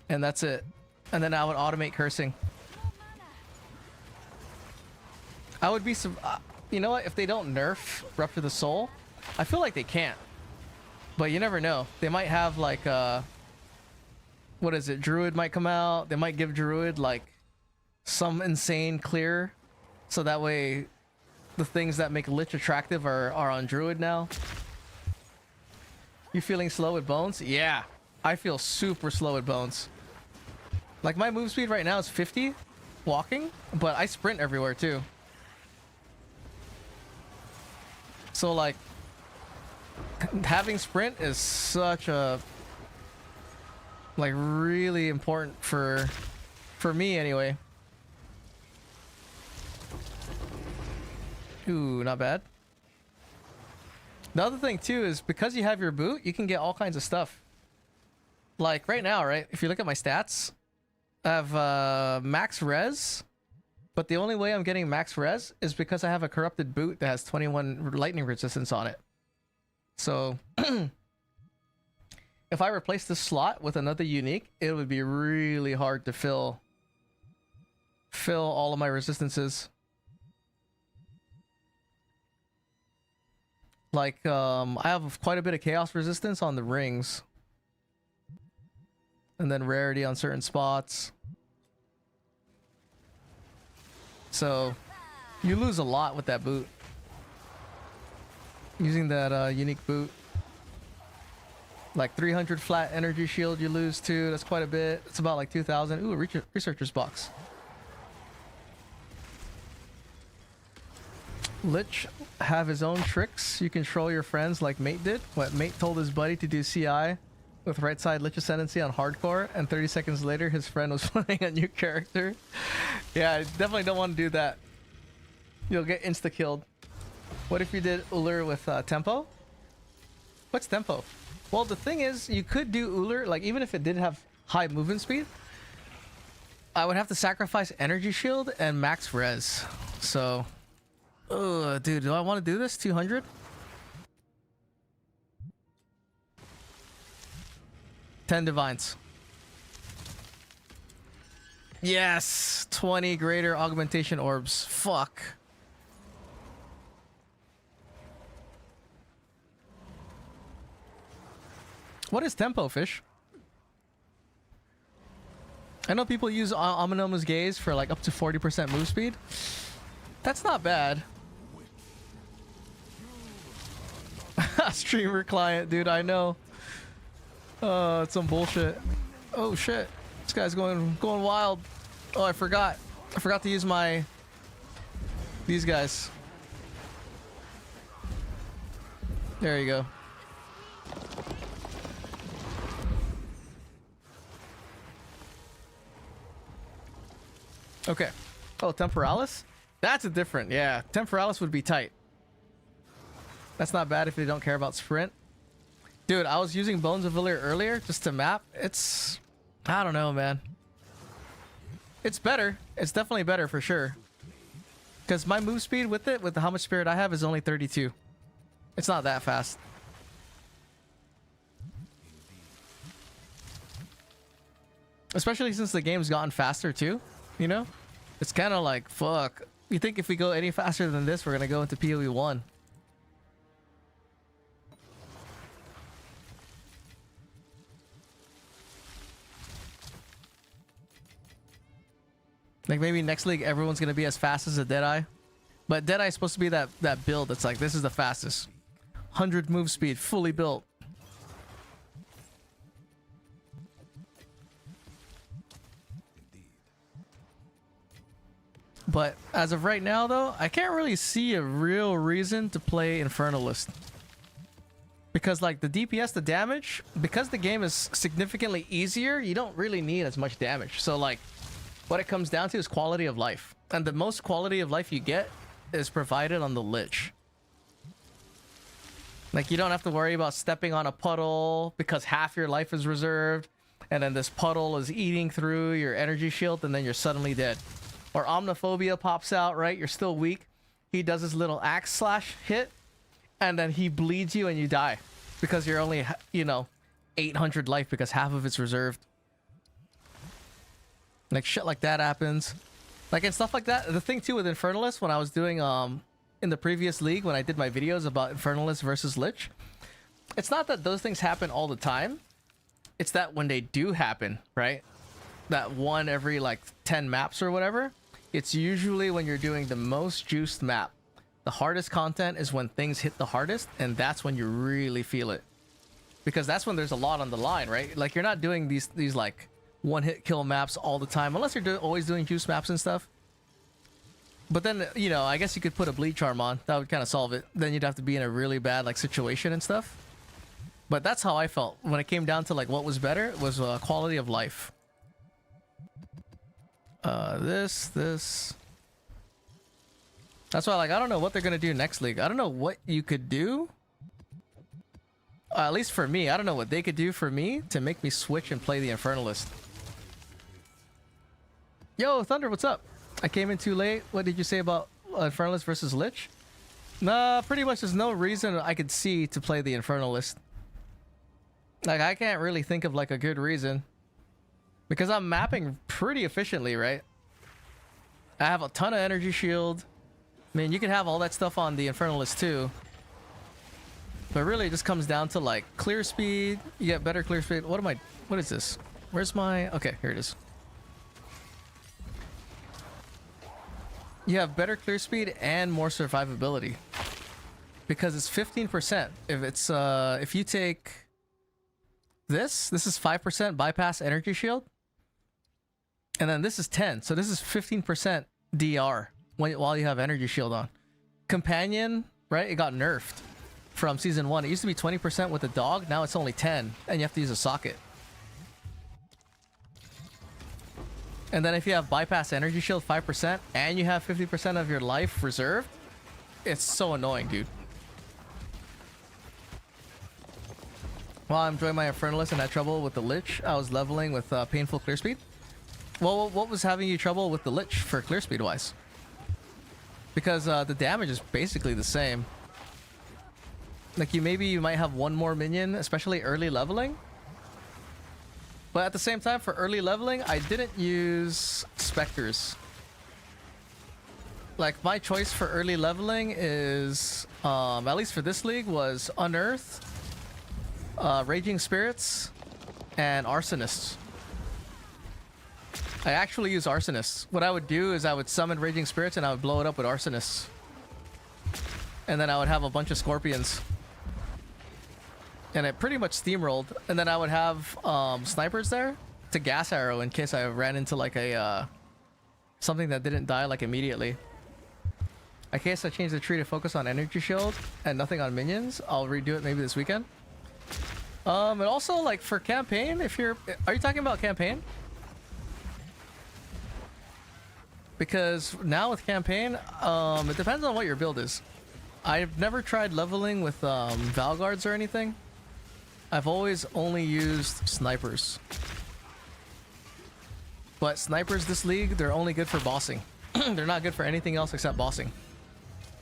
and that's it. And then I would automate cursing. I would be some... you know what? If they don't nerf Rupture the Soul, I feel like they can't. But you never know. They might have like... what is it? Druid might come out. They might give Druid like some insane clear. So that way the things that make Lich attractive are on Druid now. You feeling slow with Bones? Yeah. I feel super slow with Bones. Like my move speed right now is 50 walking, but I sprint everywhere too. So like having sprint is such a like really important for me anyway. Ooh, not bad. The other thing too is because you have your boot, you can get all kinds of stuff. Like right now, right? If you look at my stats, I have max res, but the only way I'm getting max res is because I have a corrupted boot that has 21 lightning resistance on it. So if I replace this slot with another unique, it would be really hard to fill all of my resistances. Like, I have quite a bit of chaos resistance on the rings. And then rarity on certain spots. So you lose a lot with that boot. Using that unique boot. Like 300 flat energy shield you lose too. That's quite a bit. It's about like 2,000. Ooh, a researcher's box. Lich have his own tricks. You control your friends like Mate did. What Mate told his buddy to do CI with right side Lich Ascendancy on hardcore, and 30 seconds later his friend was playing a new character. Yeah, I definitely don't want to do that. You'll get insta-killed. What if you did Uller with tempo? What's tempo? Well, the thing is, you could do Uller, like even if it did have high movement speed, I would have to sacrifice energy shield and max res. So, dude, do I want to do this? 200? 10 divines. Yes! 20 greater augmentation orbs. Fuck. What is tempo, Fish? I know people use Omninoma's Gaze for like up to 40% move speed. That's not bad. Streamer client, dude, I know. It's some bullshit. Oh shit. This guy's going wild. Oh, I forgot. I forgot to use these guys. There you go. Okay. Oh, Temporalis? That's a different, yeah. Temporalis would be tight. That's not bad if you don't care about sprint. Dude, I was using Bones of Villiers earlier just to map. It's... I don't know, man. It's better. It's definitely better for sure. Because my move speed with it, with how much spirit I have, is only 32. It's not that fast. Especially since the game's gotten faster too. You know? It's kind of like, fuck. You think if we go any faster than this, we're going to go into PoE 1. Like maybe next league, everyone's going to be as fast as a Deadeye. But Deadeye is supposed to be that build that's like, this is the fastest. 100 move speed, fully built. But as of right now, though, I can't really see a real reason to play Infernalist. Because, like, the DPS, the damage, because the game is significantly easier, you don't really need as much damage. So, like, what it comes down to is quality of life. And the most quality of life you get is provided on the Lich. Like, you don't have to worry about stepping on a puddle because half your life is reserved. And then this puddle is eating through your energy shield and then you're suddenly dead. Or Omniphobia pops out, right? You're still weak. He does his little axe slash hit, and then he bleeds you and you die. Because you're only, you know, 800 life because half of it's reserved. Like, shit like that happens. Like, and stuff like that. The thing, too, with Infernalist, when I was doing, in the previous league, when I did my videos about Infernalist versus Lich, it's not that those things happen all the time. It's that when they do happen, right? That one every, like, 10 maps or whatever. It's usually when you're doing the most juiced map. The hardest content is when things hit the hardest, and that's when you really feel it. Because that's when there's a lot on the line, right? Like, you're not doing these like, one-hit kill maps all the time, unless you're always doing juice maps and stuff. But then, you know, I guess you could put a bleed charm on. That would kind of solve it. Then you'd have to be in a really bad, like, situation and stuff. But that's how I felt. When it came down to, like, what was better, was quality of life. This. That's why, like, I don't know what they're gonna do next league. I don't know what you could do. At least for me, I don't know what they could do for me to make me switch and play the Infernalist. Yo, Thunder, what's up? I came in too late. What did you say about Infernalist versus Lich? Nah, pretty much there's no reason I could see to play the Infernalist. Like, I can't really think of, like, a good reason. Because I'm mapping pretty efficiently, right? I have a ton of energy shield. I mean, you can have all that stuff on the Infernalist too. But really, it just comes down to, like, clear speed. You get better clear speed. What is this? Where's my... Okay, here it is. you have better clear speed and more survivability. Because it's 15%. If you take this is 5% bypass energy shield. And then this is 10. So this is 15% DR while you have energy shield on. Companion, right? It got nerfed from season 1. It used to be 20% with the dog. Now it's only 10. And you have to use a socket. And then if you have bypass energy shield 5% and you have 50% of your life reserved, it's so annoying, dude. While I'm enjoying my Infernalist and had trouble with the Lich, I was leveling with painful clear speed. Well, what was having you trouble with the Lich for clear speed wise? Because the damage is basically the same. Like you might have one more minion, especially early leveling. But at the same time, for early leveling, I didn't use Spectres. Like my choice for early leveling is, at least for this league, was Unearth, Raging Spirits, and Arsonists. I actually use Arsonists. What I would do is I would summon Raging Spirits and I would blow it up with Arsonists. And then I would have a bunch of Scorpions. And it pretty much steamrolled. And then I would have snipers there to gas arrow in case I ran into like a something that didn't die like immediately. In case I change the tree to focus on energy shield and nothing on minions, I'll redo it maybe this weekend. And also like for campaign, are you talking about campaign? Because now with campaign, it depends on what your build is. I've never tried leveling with Valguards or anything. I've always only used snipers. But snipers this league, they're only good for bossing. They're not good for anything else except bossing.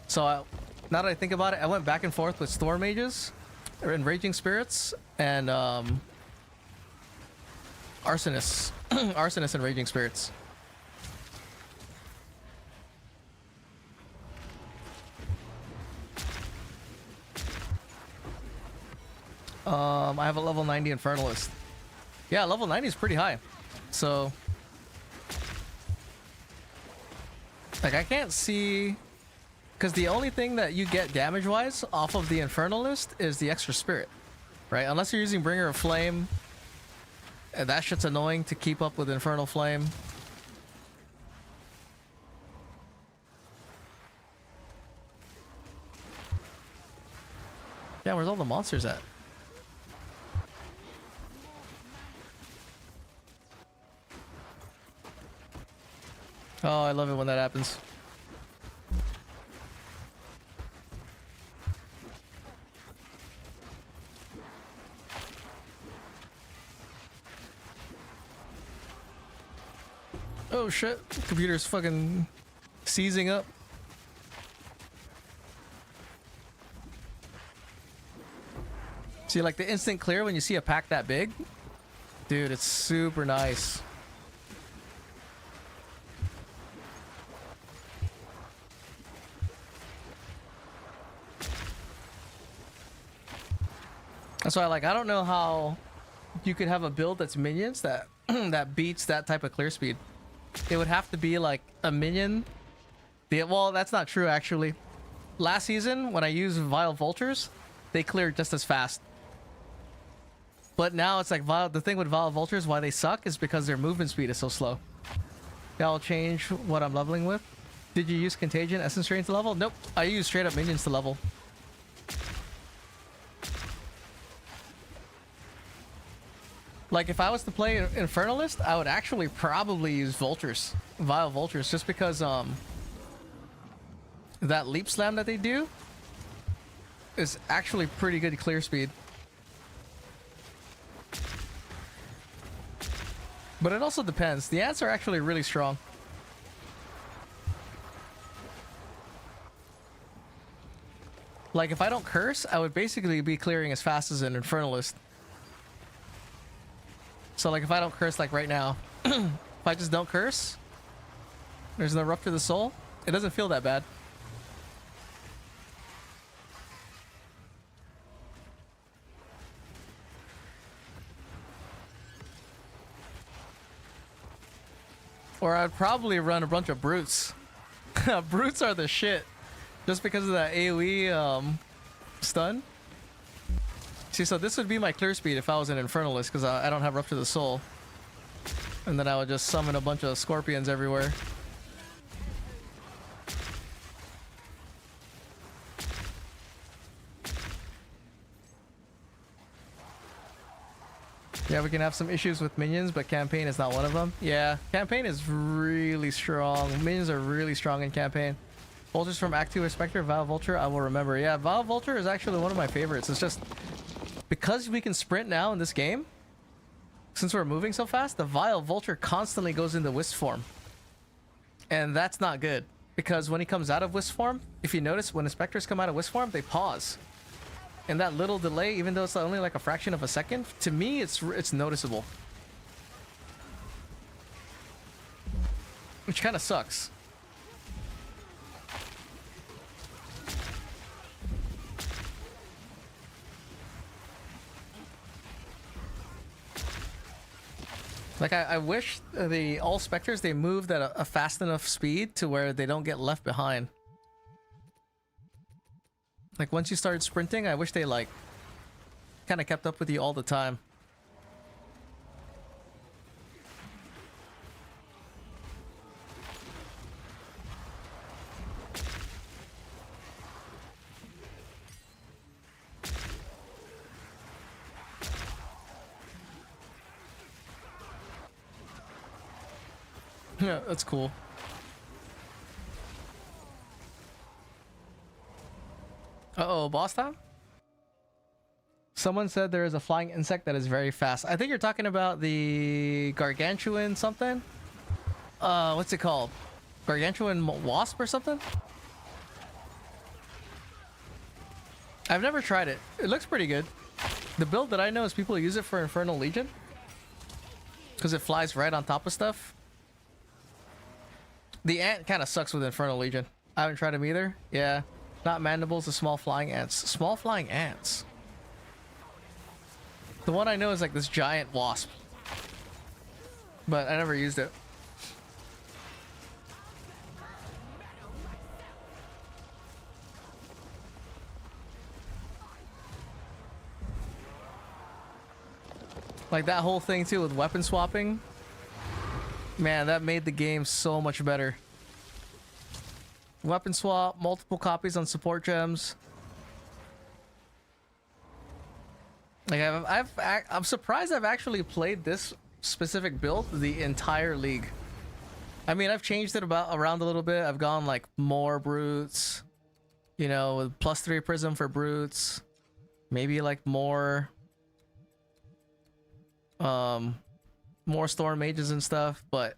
So now that I think about it, I went back and forth with Storm Mages and Raging Spirits and Arsonists. Arsonists and Raging Spirits. I have a level 90 Infernalist. Yeah, level 90 is pretty high. So, like, I can't see... Because the only thing that you get damage-wise off of the Infernalist is the extra spirit, right? Unless you're using Bringer of Flame. And that shit's annoying to keep up with Infernal Flame. Yeah, where's all the monsters at? Oh, I love it when that happens. Oh shit, computer's fucking seizing up. See, like the instant clear when you see a pack that big? Dude, it's super nice. That's why, like, I don't know how you could have a build that's minions that that beats that type of clear speed. It would have to be like a minion. Well, that's not true actually. Last season, when I used Vile Vultures, they cleared just as fast. But now it's like the thing with Vile Vultures, why they suck is because their movement speed is so slow. Yeah, I'll change what I'm leveling with. Did you use Contagion Essence Drain to level? Nope, I use straight up minions to level. Like, if I was to play Infernalist, I would actually probably use Vultures. Vile Vultures, just because, that Leap Slam that they do is actually pretty good clear speed. But it also depends. The ants are actually really strong. Like, if I don't curse, I would basically be clearing as fast as an Infernalist. So, like, if I don't curse, like, right now, if I just don't curse, there's no Rupture the Soul, it doesn't feel that bad. Or I'd probably run a bunch of Brutes. Brutes are the shit. Just because of that AoE stun. See, so this would be my clear speed if I was an Infernalist, because I don't have Rupture to the Soul. And then I would just summon a bunch of scorpions everywhere. Yeah, we can have some issues with minions, but campaign is not one of them. Yeah, campaign is really strong. Minions are really strong in campaign. Vultures from Act 2 Spectre, Vile Vulture, I will remember. Yeah, Vile Vulture is actually one of my favorites. It's just because we can sprint now in this game, since we're moving so fast, the Vile Vulture constantly goes into Wisp form. And that's not good, because when he comes out of Wisp form, if you notice, when the Spectres come out of Wisp form, they pause. And that little delay, even though it's only like a fraction of a second, to me, it's noticeable. Which kind of sucks. Like, I wish all Spectres, they moved at a fast enough speed to where they don't get left behind. Like, once you started sprinting, I wish they, like, kind of kept up with you all the time. Yeah, that's cool. Uh-oh, boss time? Someone said there is a flying insect that is very fast. I think you're talking about the gargantuan something? What's it called? Gargantuan wasp or something? I've never tried it. It looks pretty good. The build that I know is people use it for Infernal Legion. Because it flies right on top of stuff. The ant kind of sucks with Infernal Legion. I haven't tried them either. Yeah. Not mandibles, the small flying ants. Small flying ants. The one I know is like this giant wasp. But I never used it. Like that whole thing too with weapon swapping. Man, that made the game so much better. Weapon swap, multiple copies on support gems. Like I'm surprised I've actually played this specific build the entire league. I mean, I've changed it around a little bit. I've gone like more brutes, you know, with +3 prism for brutes. Maybe like more storm mages and stuff, but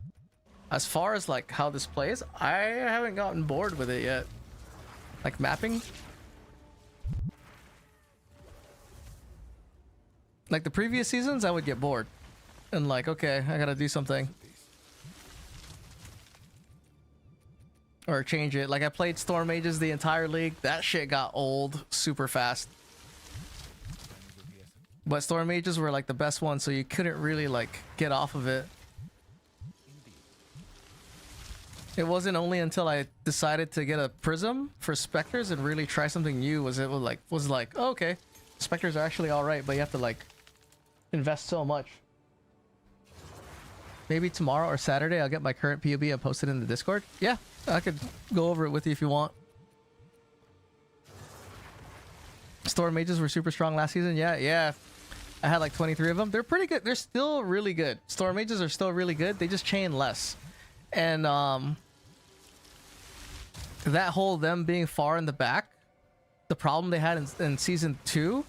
as far as like how this plays, I haven't gotten bored with it yet. Like mapping. Like the previous seasons, I would get bored. And like, okay, I gotta do something. Or change it. Like I played Storm Mages the entire league. That shit got old super fast. But Storm Mages were like the best one, so you couldn't really like get off of it. It wasn't only until I decided to get a Prism for Spectres and really try something new was like, oh, okay, Spectres are actually alright, but you have to like invest so much. Maybe tomorrow or Saturday I'll get my current POB and post it in the Discord. Yeah, I could go over it with you if you want. Storm Mages were super strong last season. Yeah. I had like 23 of them. They're pretty good. They're still really good. Storm Mages are still really good. They just chain less. And that whole them being far in the back, the problem they had in season 2,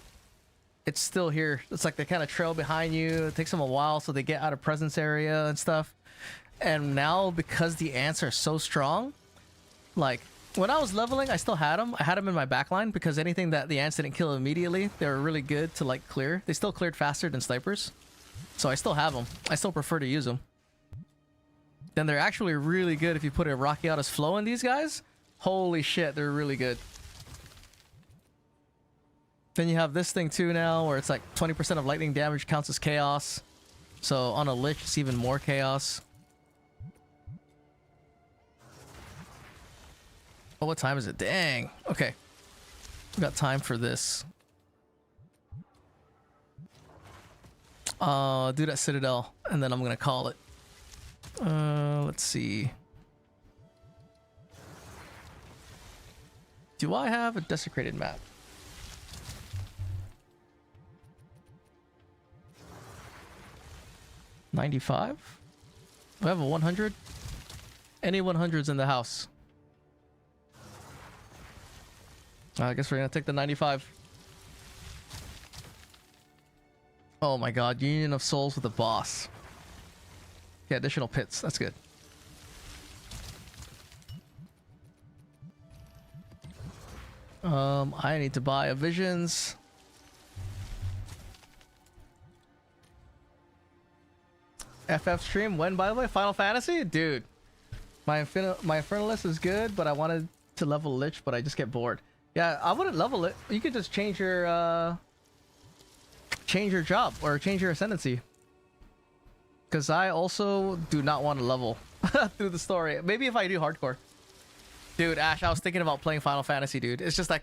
it's still here. It's like they kind of trail behind you. It takes them a while, so they get out of presence area and stuff. And now, because the ants are so strong, like when I was leveling, I still had them. I had them in my backline because anything that the ants didn't kill immediately, they were really good to like clear. They still cleared faster than snipers, so I still have them. I still prefer to use them. Then they're actually really good if you put a Rakiata's Flow in these guys. Holy shit, they're really good. Then you have this thing too now, where it's like 20% of lightning damage counts as chaos. So on a Lich, it's even more chaos. Oh, what time is it? Dang. Okay. We got time for this. Do that Citadel, and then I'm gonna call it. Let's see. Do I have a desecrated map? $95? Do I have a 100? Any 100s in the house? I guess we're gonna take the 95. Oh my god, Union of Souls with a boss. Yeah, additional pits. That's good. I need to buy a Visions. FF stream when, by the way? Final Fantasy? Dude. My Infernalist is good, but I wanted to level Lich, but I just get bored. Yeah, I wouldn't level it. You could just change your job or change your ascendancy. Because I also do not want to level through the story. Maybe if I do hardcore. Dude, Ash, I was thinking about playing Final Fantasy, dude. It's just I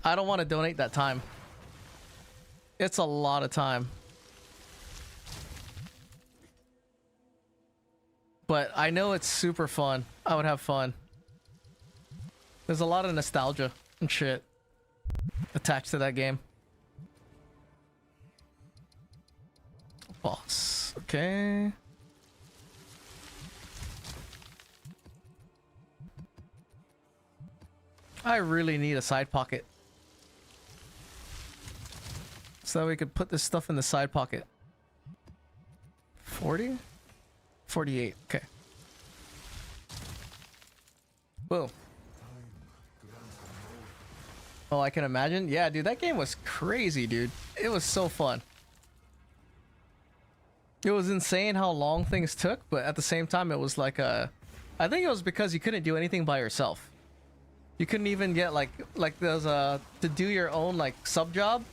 don't want to donate that time. It's a lot of time. But I know it's super fun. I would have fun. There's a lot of nostalgia and shit attached to that game. Boss. Okay. I really need a side pocket. So that we could put this stuff in the side pocket. 40? 48. Okay. Boom. Oh, I can imagine. Yeah, dude, that game was crazy, dude. It was so fun. It was insane how long things took, but at the same time, it was like a... I think it was because you couldn't do anything by yourself. You couldn't even get like those to do your own like sub job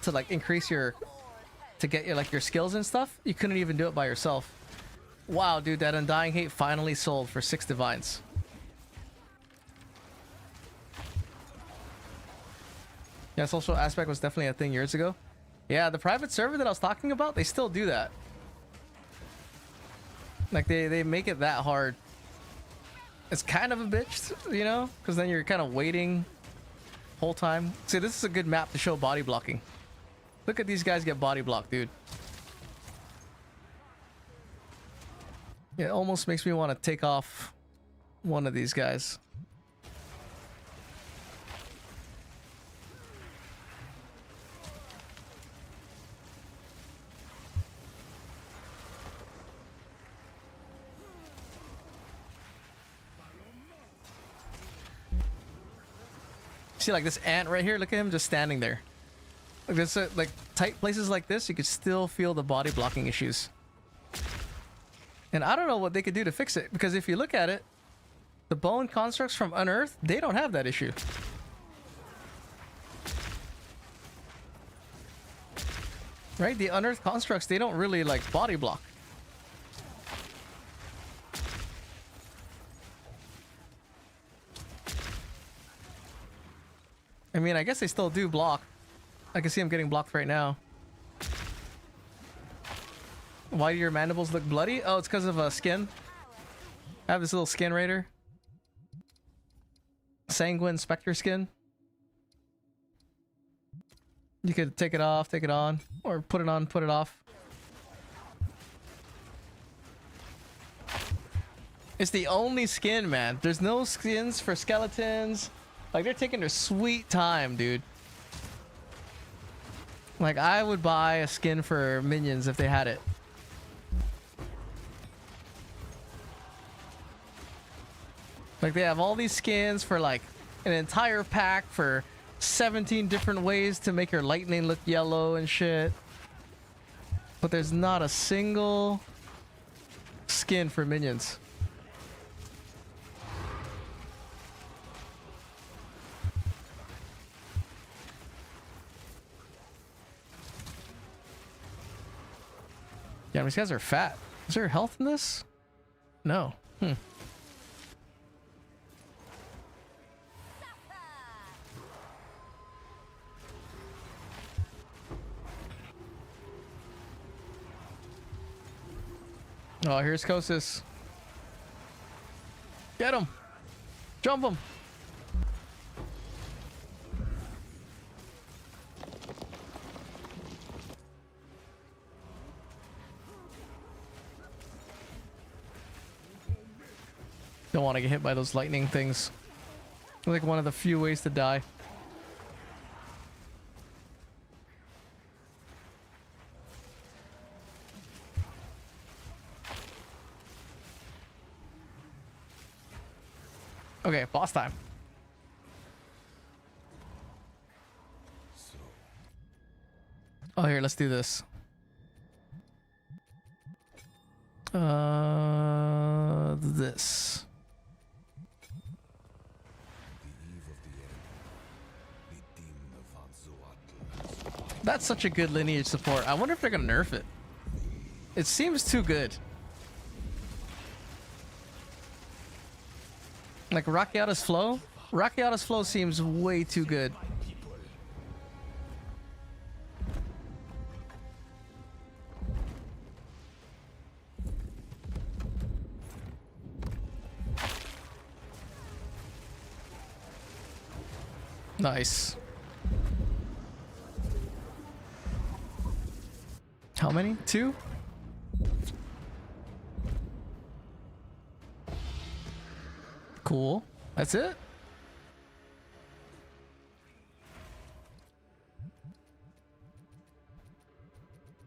to like increase your to get your like your skills and stuff. You couldn't even do it by yourself. Wow, dude, that Undying Hate finally sold for 6 divines. Yeah, social aspect was definitely a thing years ago. Yeah, the private server that I was talking about, they still do that. Like they make it that hard. It's kind of a bitch, you know, because then you're kind of waiting whole time. See, this is a good map to show body blocking. Look at these guys get body blocked, dude. Yeah, it almost makes me want to take off one of these guys. See, like this ant right here, look at him just standing there. Like this, like tight places like this, you could still feel the body blocking issues. And I don't know what they could do to fix it, because if you look at it, the bone constructs from Unearth, they don't have that issue. Right? The Unearth constructs, they don't really like body block. I mean, I guess they still do block. I can see him getting blocked right now. Why do your mandibles look bloody? Oh, it's because of a skin. I have this little skin raider. Sanguine Spectre skin. You could take it off, take it on, or put it on, put it off. It's the only skin, man. There's no skins for skeletons. Like, they're taking their sweet time, dude. Like, I would buy a skin for minions if they had it. Like, they have all these skins for, like, an entire pack for 17 different ways to make your lightning look yellow and shit. But there's not a single skin for minions. Yeah, these guys are fat. Is there health in this? No. Oh, here's Kosis. Get him. Jump him. Don't want to get hit by those lightning things. Like one of the few ways to die. Okay, boss time. Oh, here, let's do this. This. That's such a good lineage support. I wonder if they're gonna nerf it. It seems too good. Like Rakiata's flow? Rakiata's flow seems way too good. Nice. How many? 2? Cool. That's it?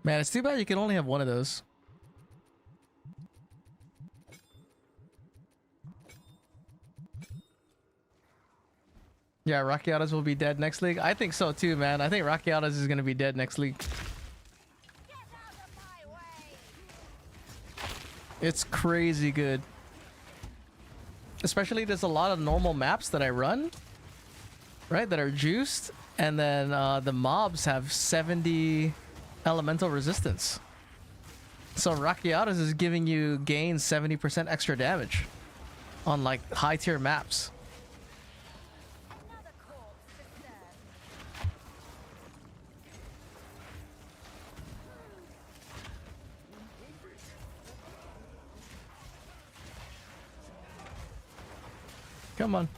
Man, it's too bad you can only have one of those. Yeah, Rakiatas will be dead next league. I think so too, man. I think Rakiatas is gonna be dead next league. It's crazy good. Especially there's a lot of normal maps that I run, right, that are juiced, and then the mobs have 70 elemental resistance. So Rakiatas is giving you gain 70% extra damage on like high tier maps. Come on.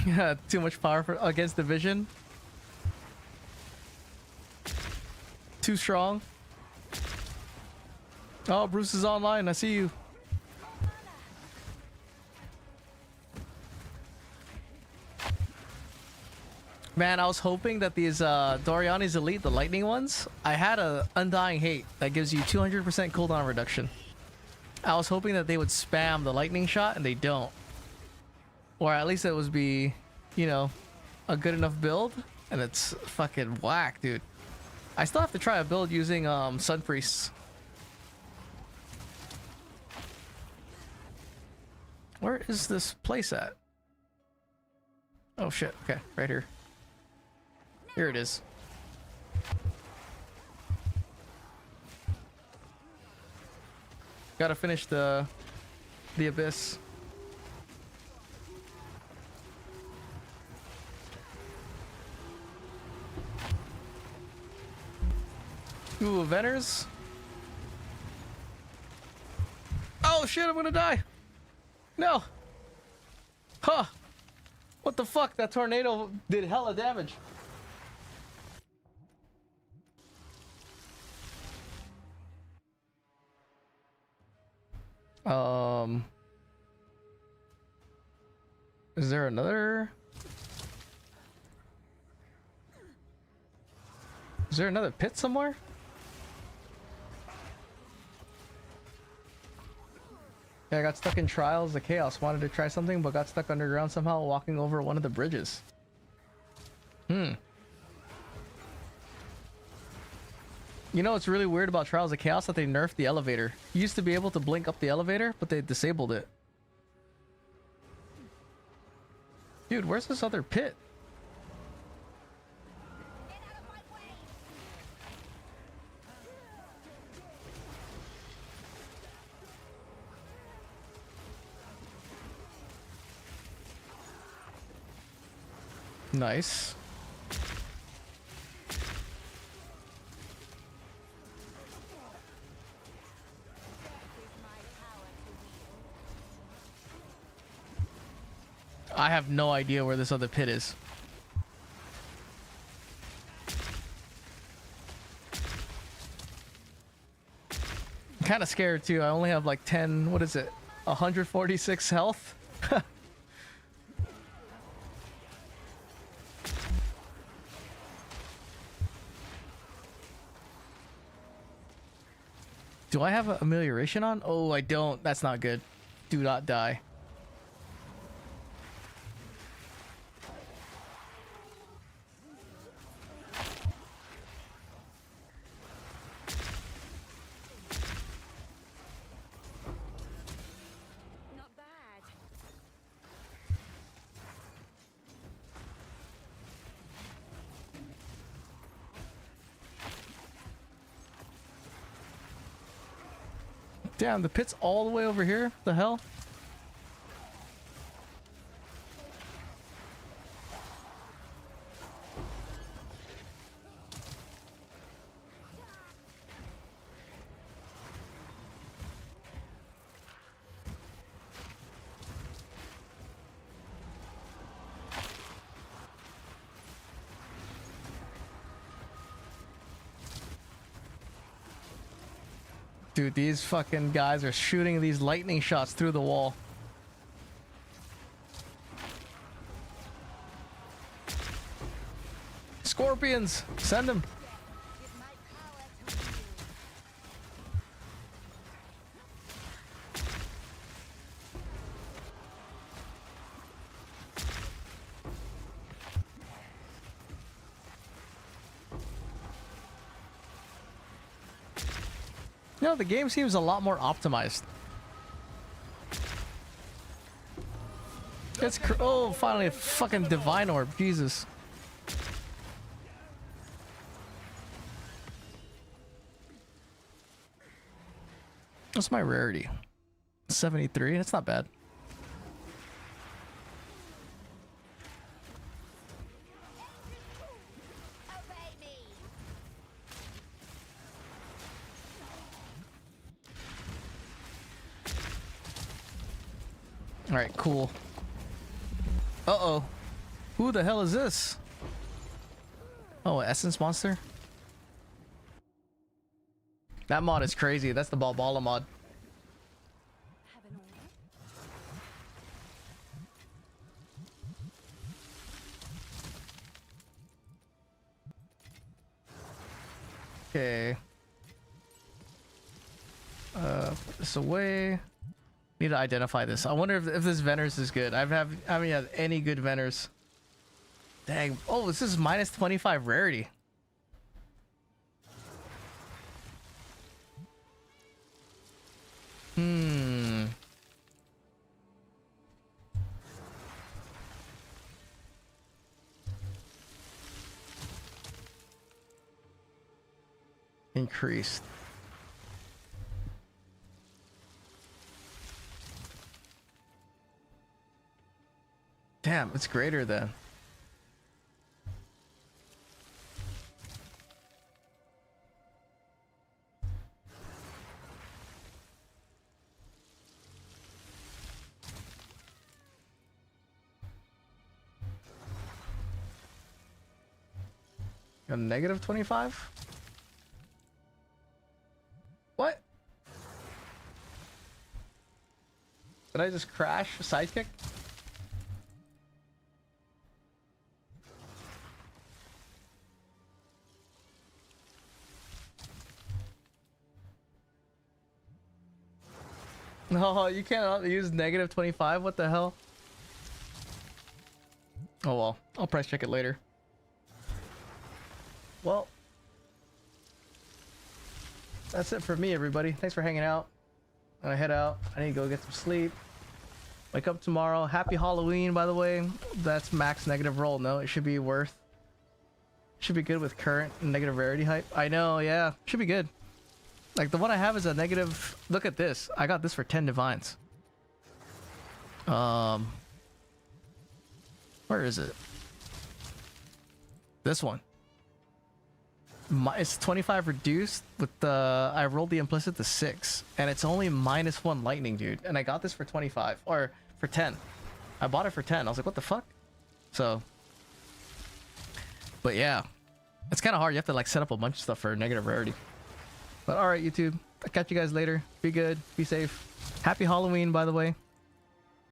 Yeah, too much power for against the vision. Too strong. Oh, Bruce is online. I see you. Man, I was hoping that these Doriani's Elite, the lightning ones, I had a Undying Hate that gives you 200% cooldown reduction. I was hoping that they would spam the lightning shot, and they don't. Or at least it would be, you know, a good enough build, and it's fucking whack, dude. I still have to try a build using Sun Priests. Where is this place at? Oh shit, okay, right here. Here it is. Gotta finish the abyss. Ooh, Venners. Oh shit, I'm gonna die. No. Huh. What the fuck? That tornado did hella damage. Is there another? Is there another pit somewhere? Yeah, I got stuck in Trials of Chaos. Wanted to try something, but got stuck underground somehow walking over one of the bridges. You know what's really weird about Trials of Chaos? That they nerfed the elevator. You used to be able to blink up the elevator, but they disabled it. Dude, where's this other pit? Nice. have no idea where this other pit is. I'm kind of scared too. I only have like 10, what is it? 146 health? Do I have amelioration on? Oh, I don't. That's not good. Do not die. Not bad. Damn, the pit's all the way over here? The hell? Dude, these fucking guys are shooting these lightning shots through the wall. Scorpions! Send them! Give my power to you. You know, the game seems a lot more optimized. It's oh, finally a fucking divine orb. Jesus. What's my rarity? 73. That's not bad. Obey me. All right, cool. Uh-oh. Who the hell is this? Oh, Essence Monster? That mod is crazy. That's the Balbala mod. Have an order? Okay. Put this away. Need to identify this. I wonder if this Veners is good. I haven't had any good Veners. Dang. Oh, this is minus 25 rarity. Increased. Damn, it's greater then. A negative 25? What? Did I just crash a sidekick? No, you cannot use negative 25. What the hell? Oh well, I'll price check it later. Well, that's it for me, everybody. Thanks for hanging out. I'm gonna head out. I need to go get some sleep. Wake up tomorrow. Happy Halloween, by the way. That's max negative roll. No, it should be worth. Should be good with current negative rarity hype. I know, yeah. Should be good. Like the one I have is a negative. Look at this. I got this for 10 divines. Where is it? This one. It's 25 reduced with the. I rolled the implicit to 6, and it's only -1 lightning, dude. And I got this for 25 or for 10. I bought it for 10. I was like, what the fuck? So, but yeah, it's kind of hard. You have to like set up a bunch of stuff for negative rarity. But all right, YouTube. I'll catch you guys later. Be good. Be safe. Happy Halloween, by the way.